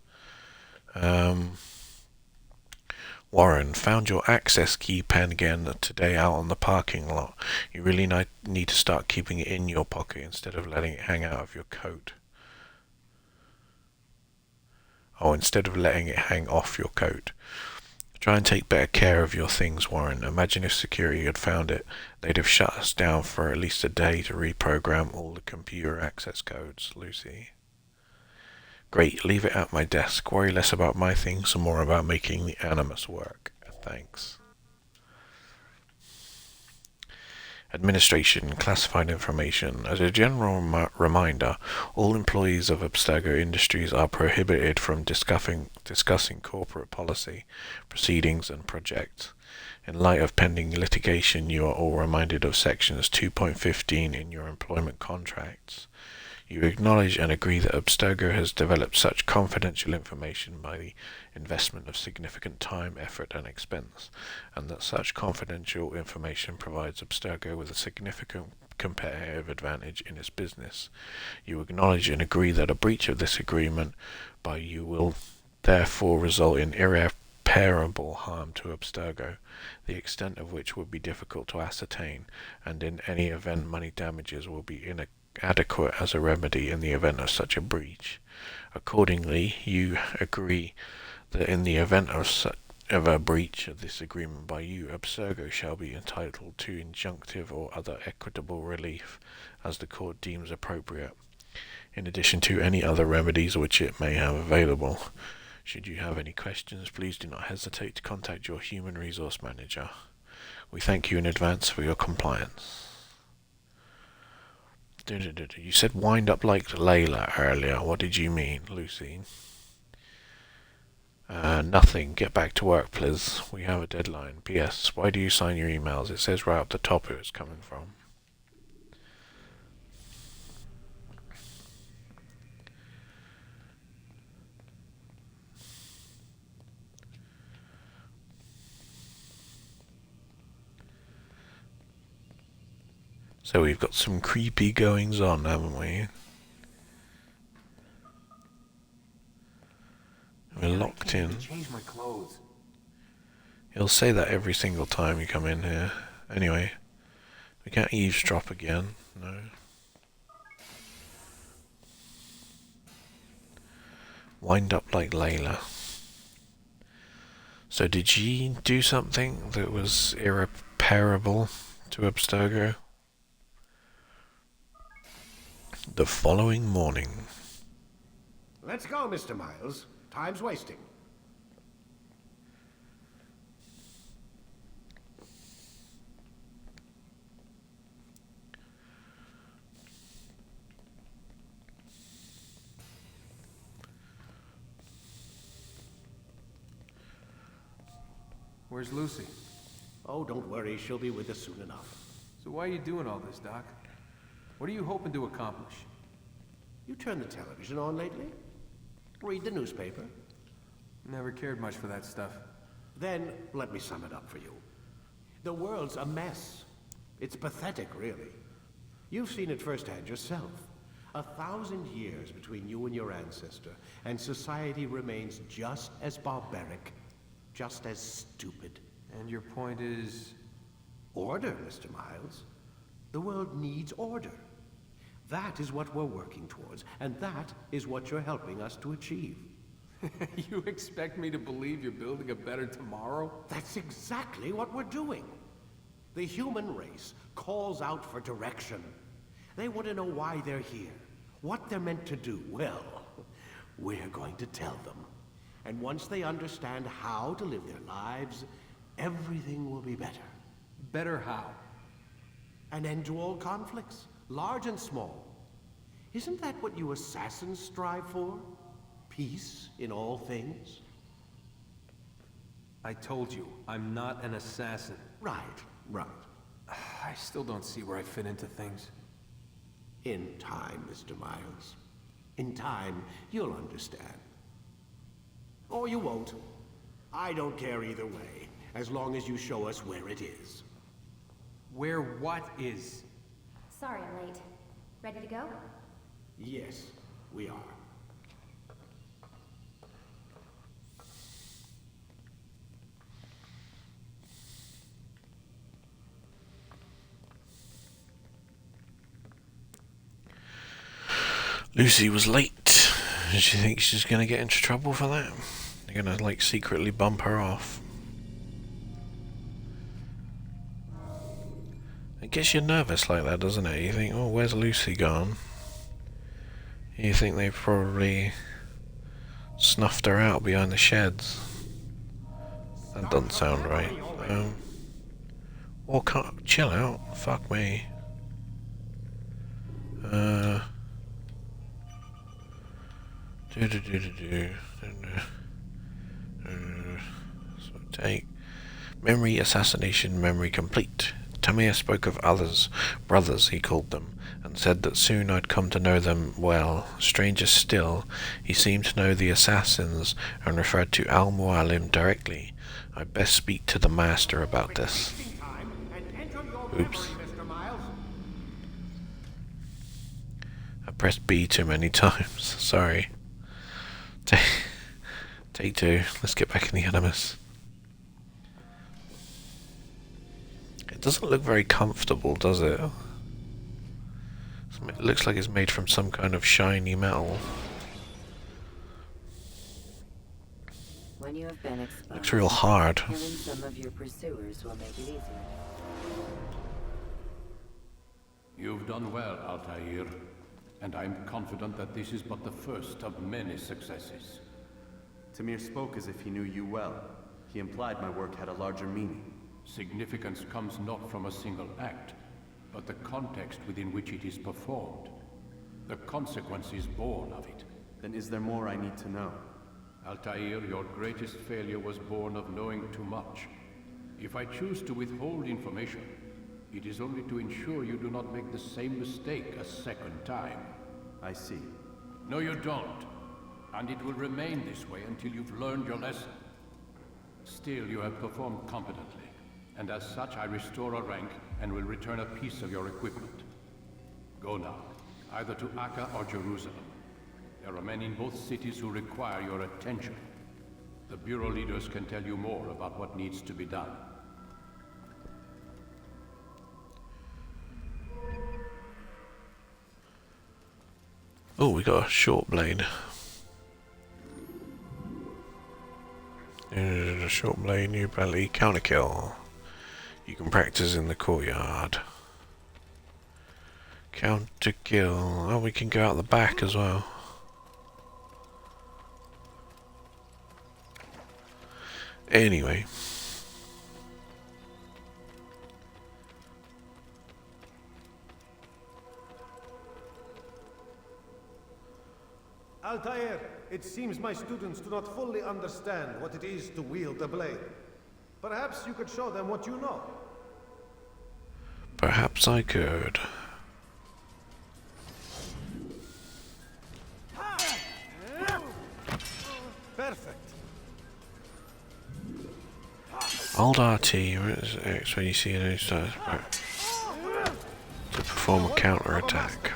S1: Warren, found your access key pen again today out on the parking lot. You really need to start keeping it in your pocket instead of letting it hang out of your coat. Oh, instead of letting it hang off your coat. Try and take better care of your things, Warren. Imagine if security had found it. They'd have shut us down for at least a day to reprogram all the computer access codes, Lucy. Great, leave it at my desk. Worry less about my things and more about making the Animus work. Thanks. Administration, classified information. As a general reminder, all employees of Abstergo Industries are prohibited from discussing corporate policy, proceedings and projects. In light of pending litigation, you are all reminded of sections 2.15 in your employment contracts. You acknowledge and agree that Abstergo has developed such confidential information by the investment of significant time, effort and expense, and that such confidential information provides Abstergo with a significant competitive advantage in its business. You acknowledge and agree that a breach of this agreement by you will therefore result in irreparable harm to Abstergo, the extent of which would be difficult to ascertain, and in any event money damages will be inadequate as a remedy in the event of such a breach. Accordingly, you agree that in the event of a breach of this agreement by you, Abstergo shall be entitled to injunctive or other equitable relief as the court deems appropriate, in addition to any other remedies which it may have available. Should you have any questions, please do not hesitate to contact your human resource manager. We thank you in advance for your compliance. You said wind up like Layla earlier. What did you mean, Lucy? Nothing. Get back to work, please. We have a deadline. P.S. Why do you sign your emails? It says right up the top who it's coming from. So we've got some creepy goings on, haven't we? We're locked in.
S5: Change my clothes.
S1: He'll say that every single time you come in here. Anyway, we can't eavesdrop again. No. Wind up like Layla. So did she do something that was irreparable to Abstergo? The following morning.
S4: Let's go, Mr. Miles. Time's wasting.
S5: Where's Lucy?
S4: Oh, don't worry. She'll be with us soon enough.
S5: So why are you doing all this, Doc? What are you hoping to accomplish?
S4: You turned the television on lately? Read the newspaper?
S5: Never cared much for that stuff.
S4: Then, let me sum it up for you. The world's a mess. It's pathetic, really. You've seen it firsthand yourself. 1,000 years between you and your ancestor, and society remains just as barbaric, just as stupid.
S5: And your point is?
S4: Order, Mr. Miles. The world needs order. That is what we're working towards, and that is what you're helping us to achieve.
S5: You expect me to believe you're building a better tomorrow?
S4: That's exactly what we're doing. The human race calls out for direction. They want to know why they're here, what they're meant to do. Well, we're going to tell them. And once they understand how to live their lives, everything will be better.
S5: Better how?
S4: An end to all conflicts, large and small. Isn't that what you assassins strive for? Peace in all things?
S5: I told you, I'm not an assassin.
S4: Right.
S5: I still don't see where I fit into things.
S4: In time, Mr. Miles. In time, you'll understand. Or you won't. I don't care either way, as long as you show us where it is.
S5: Where what is?
S3: Sorry I'm late. Ready to go?
S4: Yes, we are.
S1: Lucy was late. Does she think she's gonna get into trouble for that? They're gonna, like, secretly bump her off. It gets you nervous like that, doesn't it? You think, oh, where's Lucy gone? You think they've probably snuffed her out behind the sheds. That doesn't sound right. Or can't chill out. Fuck me. So take memory assassination, memory complete. Tamir spoke of others, brothers he called them, and said that soon I'd come to know them well. Stranger still, he seemed to know the assassins and referred to Al Mualim directly. I'd best speak to the master about this. Oops. I pressed B too many times. Sorry. Take two. Let's get back in the Animus. It doesn't look very comfortable, does it? It looks like it's made from some kind of shiny metal.
S6: When you have been exposed,
S1: looks real hard.
S6: killing some of your pursuers will make it easier.
S12: You've done well, Altair, and I'm confident that this is but the first of many successes.
S10: Tamir spoke as if he knew you well. He implied my work had a larger meaning.
S12: Significance comes not from a single act, but the context within which it is performed. The consequences born of it.
S10: Then is there more I need to know?
S12: Altair, your greatest failure was born of knowing too much. If I choose to withhold information, it is only to ensure you do not make the same mistake a second time.
S10: I see.
S12: No, you don't. And it will remain this way until you've learned your lesson. Still, you have performed competently, and as such I restore a rank and will return a piece of your equipment. Go now, either to Akka or Jerusalem. There are men in both cities who require your attention. The Bureau leaders can tell you more about what needs to be done.
S1: Oh, we got a short blade. A short blade, new belly, counter kill. You can practice in the courtyard. Counter kill. Oh, we can go out the back as well. Anyway.
S9: Altair, it seems my students do not fully understand what it is to wield a blade. Perhaps you could show them what you know.
S1: Perhaps I could.
S9: Perfect.
S1: Hold RT X when you see an to perform a counter attack.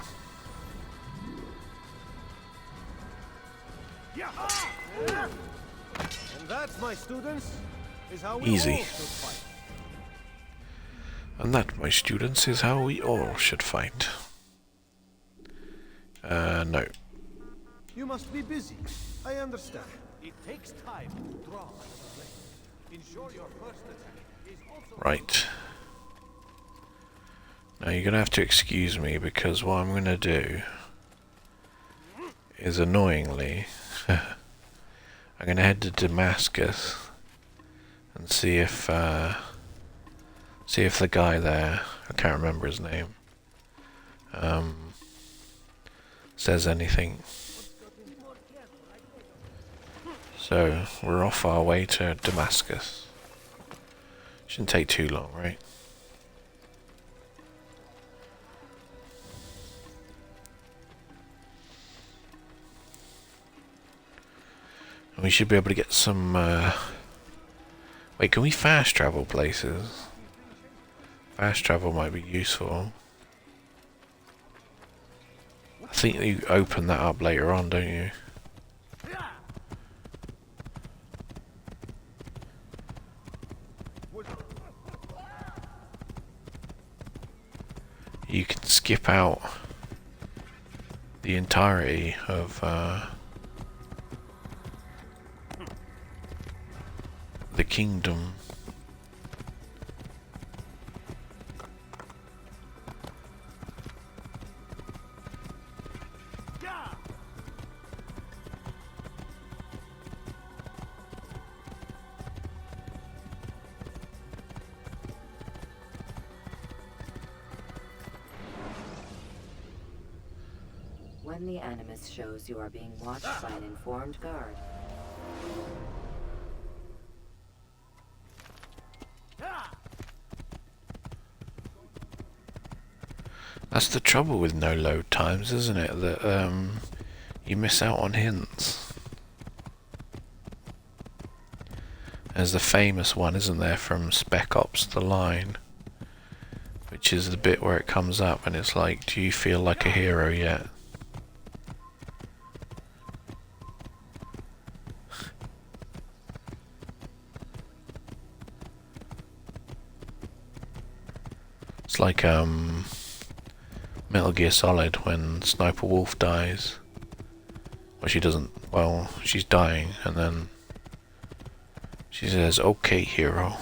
S9: And that, my students, is how we
S1: Easy.
S9: all should fight.
S1: And that, my students, is how we all should fight. No.
S9: You must be busy. I understand. It takes time to draw another blade. Ensure your first attack is also...
S1: Right. Now you're gonna have to excuse me because what I'm gonna do is annoyingly I'm gonna head to Damascus and see if the guy there, I can't remember his name, says anything. So we're off our way to Damascus. Shouldn't take too long, right? And we should be able to get some wait, can we fast travel places? Fast travel might be useful. I think you open that up later on, don't you? You can skip out the entirety of the kingdom.
S6: When the Animus shows you are being watched by an informed guard,
S1: That's the trouble with no load times, isn't it? That you miss out on hints. There's the famous one, isn't there, from Spec Ops: The Line, which is the bit where it comes up and it's like, do you feel like a hero yet? It's like Metal Gear Solid when Sniper Wolf dies. Well, she doesn't, well, she's dying and then she says, "Okay, hero."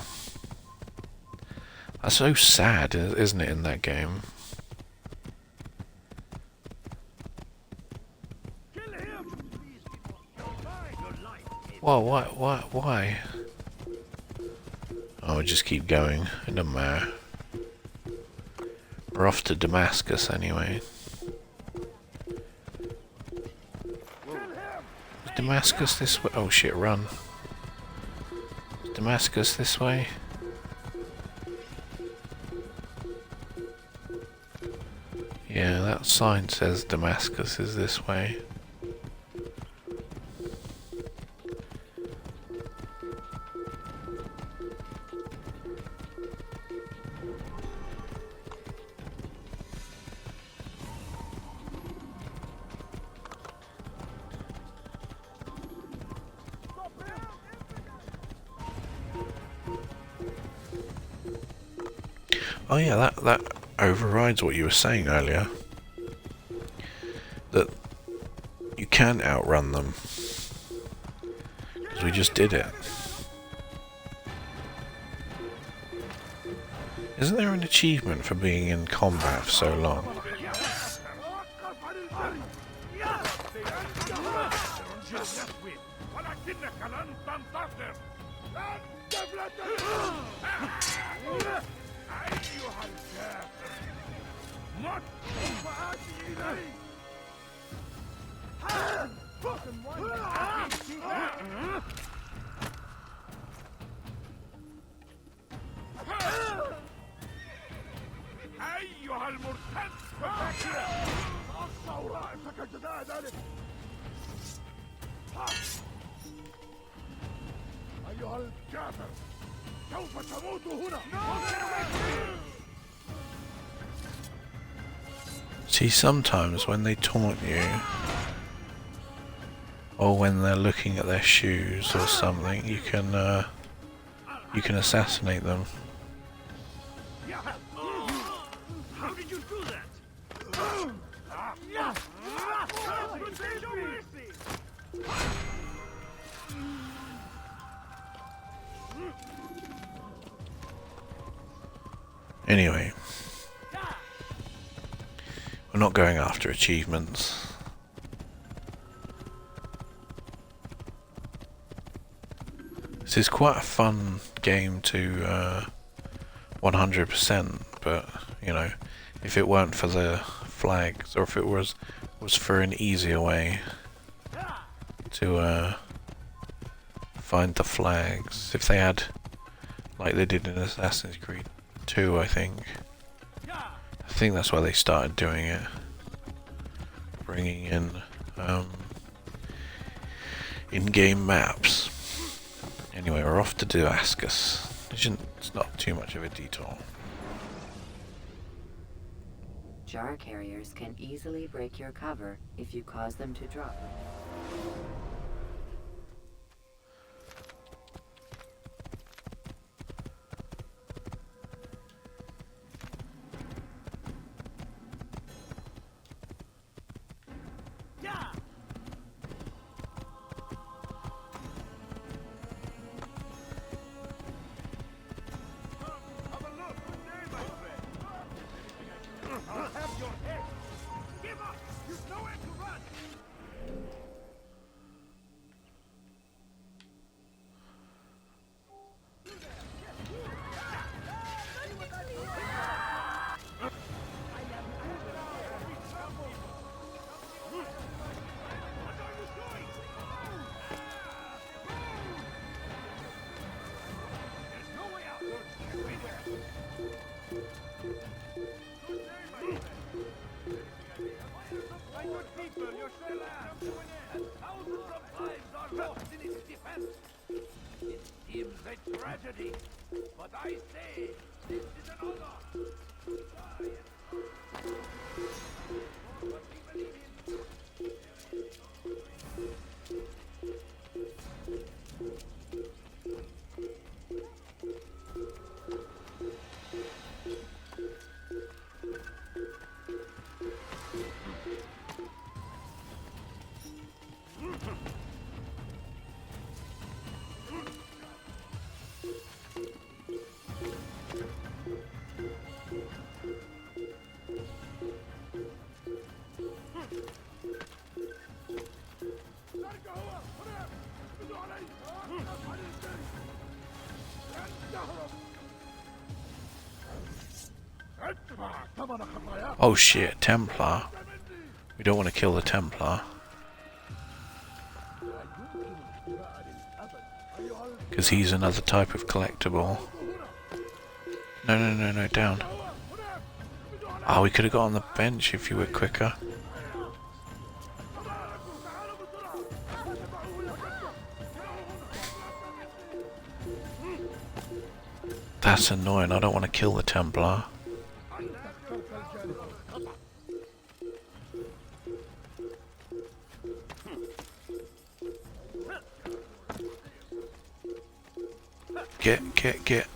S1: That's so sad, isn't it, in that game? Whoa, why? Oh, we'll just keep going, it doesn't matter. We're off to Damascus anyway. Is Damascus this way? Oh shit, run. Is Damascus this way? Yeah, that sign says Damascus is this way. Oh yeah, that overrides what you were saying earlier. That you can outrun them. Because we just did it. Isn't there an achievement for being in combat for so long?
S7: أيها المرتد رأيتك جزاء ذلك أيها الكافر سوف تموت هنا.
S1: See, sometimes when they taunt you, or when they're looking at their shoes or something, you can assassinate them.
S7: How did you do that?
S1: Anyway, we're not going after achievements. This is quite a fun game to 100%, but you know, if it weren't for the flags, or if it was for an easier way to find the flags, if they had, like they did in Assassin's Creed 2, I think that's why they started doing it, bringing in in-game maps. Anyway, we're off to Damascus. It's not too much of a detour.
S6: Jar carriers can easily break your cover if you cause them to drop.
S7: Tragedy, but I say this is an honor. What we believe in.
S1: Oh shit, Templar. We don't want to kill the Templar. Because he's another type of collectible. No, down. Ah, we could have got on the bench if you were quicker. That's annoying, I don't want to kill the Templar. Get.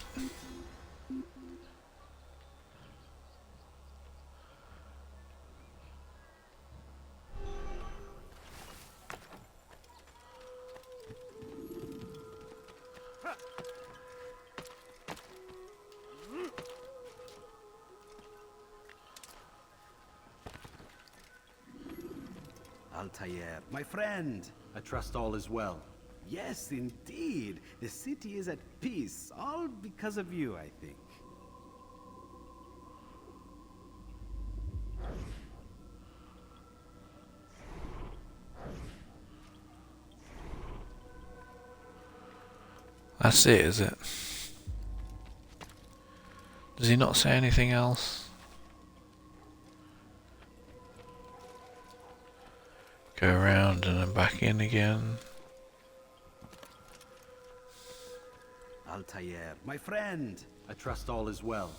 S16: Altair, my friend.
S10: I trust all is well.
S16: Yes, indeed. The city is at peace, all because of you, I think.
S1: That's it, is it? Does he not say anything else? Go around and then back in again.
S16: Altair, my friend.
S10: I trust all is well.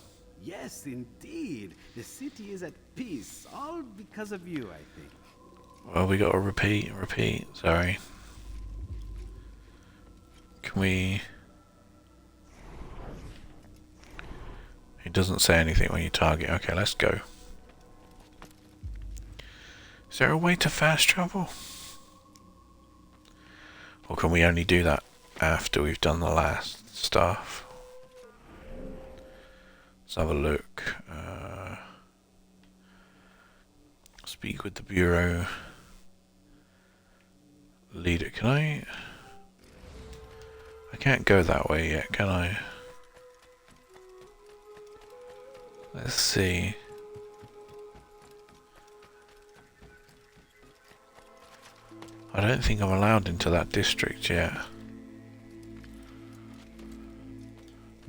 S16: Yes, indeed. The city is at peace, all because of you, I think.
S1: Well, we gotta repeat, sorry. Can we... He doesn't say anything when you target. Okay, let's go. Is there a way to fast travel? Or can we only do that after we've done the last stuff? Let's have a look. Speak with the Bureau leader. Can I can't go that way yet, can I? Let's see. I don't think I'm allowed into that district yet.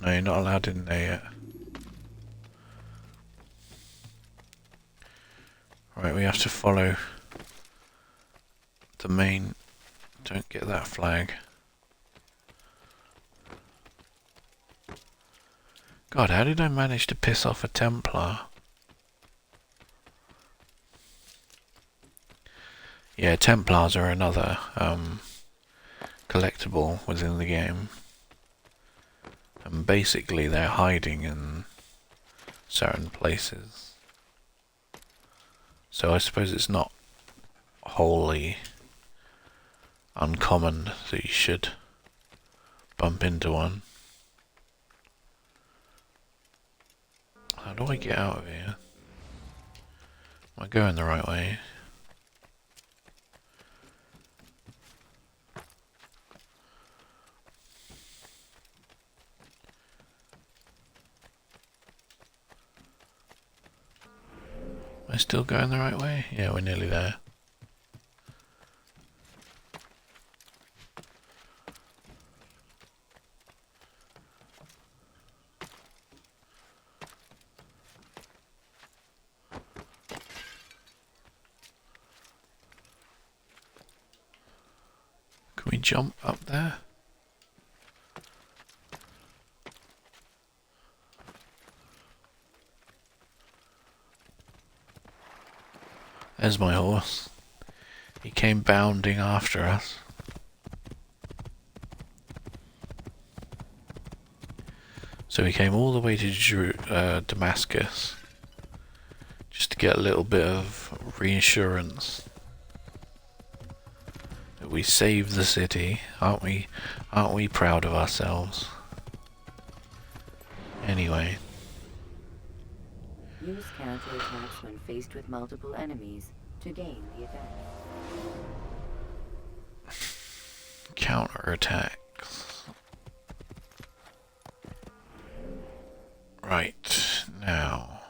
S1: No, you're not allowed in there yet. Right, we have to follow the main... Don't get that flag. God, how did I manage to piss off a Templar? Yeah, Templars are another collectible within the game. And basically they're hiding in certain places. So I suppose it's not wholly uncommon that you should bump into one. How do I get out of here? Am I going the right way? Am I still going the right way? Yeah, we're nearly there. Can we jump up there? There's my horse. He came bounding after us. So he came all the way to Damascus just to get a little bit of reassurance that we saved the city. Aren't we proud of ourselves? Anyway.
S6: Use counterattacks when faced with multiple enemies to gain the advantage.
S1: Counterattacks. Right, now.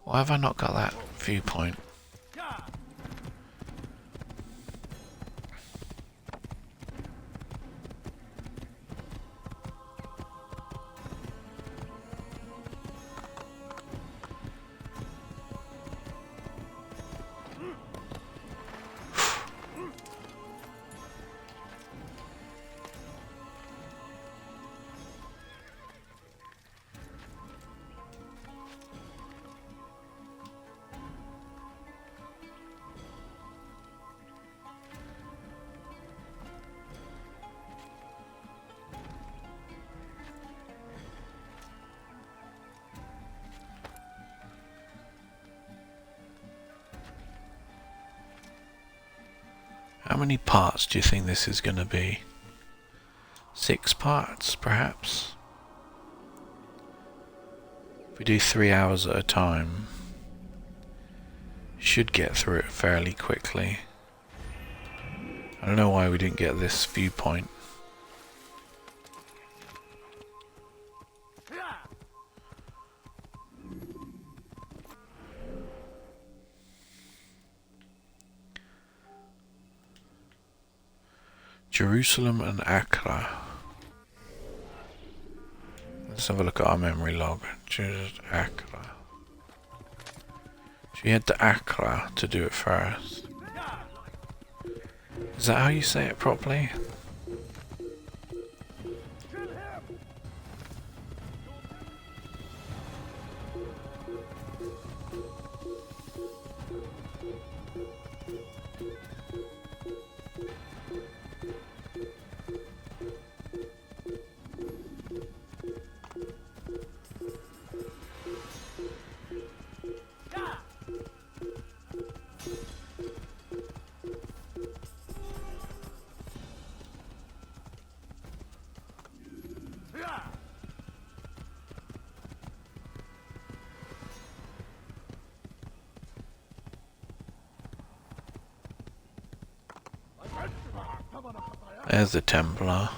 S1: Why have I not got that viewpoint? How many parts do you think this is going to be? 6 parts, perhaps? If we do 3 hours at a time, Should get through it fairly quickly. I don't know why we didn't get this viewpoint. Jerusalem and Accra. Let's have a look at our memory log. Just Accra. Should we head to Accra to do it first? Is that how you say it properly? There's the Templar.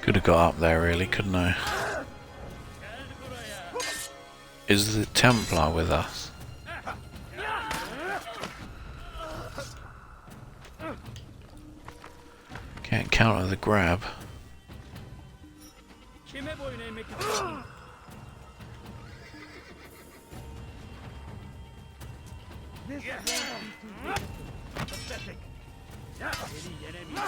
S1: Could have got up there really, couldn't I? Is the Templar with us? Can't counter the grab.
S7: Pathetic. Any enemy.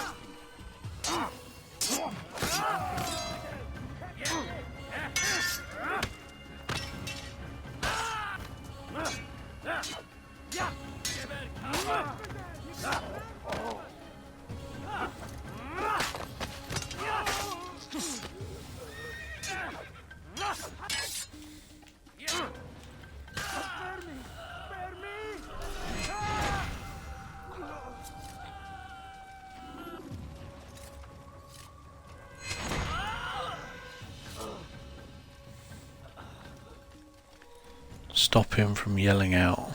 S1: Stop him from yelling out.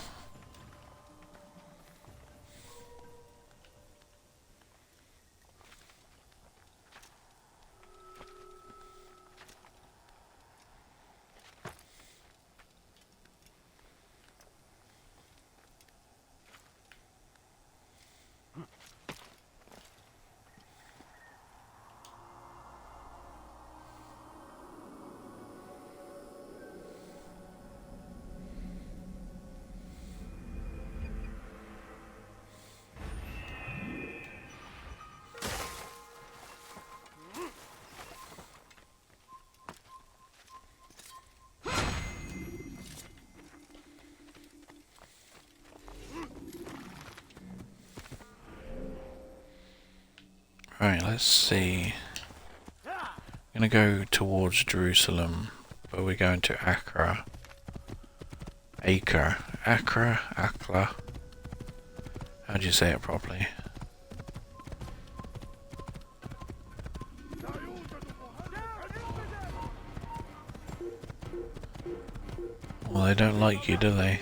S1: Right, let's see. I'm gonna go towards Jerusalem, but we're going to Accra. Accra. How do you say it properly? Well, they don't like you, do they?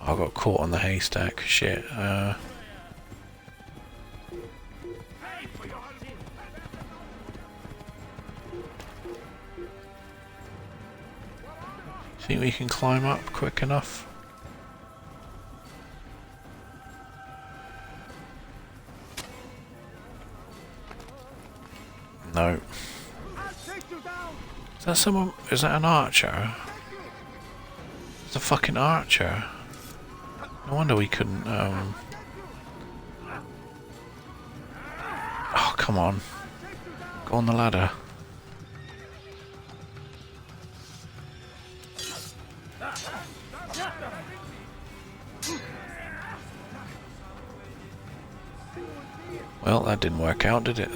S1: I got caught on the haystack. Shit. Think we can climb up quick enough? No. Is that someone? Is that an archer? It's a fucking archer. No wonder we couldn't, Oh, come come on. Go on the ladder. Well, that didn't work out, did it?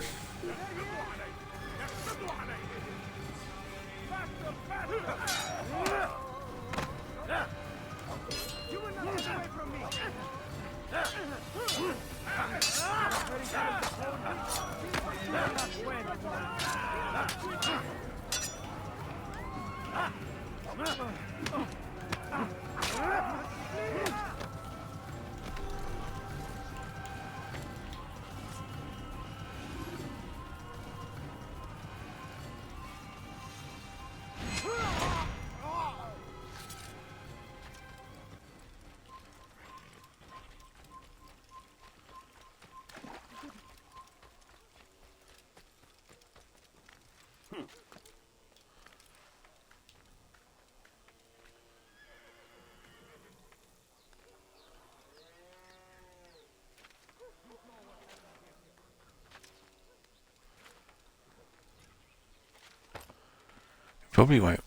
S1: Probably won't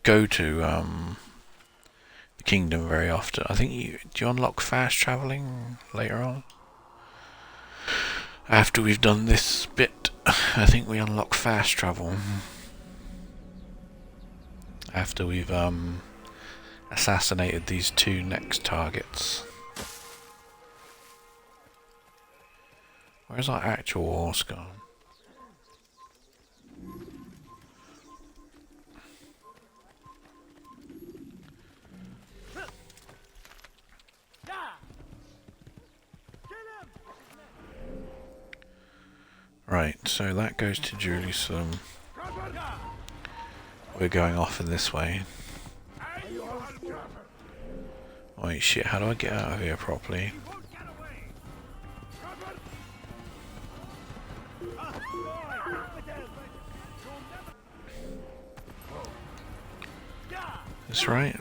S1: go to the kingdom very often. I think do you unlock fast traveling later on? After we've done this bit, I think we unlock fast travel. After we've assassinated these two next targets. Where's our actual horse gone? Right, so that goes to Jerusalem. We're going off in this way. Wait, shit, how do I get out of here properly? That's right.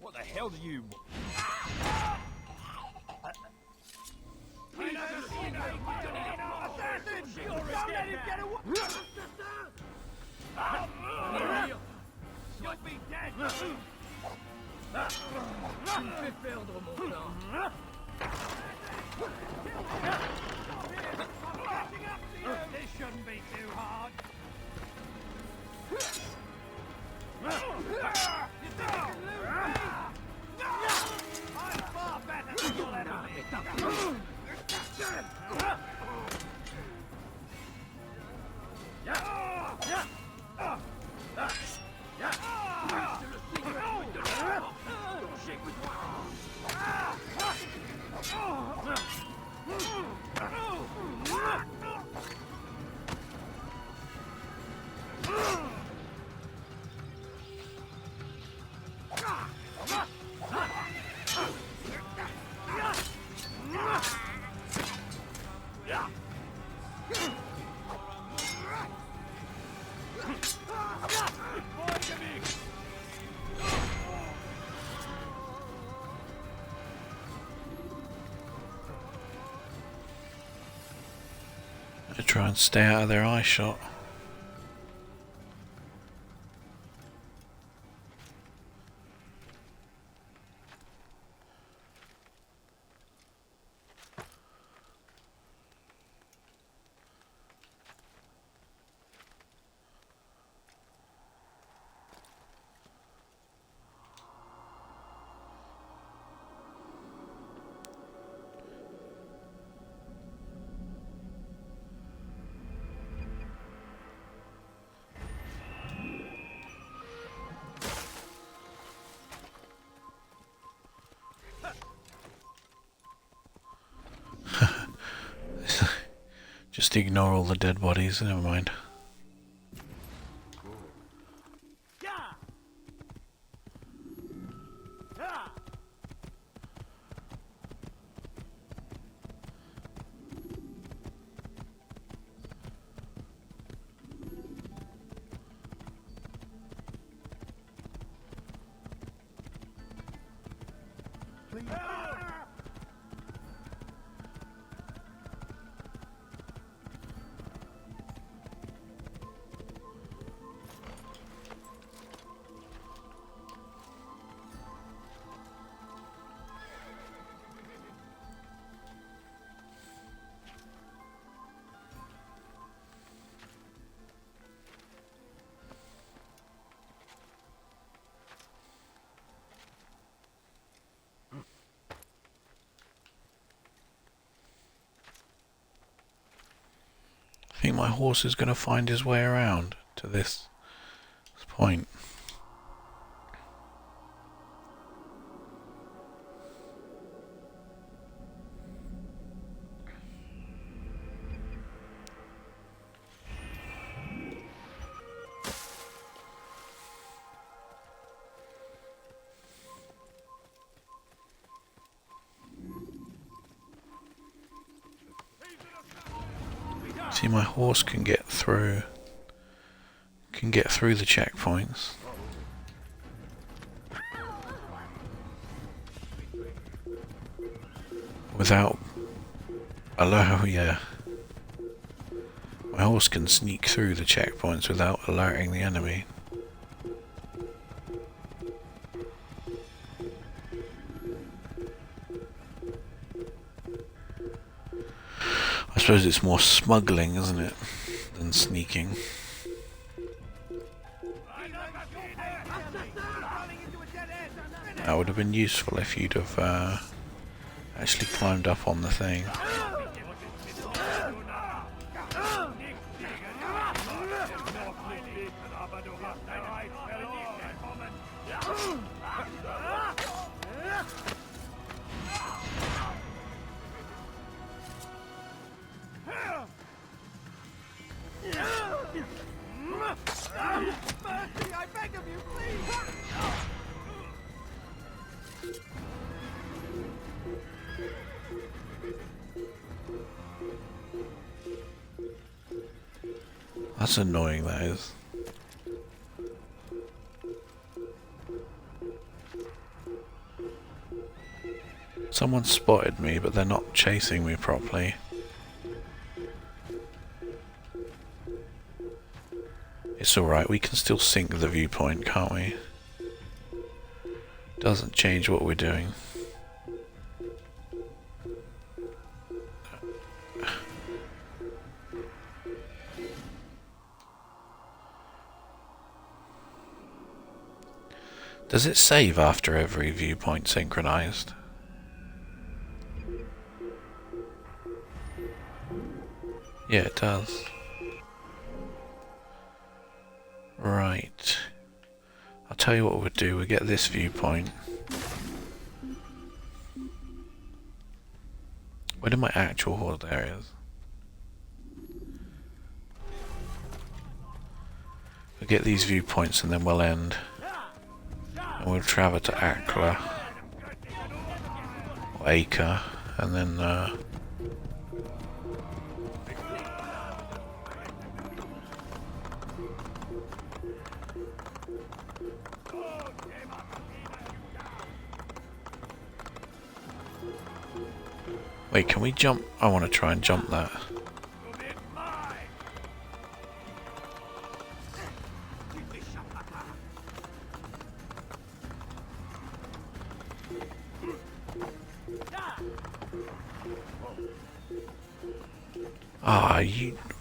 S7: What the hell do you... You'll be dead! This shouldn't be too hard. You think you can lose me? I'm far better than you'll ever be.
S1: To try and stay out of their eye shot. just ignore all the dead bodies, never mind. I think my horse is going to find his way around to this point. See, my horse can get through the checkpoints. Without yeah. My horse can sneak through the checkpoints without alerting the enemy. I suppose it's more smuggling, isn't it, than sneaking. That would have been useful if you'd have actually climbed up on the thing.
S7: Mercy, I beg of you, please!
S1: That's annoying, that is. Someone spotted me, but they're not chasing me properly. It's alright, we can still sync the viewpoint, can't we? Doesn't change what we're doing. Does it save after every viewpoint synchronized? Yeah, it does. Right. I'll tell you what we'll do. We'll get this viewpoint. Where did my actual horse? There it is. We'll get these viewpoints and then we'll end. And we'll travel to Akla. Or Acre. And then wait, can we jump? I want to try and jump that. Ah,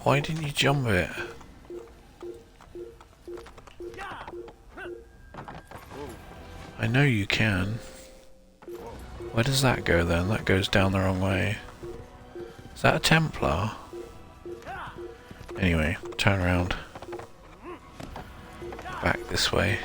S1: why didn't you jump it? I know you can. Where does that go then? That goes down the wrong way. Is that a Templar? Anyway, turn around. Back this way.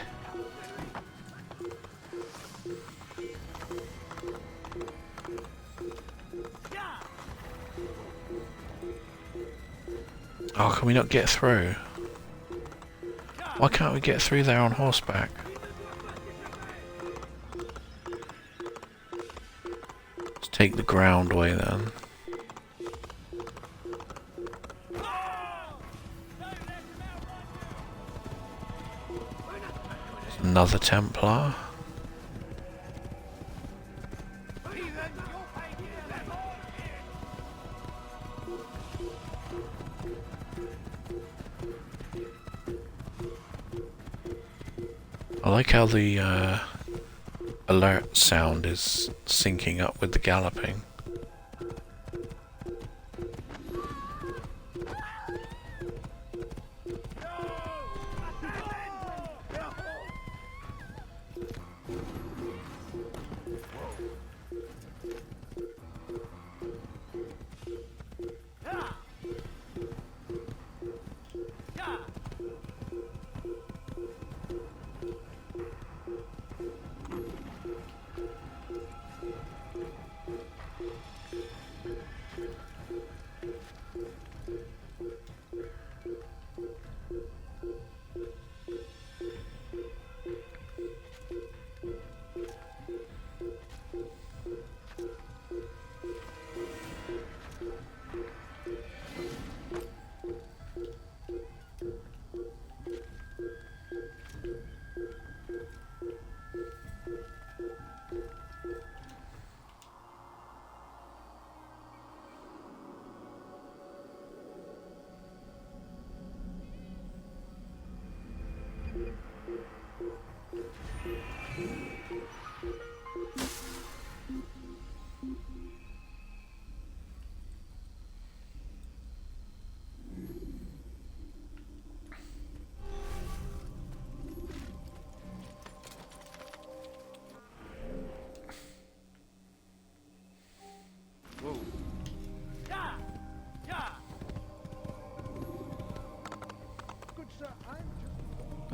S1: Oh, can we not get through? Why can't we get through there on horseback? Let's take the ground way then. Another Templar. I like how the alert sound is syncing up with the galloping.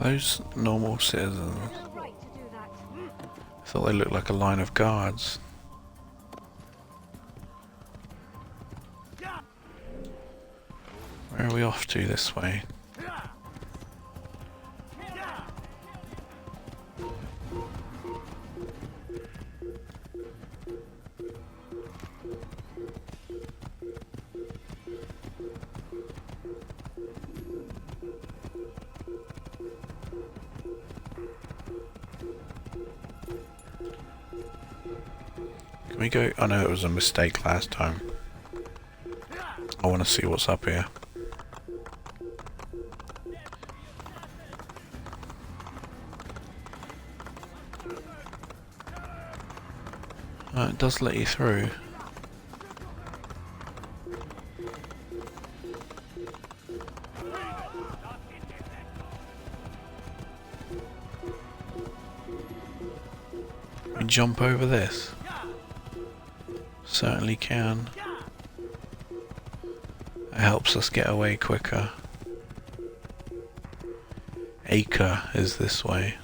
S1: Those normal citizens. I thought they looked like a line of guards. Where are we off to this way? Can we go? I know it was a mistake last time. I want to see what's up here. It does let you through. Can we jump over this? Certainly can. It helps us get away quicker. Acre is this way.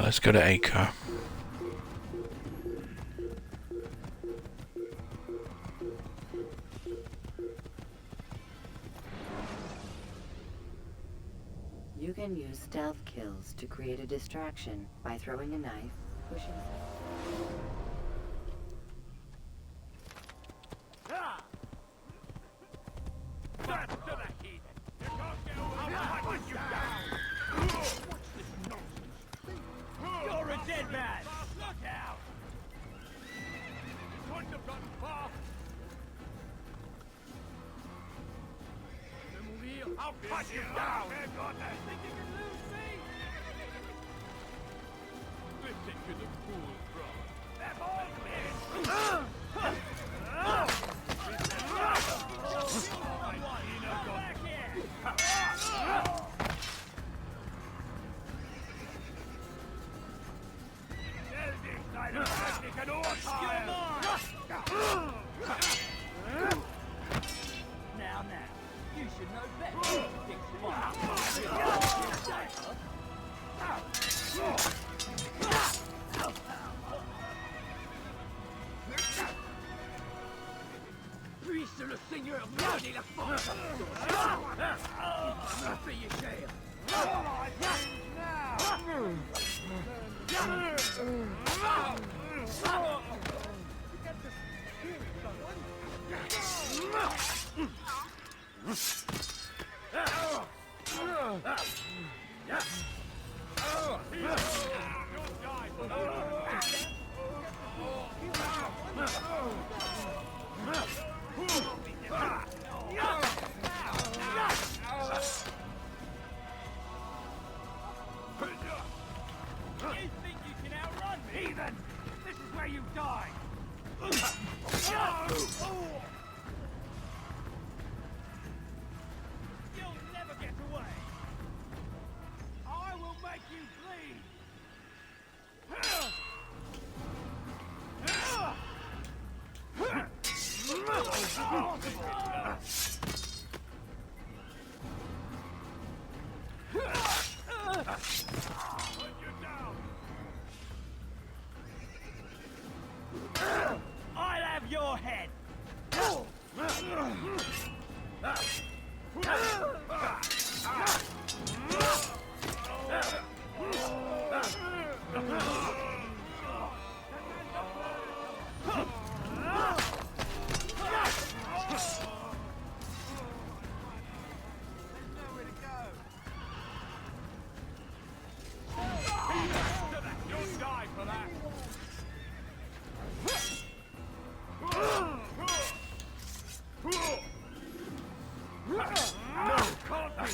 S1: let's go to Acre.
S6: You can use stealth kills to create a distraction by throwing a knife, pushing...
S7: You're a dead man! Look out! Couldn't have gotten far! I'll cut you down! Think you can lose me? Listen to the fool, bro. That's all Now, you should know better. Puisse le Seigneur donner la force. Il va me payer cher. You think you can outrun me? Heathen! This is where you die! You'll never get away! I will make you bleed! I'll have your head! You'll die for that! No, can't be!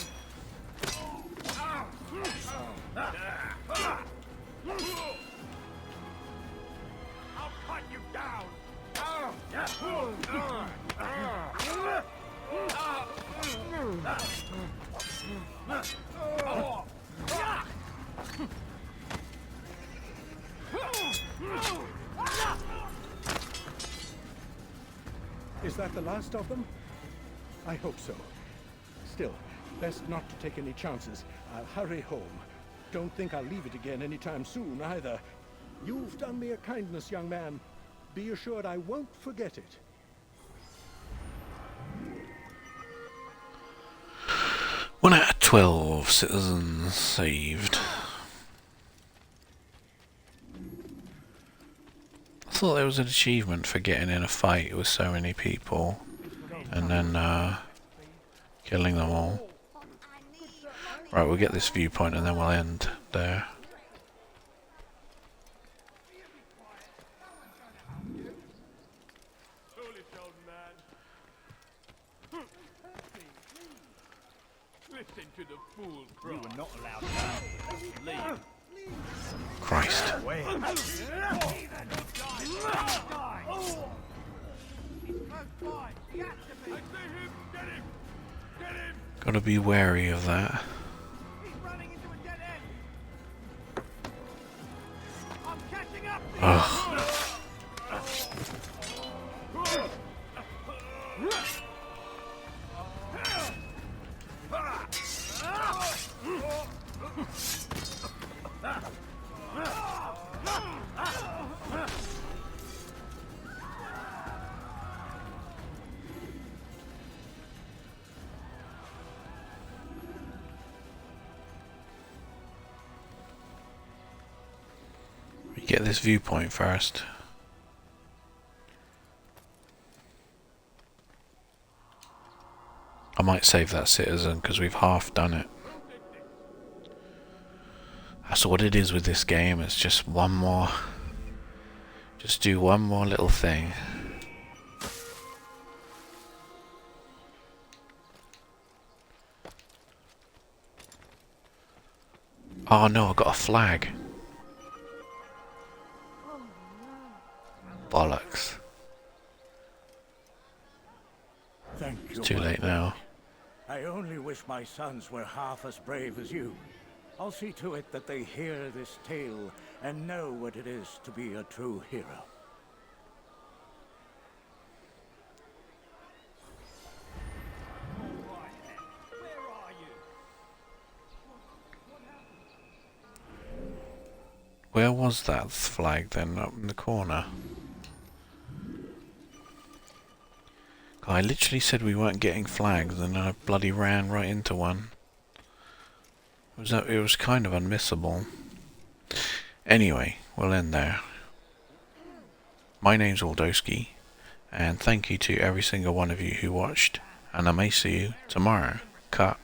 S7: I'll cut you down!
S4: Is that the last of them? I hope so. Still, best not to take any chances. I'll hurry home. Don't think I'll leave it again anytime soon, either. You've done me a kindness, young man. Be assured I won't forget it.
S1: One out of 12 citizens saved. I thought there was an achievement for getting in a fight with so many people and then killing them all. Right, we'll get this viewpoint and then we'll end there.
S7: Listen to the fool cry. You were not allowed to leave.
S1: Christ. Gotta be wary of that. Ugh. get this viewpoint first. I might save that citizen because we've half done it. That's what it is with this game. It's just one more. Just do one more little thing. Oh no, I got a flag. Bollocks.
S20: Thank you.
S1: It's too late now.
S20: I only wish my sons were half as brave as you. I'll see to it that they hear this tale and know what it is to be a true hero.
S1: Where was that flag then? Up in the corner? I literally said we weren't getting flags and I bloody ran right into one. It was kind of unmissable. Anyway, we'll end there. My name's Aldowski, and thank you to every single one of you who watched, and I may see you tomorrow. Cut.